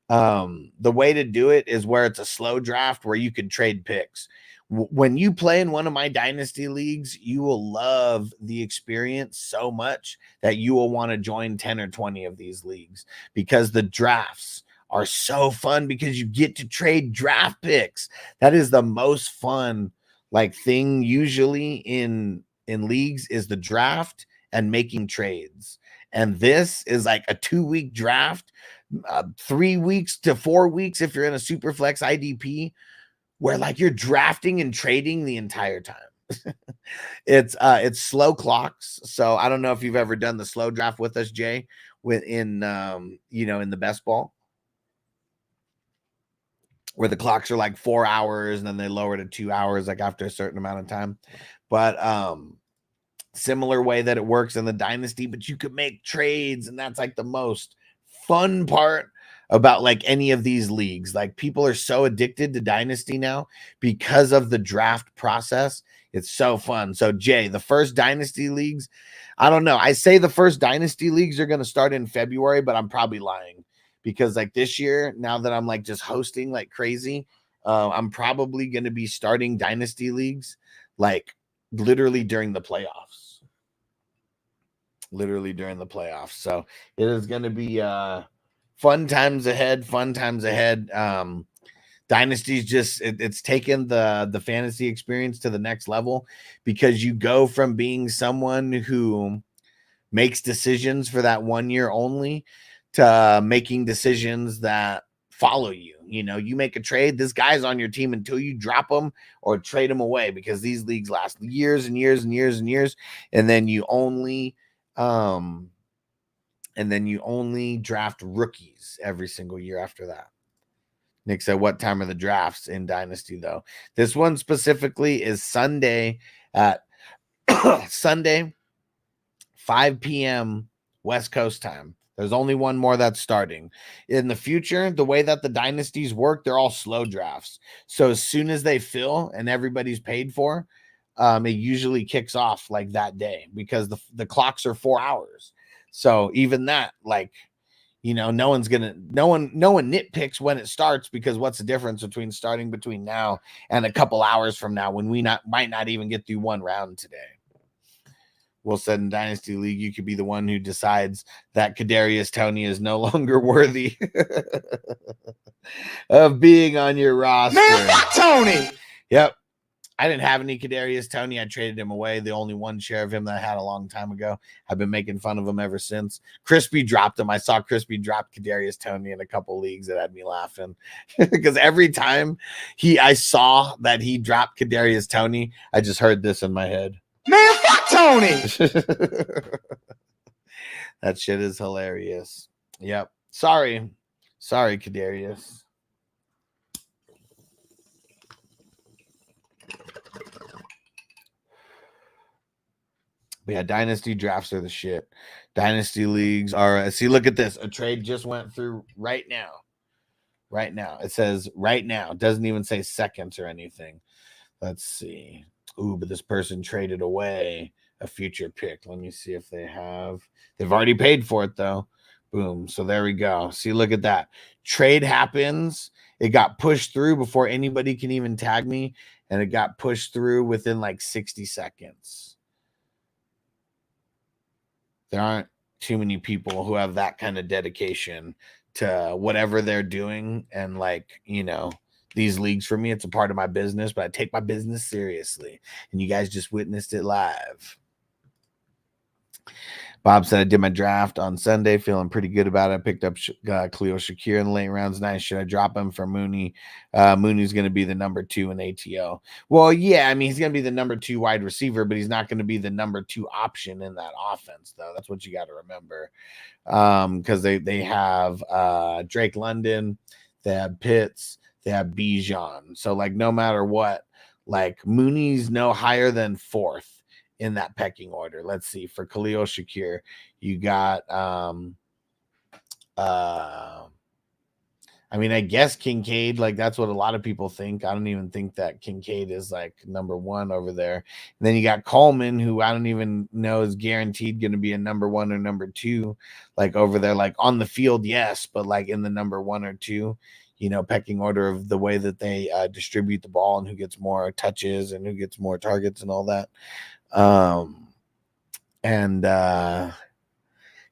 The way to do it is where it's a slow draft where you could trade picks. When you play in one of my Dynasty leagues, you will love the experience so much that you will want to join 10 or 20 of these leagues, because the drafts are so fun because you get to trade draft picks. That is the most fun like thing usually in leagues, is the draft and making trades. And this is like a 2-week draft, 3 weeks to 4 weeks if you're in a super flex IDP, where like you're drafting and trading the entire time. It's slow clocks. So I don't know if you've ever done the slow draft with us, Jay, in the best ball, where the clocks are like 4 hours and then they lower to 2 hours, like after a certain amount of time. But similar way that it works in the Dynasty, but you could make trades. And that's like the most fun part about like any of these leagues. Like people are so addicted to Dynasty now because of the draft process. It's so fun. So Jay, the first Dynasty leagues, I don't know. I say the first Dynasty leagues are going to start in February, but I'm probably lying. Because like this year, now that I'm like just hosting like crazy, I'm probably going to be starting Dynasty leagues like literally during the playoffs. So it is going to be fun times ahead. Dynasty's just it's taken the fantasy experience to the next level, because you go from being someone who makes decisions for that 1 year only to making decisions that follow you. You make a trade, this guy's on your team until you drop him or trade him away, because these leagues last years and years and years and years. And then you only draft rookies every single year after that. Nick said, what time are the drafts in Dynasty though? This one specifically is Sunday at 5 p.m. West Coast time. There's only one more that's starting. In the future, the way that the dynasties work, they're all slow drafts. So as soon as they fill and everybody's paid for, it usually kicks off like that day, because the clocks are 4 hours. So even that, like, no one nitpicks when it starts, because what's the difference between starting between now and a couple hours from now when we might not even get through one round today? Will said, in Dynasty League, you could be the one who decides that Kadarius Toney is no longer worthy of being on your roster. Man, fuck Tony. Yep. I didn't have any Kadarius Toney. I traded him away. The only one share of him that I had a long time ago. I've been making fun of him ever since. Crispy dropped him. I saw Crispy drop Kadarius Toney in a couple leagues that had me laughing. Because every time I saw that he dropped Kadarius Toney, I just heard this in my head. Man, fuck Tony. That shit is hilarious. Yep. Sorry, Kadarius. But yeah, dynasty drafts are the shit. Dynasty leagues are. See, look at this. A trade just went through right now. Right now, it says right now. It doesn't even say seconds or anything. Let's see. Ooh, but this person traded away a future pick. Let me see if they have. They've already paid for it though. Boom. So there we go. See, look at that. Trade happens. It got pushed through before anybody can even tag me, and it got pushed through within like 60 seconds. There aren't too many people who have that kind of dedication to whatever they're doing. And like, you know, these leagues for me, it's a part of my business, but I take my business seriously. And you guys just witnessed it live. Bob said, I did my draft on Sunday, feeling pretty good about it. I picked up Khalil Shakir in the late rounds. Nice. Should I drop him for Mooney? Mooney's going to be the number 2 in ATO. Well, yeah, I mean, he's going to be the number 2 wide receiver, but he's not going to be the number 2 option in that offense, though. That's what you got to remember. Because they have Drake London, they have Pitts, they have Bijan. So, like, no matter what, like, Mooney's no higher than 4th in that pecking order. Let's see. For Khalil Shakir, you got I mean, I guess Kincaid, like that's what a lot of people think. I don't even think that Kincaid is like number 1 over there. And then you got Coleman, who I don't even know is guaranteed going to be a number 1 or number 2, like over there, like on the field, yes, but like in the number 1 or 2, you know, pecking order of the way that they distribute the ball and who gets more touches and who gets more targets and all that.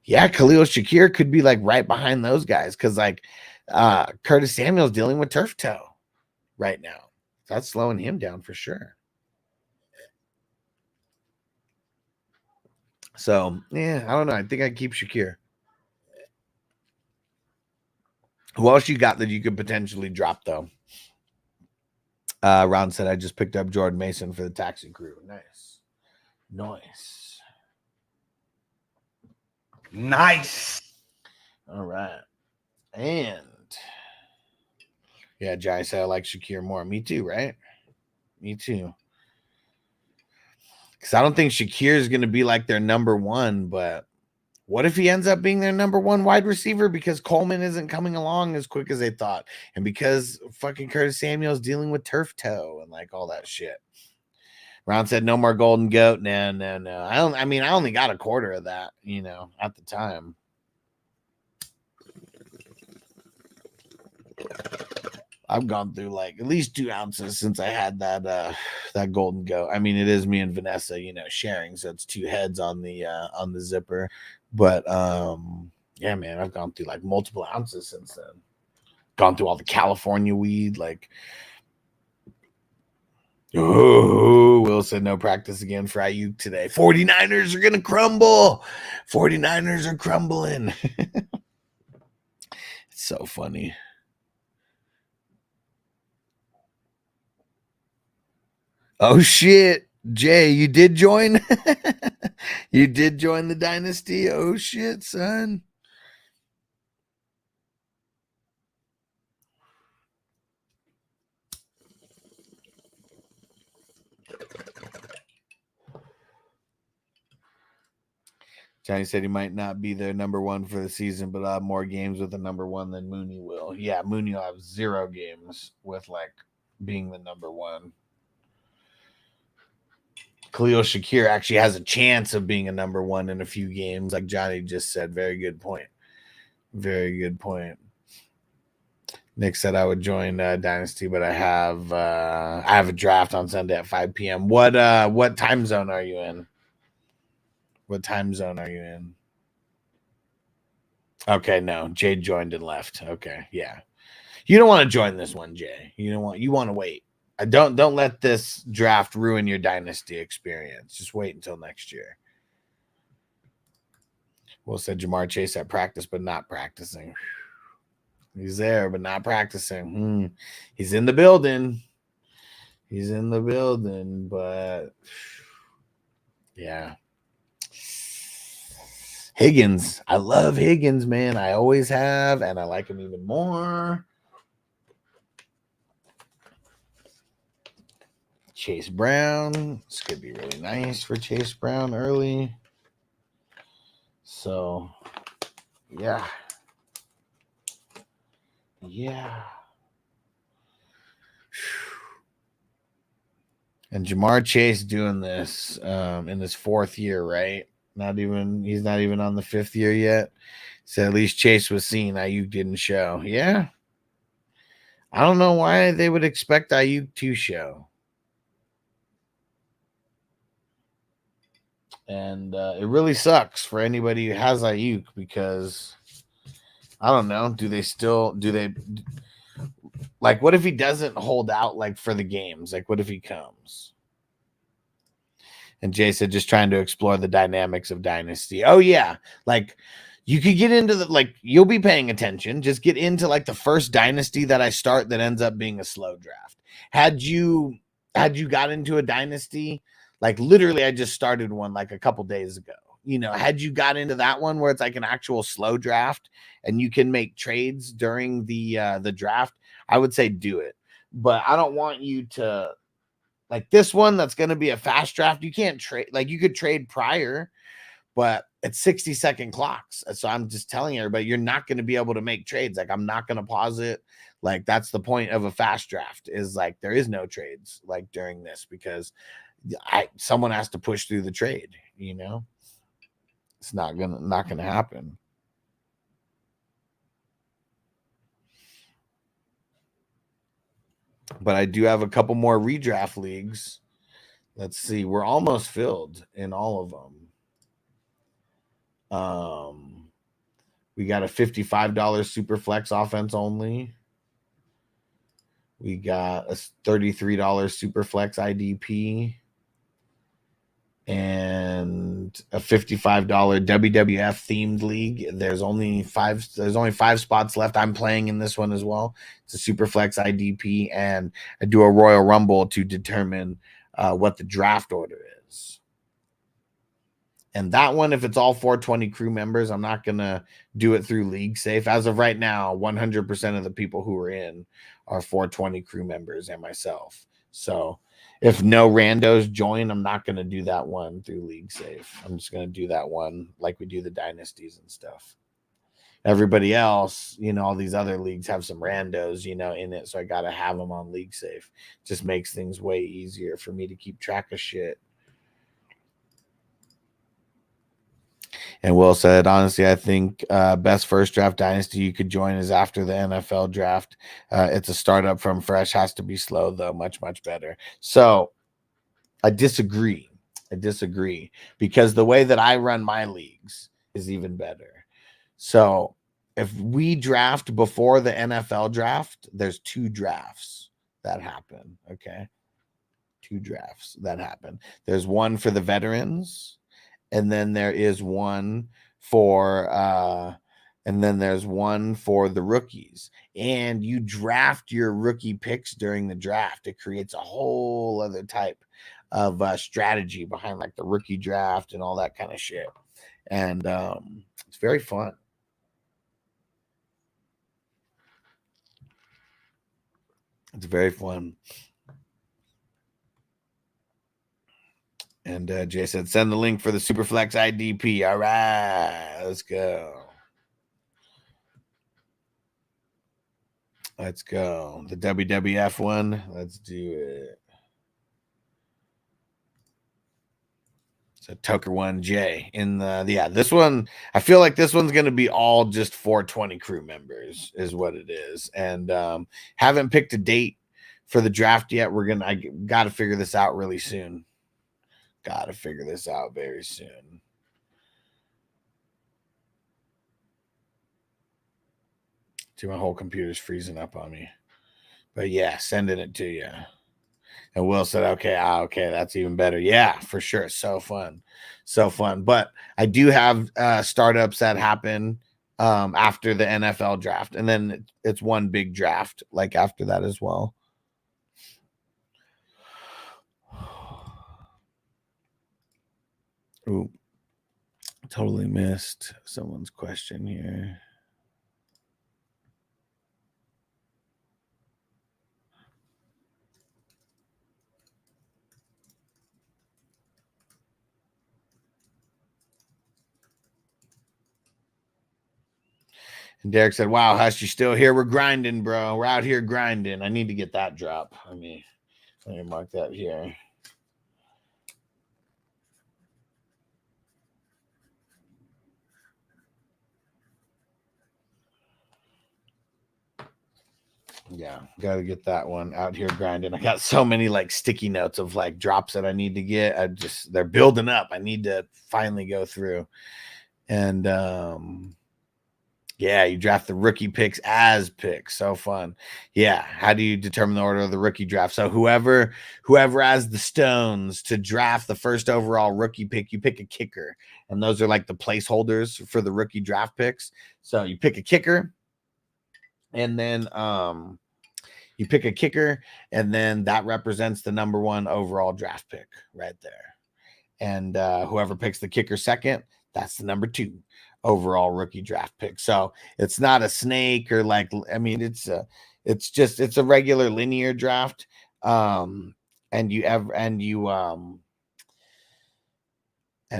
Yeah, Khalil Shakir could be like right behind those guys because like Curtis Samuel's dealing with turf toe right now. That's slowing him down for sure. So yeah, I don't know. I think I'd keep Shakir. Who else you got that you could potentially drop though? Ron said I just picked up Jordan Mason for the taxi crew. Nice. All right. And yeah, Jai said I like Shakir more. Me too, right? Me too. Because I don't think Shakir is going to be like their number 1, but what if he ends up being their number 1 wide receiver because Coleman isn't coming along as quick as they thought, and because fucking Curtis Samuel's dealing with turf toe and like all that shit. Ron said no more golden goat. No. I only got a quarter of that, you know, at the time. I've gone through like at least 2 ounces since I had that golden goat. I mean, it is me and Vanessa, you know, sharing, so it's 2 heads on the zipper. But yeah, man, I've gone through like multiple ounces since then. Gone through all the California weed, like. Oh, Will said no practice again for Ayuk today. 49ers are going to crumble. 49ers are crumbling. It's so funny. Oh, shit. Jay, you did join? You did join the dynasty? Oh, shit, son. Johnny said he might not be their number 1 for the season, but more games with the number 1 than Mooney will. Yeah, Mooney will have 0 games with like being the number 1. Khalil Shakir actually has a chance of being a number 1 in a few games, like Johnny just said. Very good point. Very good point. Nick said I would join Dynasty, but I have a draft on Sunday at 5 p.m. What time zone are you in? What time zone are you in? Okay, no. Jay joined and left. Okay, yeah. You don't want to join this one, Jay. You want to wait. Don't let this draft ruin your dynasty experience. Just wait until next year. Will said Jamar Chase at practice, but not practicing. He's there, but not practicing. He's in the building. He's in the building, but yeah. Higgins. I love Higgins, man. I always have, and I like him even more. Chase Brown. This could be really nice for Chase Brown early. So, yeah. Yeah. And Jamar Chase doing this in his 4th year, right? He's not even on the 5th year yet. So at least Chase was seen. Ayuk didn't show. Yeah. I don't know why they would expect Ayuk to show. And it really sucks for anybody who has Ayuk because I don't know. Do they like, what if he doesn't hold out like for the games? Like, what if he comes? And Jay said, just trying to explore the dynamics of Dynasty. Oh, yeah. Like, you could get into you'll be paying attention. Just get into like the first Dynasty that I start that ends up being a slow draft. Had you got into a Dynasty, like literally I just started one like a couple days ago. You know, had you got into that one where it's like an actual slow draft and you can make trades during the draft, I would say do it. But I don't want you to like this one that's going to be a fast draft. You can't trade, like you could trade prior, but it's 60-second clocks. So I'm just telling everybody, you're not going to be able to make trades. Like I'm not going to pause it. Like that's the point of a fast draft is like there is no trades like during this because someone has to push through the trade, you know. It's not gonna happen. But I do have a couple more redraft leagues. Let's see. We're almost filled in all of them. We got a $55 super flex offense only. We got a $33 super flex IDP. And a $55 WWF themed league. There's only 5 spots left. I'm playing in this one as well. It's a Superflex IDP, and I do a Royal Rumble to determine what the draft order is. And that one, if it's all 420 crew members, I'm not gonna do it through League Safe. As of right now, 100% of the people who are in are 420 crew members and myself. So if no randos join, I'm not going to do that one through League Safe. I'm just going to do that one like we do the dynasties and stuff. Everybody else, you know, all these other leagues have some randos, you know, in it. So I got to have them on League Safe. Just makes things way easier for me to keep track of shit. And Will said, honestly, I think best first draft dynasty you could join is after the NFL draft. It's a startup from fresh, has to be slow, though. Much, much better. So I disagree. Because the way that I run my leagues is even better. So if we draft before the NFL draft, there's 2 drafts that happen. Okay. 2 drafts that happen. There's one for the veterans. And then there is one for the rookies. And you draft your rookie picks during the draft. It creates a whole other type of strategy behind like the rookie draft and all that kind of shit. And it's very fun. It's very fun. And Jay said, send the link for the Superflex IDP. All right, let's go. Let's go. The WWF one. Let's do it. So Tucker 1J in this one. I feel like this one's going to be all just 420 crew members is what it is. And haven't picked a date for the draft yet. I got to figure this out really soon. Got to figure this out very soon. My whole computer's freezing up on me. But yeah, sending it to you. And Will said, okay, that's even better. Yeah, for sure. So fun. But I do have startups that happen after the NFL draft. And then it's one big draft like after that as well. Ooh. Totally missed someone's question here. And Derek said, wow, Hush, you still here? We're grinding, bro. We're out here grinding. I need to get that drop. Let me mark that here. Yeah, gotta get that one out here grinding. I got so many like sticky notes of like drops that I need to get. They're building up. I need to finally go through. And yeah, you draft the rookie picks as picks. So fun. Yeah. How do you determine the order of the rookie draft? So whoever has the stones to draft the first overall rookie pick, you pick a kicker. And those are like the placeholders for the rookie draft picks. So you pick a kicker. And then you pick a kicker, and then that represents the number 1 overall draft pick right there. And whoever picks the kicker second, that's the number 2 overall rookie draft pick. So it's not a snake or like, I mean, it's a regular linear draft. And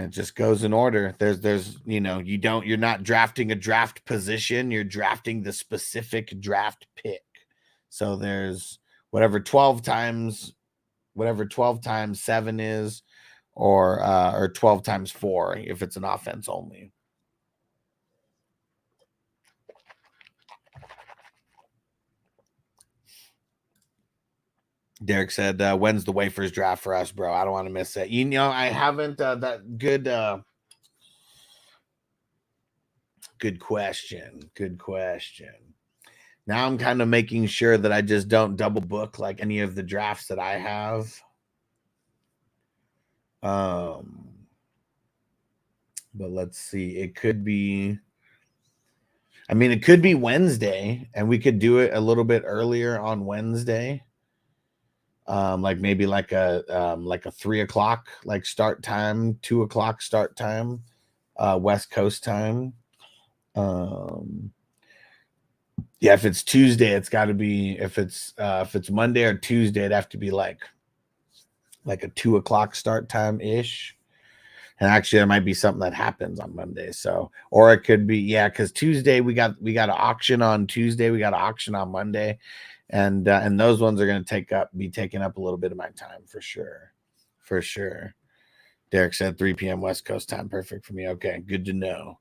it just goes in order. There's you're not drafting a draft position, you're drafting the specific draft pick. So there's whatever 12 times 7 is, or 12 times 4 if it's an offense only. Derek said, when's the wafers draft for us, bro? I don't want to miss it. I haven't that good. Good question. Now I'm kind of making sure that I just don't double book like any of the drafts that I have. But let's see. It could be Wednesday, and we could do it a little bit earlier on Wednesday. Like maybe like a 3:00 like start time, 2:00 start time, West Coast time. Yeah, if it's Tuesday, it's got to be, if it's Monday or Tuesday, it'd have to be like a 2:00 start time ish. And actually, there might be something that happens on Monday. So, or it could be, because Tuesday we got an auction on Tuesday, we got an auction on Monday, and those ones are going to be taking up a little bit of my time for sure. Derek said 3 p.m. West Coast time, perfect for me. Okay, good to know.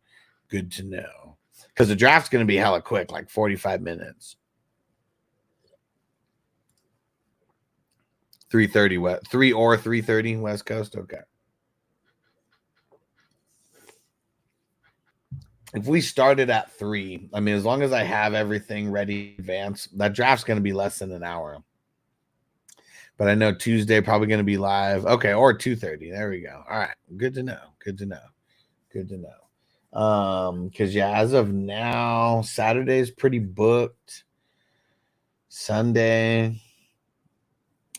Because the draft's going to be hella quick, like 45 minutes. 3:30 West Coast. Okay. If we started at 3, I mean, as long as I have everything ready in advance, that draft's going to be less than an hour. But I know Tuesday probably going to be live. Okay, or 2:30. There we go. All right, good to know. Because as of now, Saturday's pretty booked. Sunday,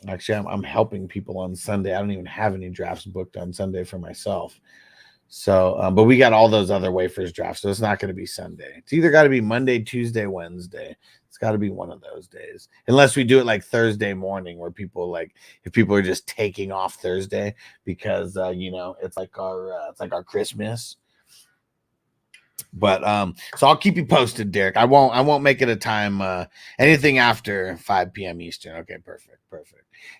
actually, I'm helping people on Sunday. I don't even have any drafts booked on Sunday for myself. So, but we got all those other wafers drafts, so it's not going to be Sunday. It's either got to be Monday, Tuesday, Wednesday. It's got to be one of those days, unless we do it like Thursday morning, where if people are just taking off Thursday because it's like our Christmas. But so I'll keep you posted, Derek. I won't make it a time anything after 5 p.m. Eastern. Okay, perfect.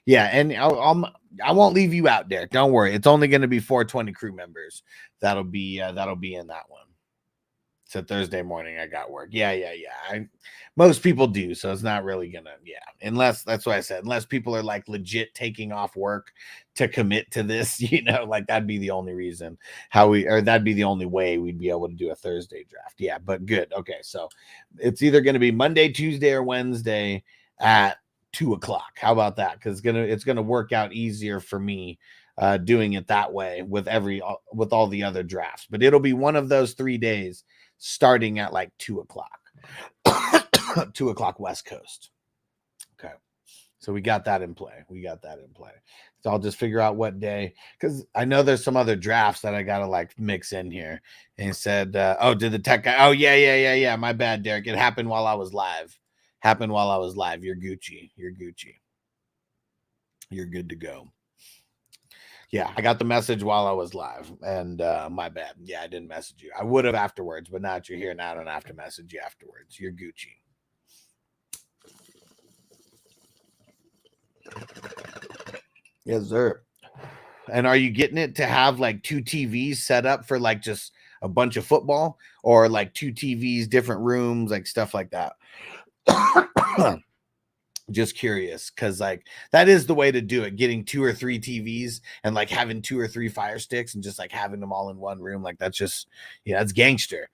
Yeah, and I won't leave you out, Derek. Don't worry. It's only going to be 420 crew members. That'll be in that one. So Thursday morning I got work. Yeah. Most people do, so it's not really gonna. Yeah, unless that's what I said. Unless people are like legit taking off work to commit to this, like that'd be the only reason that'd be the only way we'd be able to do a Thursday draft. Yeah, but good. Okay, so it's either going to be Monday, Tuesday, or Wednesday at 2:00. How about that? Because it's gonna work out easier for me doing it that way with all the other drafts. But it'll be one of those 3 days starting at like 2:00. 2:00 West Coast. Okay. So we got that in play. So I'll just figure out what day, because I know there's some other drafts that I gotta like mix in here. And he said, "Oh, did the tech guy? Oh, yeah. My bad, Derek. It happened while I was live. You're Gucci. You're good to go." Yeah, I got the message while I was live, and my bad. Yeah, I didn't message you. I would have afterwards, but now that you're here, now I don't have to message you afterwards. You're Gucci. Yes, sir. And are you getting it to have like 2 TVs set up for like just a bunch of football, or like 2 TVs, different rooms, like stuff like that? Just curious, because like that is the way to do it, getting 2 or 3 TVs and like having 2 or 3 fire sticks and just like having them all in one room. Like that's just, yeah, that's gangster.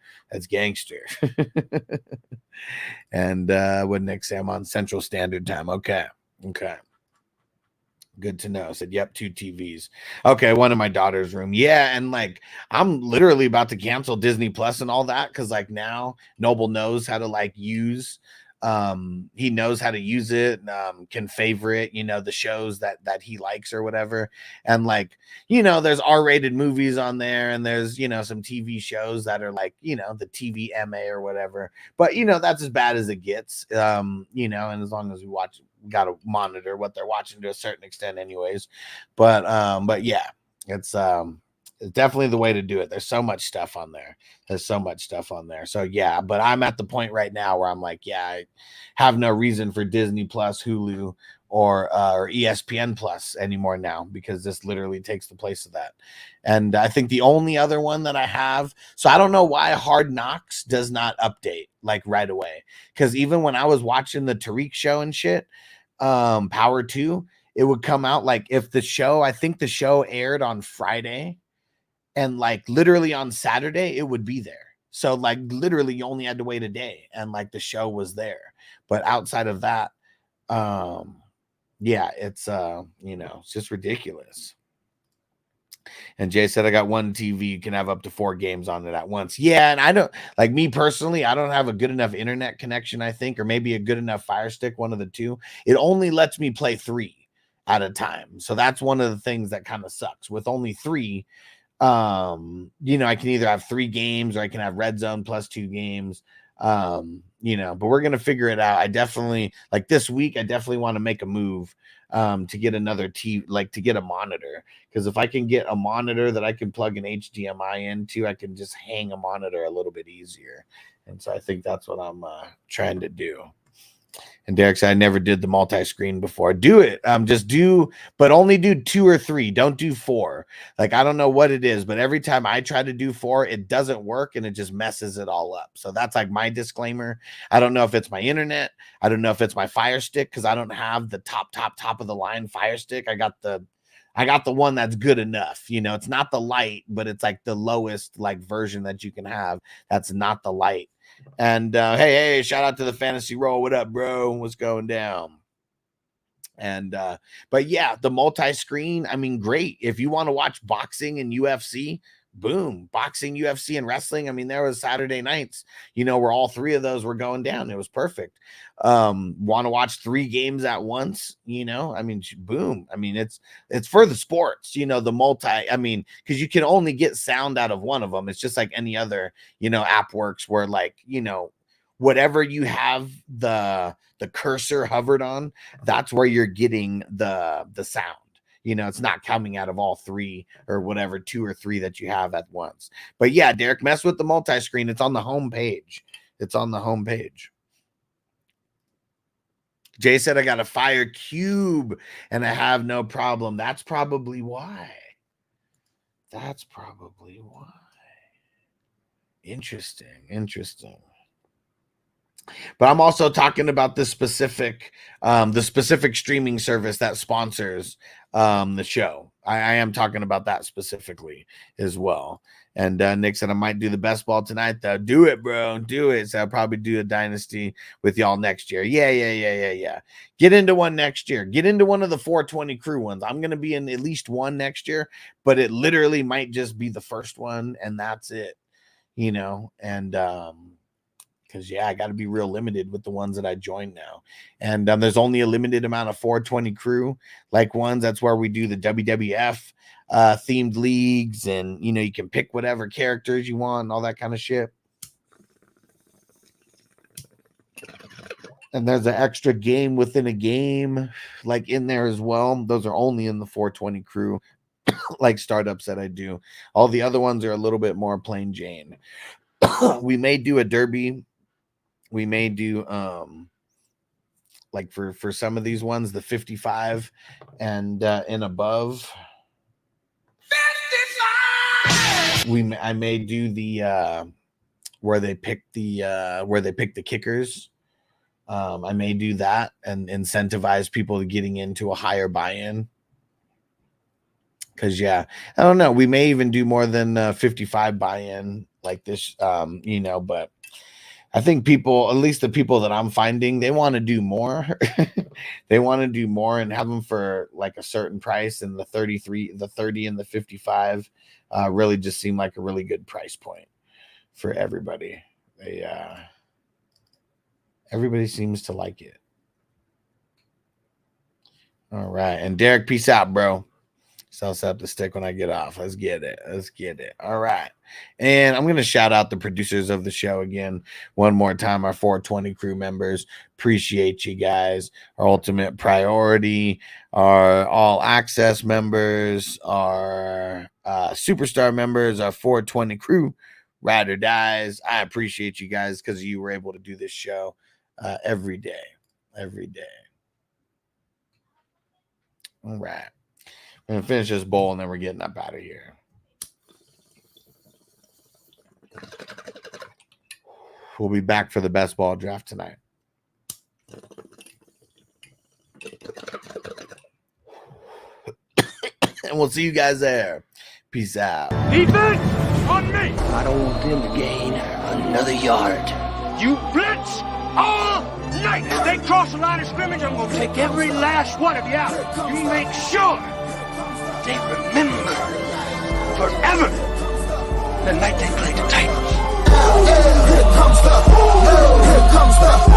And what Nick say? I'm on Central Standard Time. Okay. Good to know. Said, yep, 2 TVs. Okay, one in my daughter's room. Yeah, and like I'm literally about to cancel Disney Plus and all that, because like now Noble knows how to like use he knows how to use it, can favorite, the shows that he likes or whatever. And like, there's R-rated movies on there, and there's, some TV shows that are like, the TVMA or whatever. But that's as bad as it gets. And as long as we got to monitor what they're watching to a certain extent anyways. But yeah, it's definitely the way to do it. There's so much stuff on there. So yeah, but I'm at the point right now where I'm like, yeah, I have no reason for Disney Plus, Hulu, or ESPN Plus anymore now, because this literally takes the place of that. And I think the only other one that I have, so I don't know why Hard Knocks does not update like right away. Because even when I was watching the Tariq show and shit, Power 2, it would come out like if I think the show aired on Friday, and like literally on Saturday, it would be there. So like literally you only had to wait a day and like the show was there. But outside of that, yeah, it's it's just ridiculous. And Jay said, I got 1 TV. You can have up to 4 games on it at once. Yeah, and I don't, like me personally, I don't have a good enough internet connection, I think, or maybe a good enough Fire Stick, one of the two. It only lets me play 3 at a time. So that's one of the things that kind of sucks. With only 3, I can either have 3 games, or I can have Red Zone plus 2 games. But we're gonna figure it out. I definitely, like this week, I definitely want to make a move to get another to get a monitor, because if I can get a monitor that I can plug an HDMI into, I can just hang a monitor a little bit easier. And so I think that's what I'm trying to do. And Derek said, I never did the multi-screen before. Do it. But only do 2 or 3. Don't do 4. Like, I don't know what it is, but every time I try to do 4, it doesn't work, and it just messes it all up. So that's like my disclaimer. I don't know if it's my internet. I don't know if it's my Fire Stick, because I don't have the top of the line Fire Stick. I got the one that's good enough. It's not the light, but it's like the lowest like version that you can have. That's not the light. And hey, shout out to the Fantasy Roll. What up, bro? What's going down? And but yeah, the multi-screen, I mean, great. If you want to watch boxing and UFC, boom, boxing, UFC, and wrestling. I mean, there was Saturday nights, where all 3 of those were going down. It was perfect. Want to watch 3 games at once, I mean, boom. I mean, it's for the sports, the multi, I mean, because you can only get sound out of one of them. It's just like any other, app works, where like, whatever you have the cursor hovered on, that's where you're getting the sound. It's not coming out of all 3 or whatever, 2 or 3 that you have at once. But yeah, Derek, mess with the multi-screen. It's on the home page. Jay said, I got a Fire Cube and I have no problem. That's probably why. Interesting. But I'm also talking about the specific streaming service that sponsors the show. I am talking about that specifically as well. And Nick said, I might do the best ball tonight, though. Do it, bro. Do it. So I'll probably do a dynasty with y'all next year. Yeah. Get into one next year. Get into one of the 420 crew ones. I'm going to be in at least one next year, but it literally might just be the first one, and that's it. And because because I got to be real limited with the ones that I joined now. And there's only a limited amount of 420 crew like ones. That's where we do the WWF themed leagues, and you can pick whatever characters you want and all that kind of shit. And there's an extra game within a game like in there as well. Those are only in the 420 crew like startups that I do. All the other ones are a little bit more plain Jane. We may do a derby. We may do like for some of these ones, the 55 and above. 55! I may do the where they pick the kickers. I may do that and incentivize people to getting into a higher buy-in. Because I don't know. We may even do more than 55 buy-in like this, but I think people, at least the people that I'm finding, they want to do more. They want to do more and have them for like a certain price, and the 30 and the 55 really just seem like a really good price point for everybody. Everybody seems to like it. All right. And Derek, peace out, bro. So I'll set up the stick when I get off. Let's get it. All right. And I'm going to shout out the producers of the show again one more time. Our 420 crew members. Appreciate you guys. Our ultimate priority. Our all access members. Our superstar members. Our 420 crew. Ride or dies. I appreciate you guys because you were able to do this show every day. All right. I'm going to finish this bowl and then we're getting up out of here. We'll be back for the best ball draft tonight. And we'll see you guys there. Peace out. Defense on me. I don't want them to gain another yard. You blitz all night. If they cross the line of scrimmage, I'm going to take every last one of you out. You make sure they remember forever the night they played the Titans. Here comes the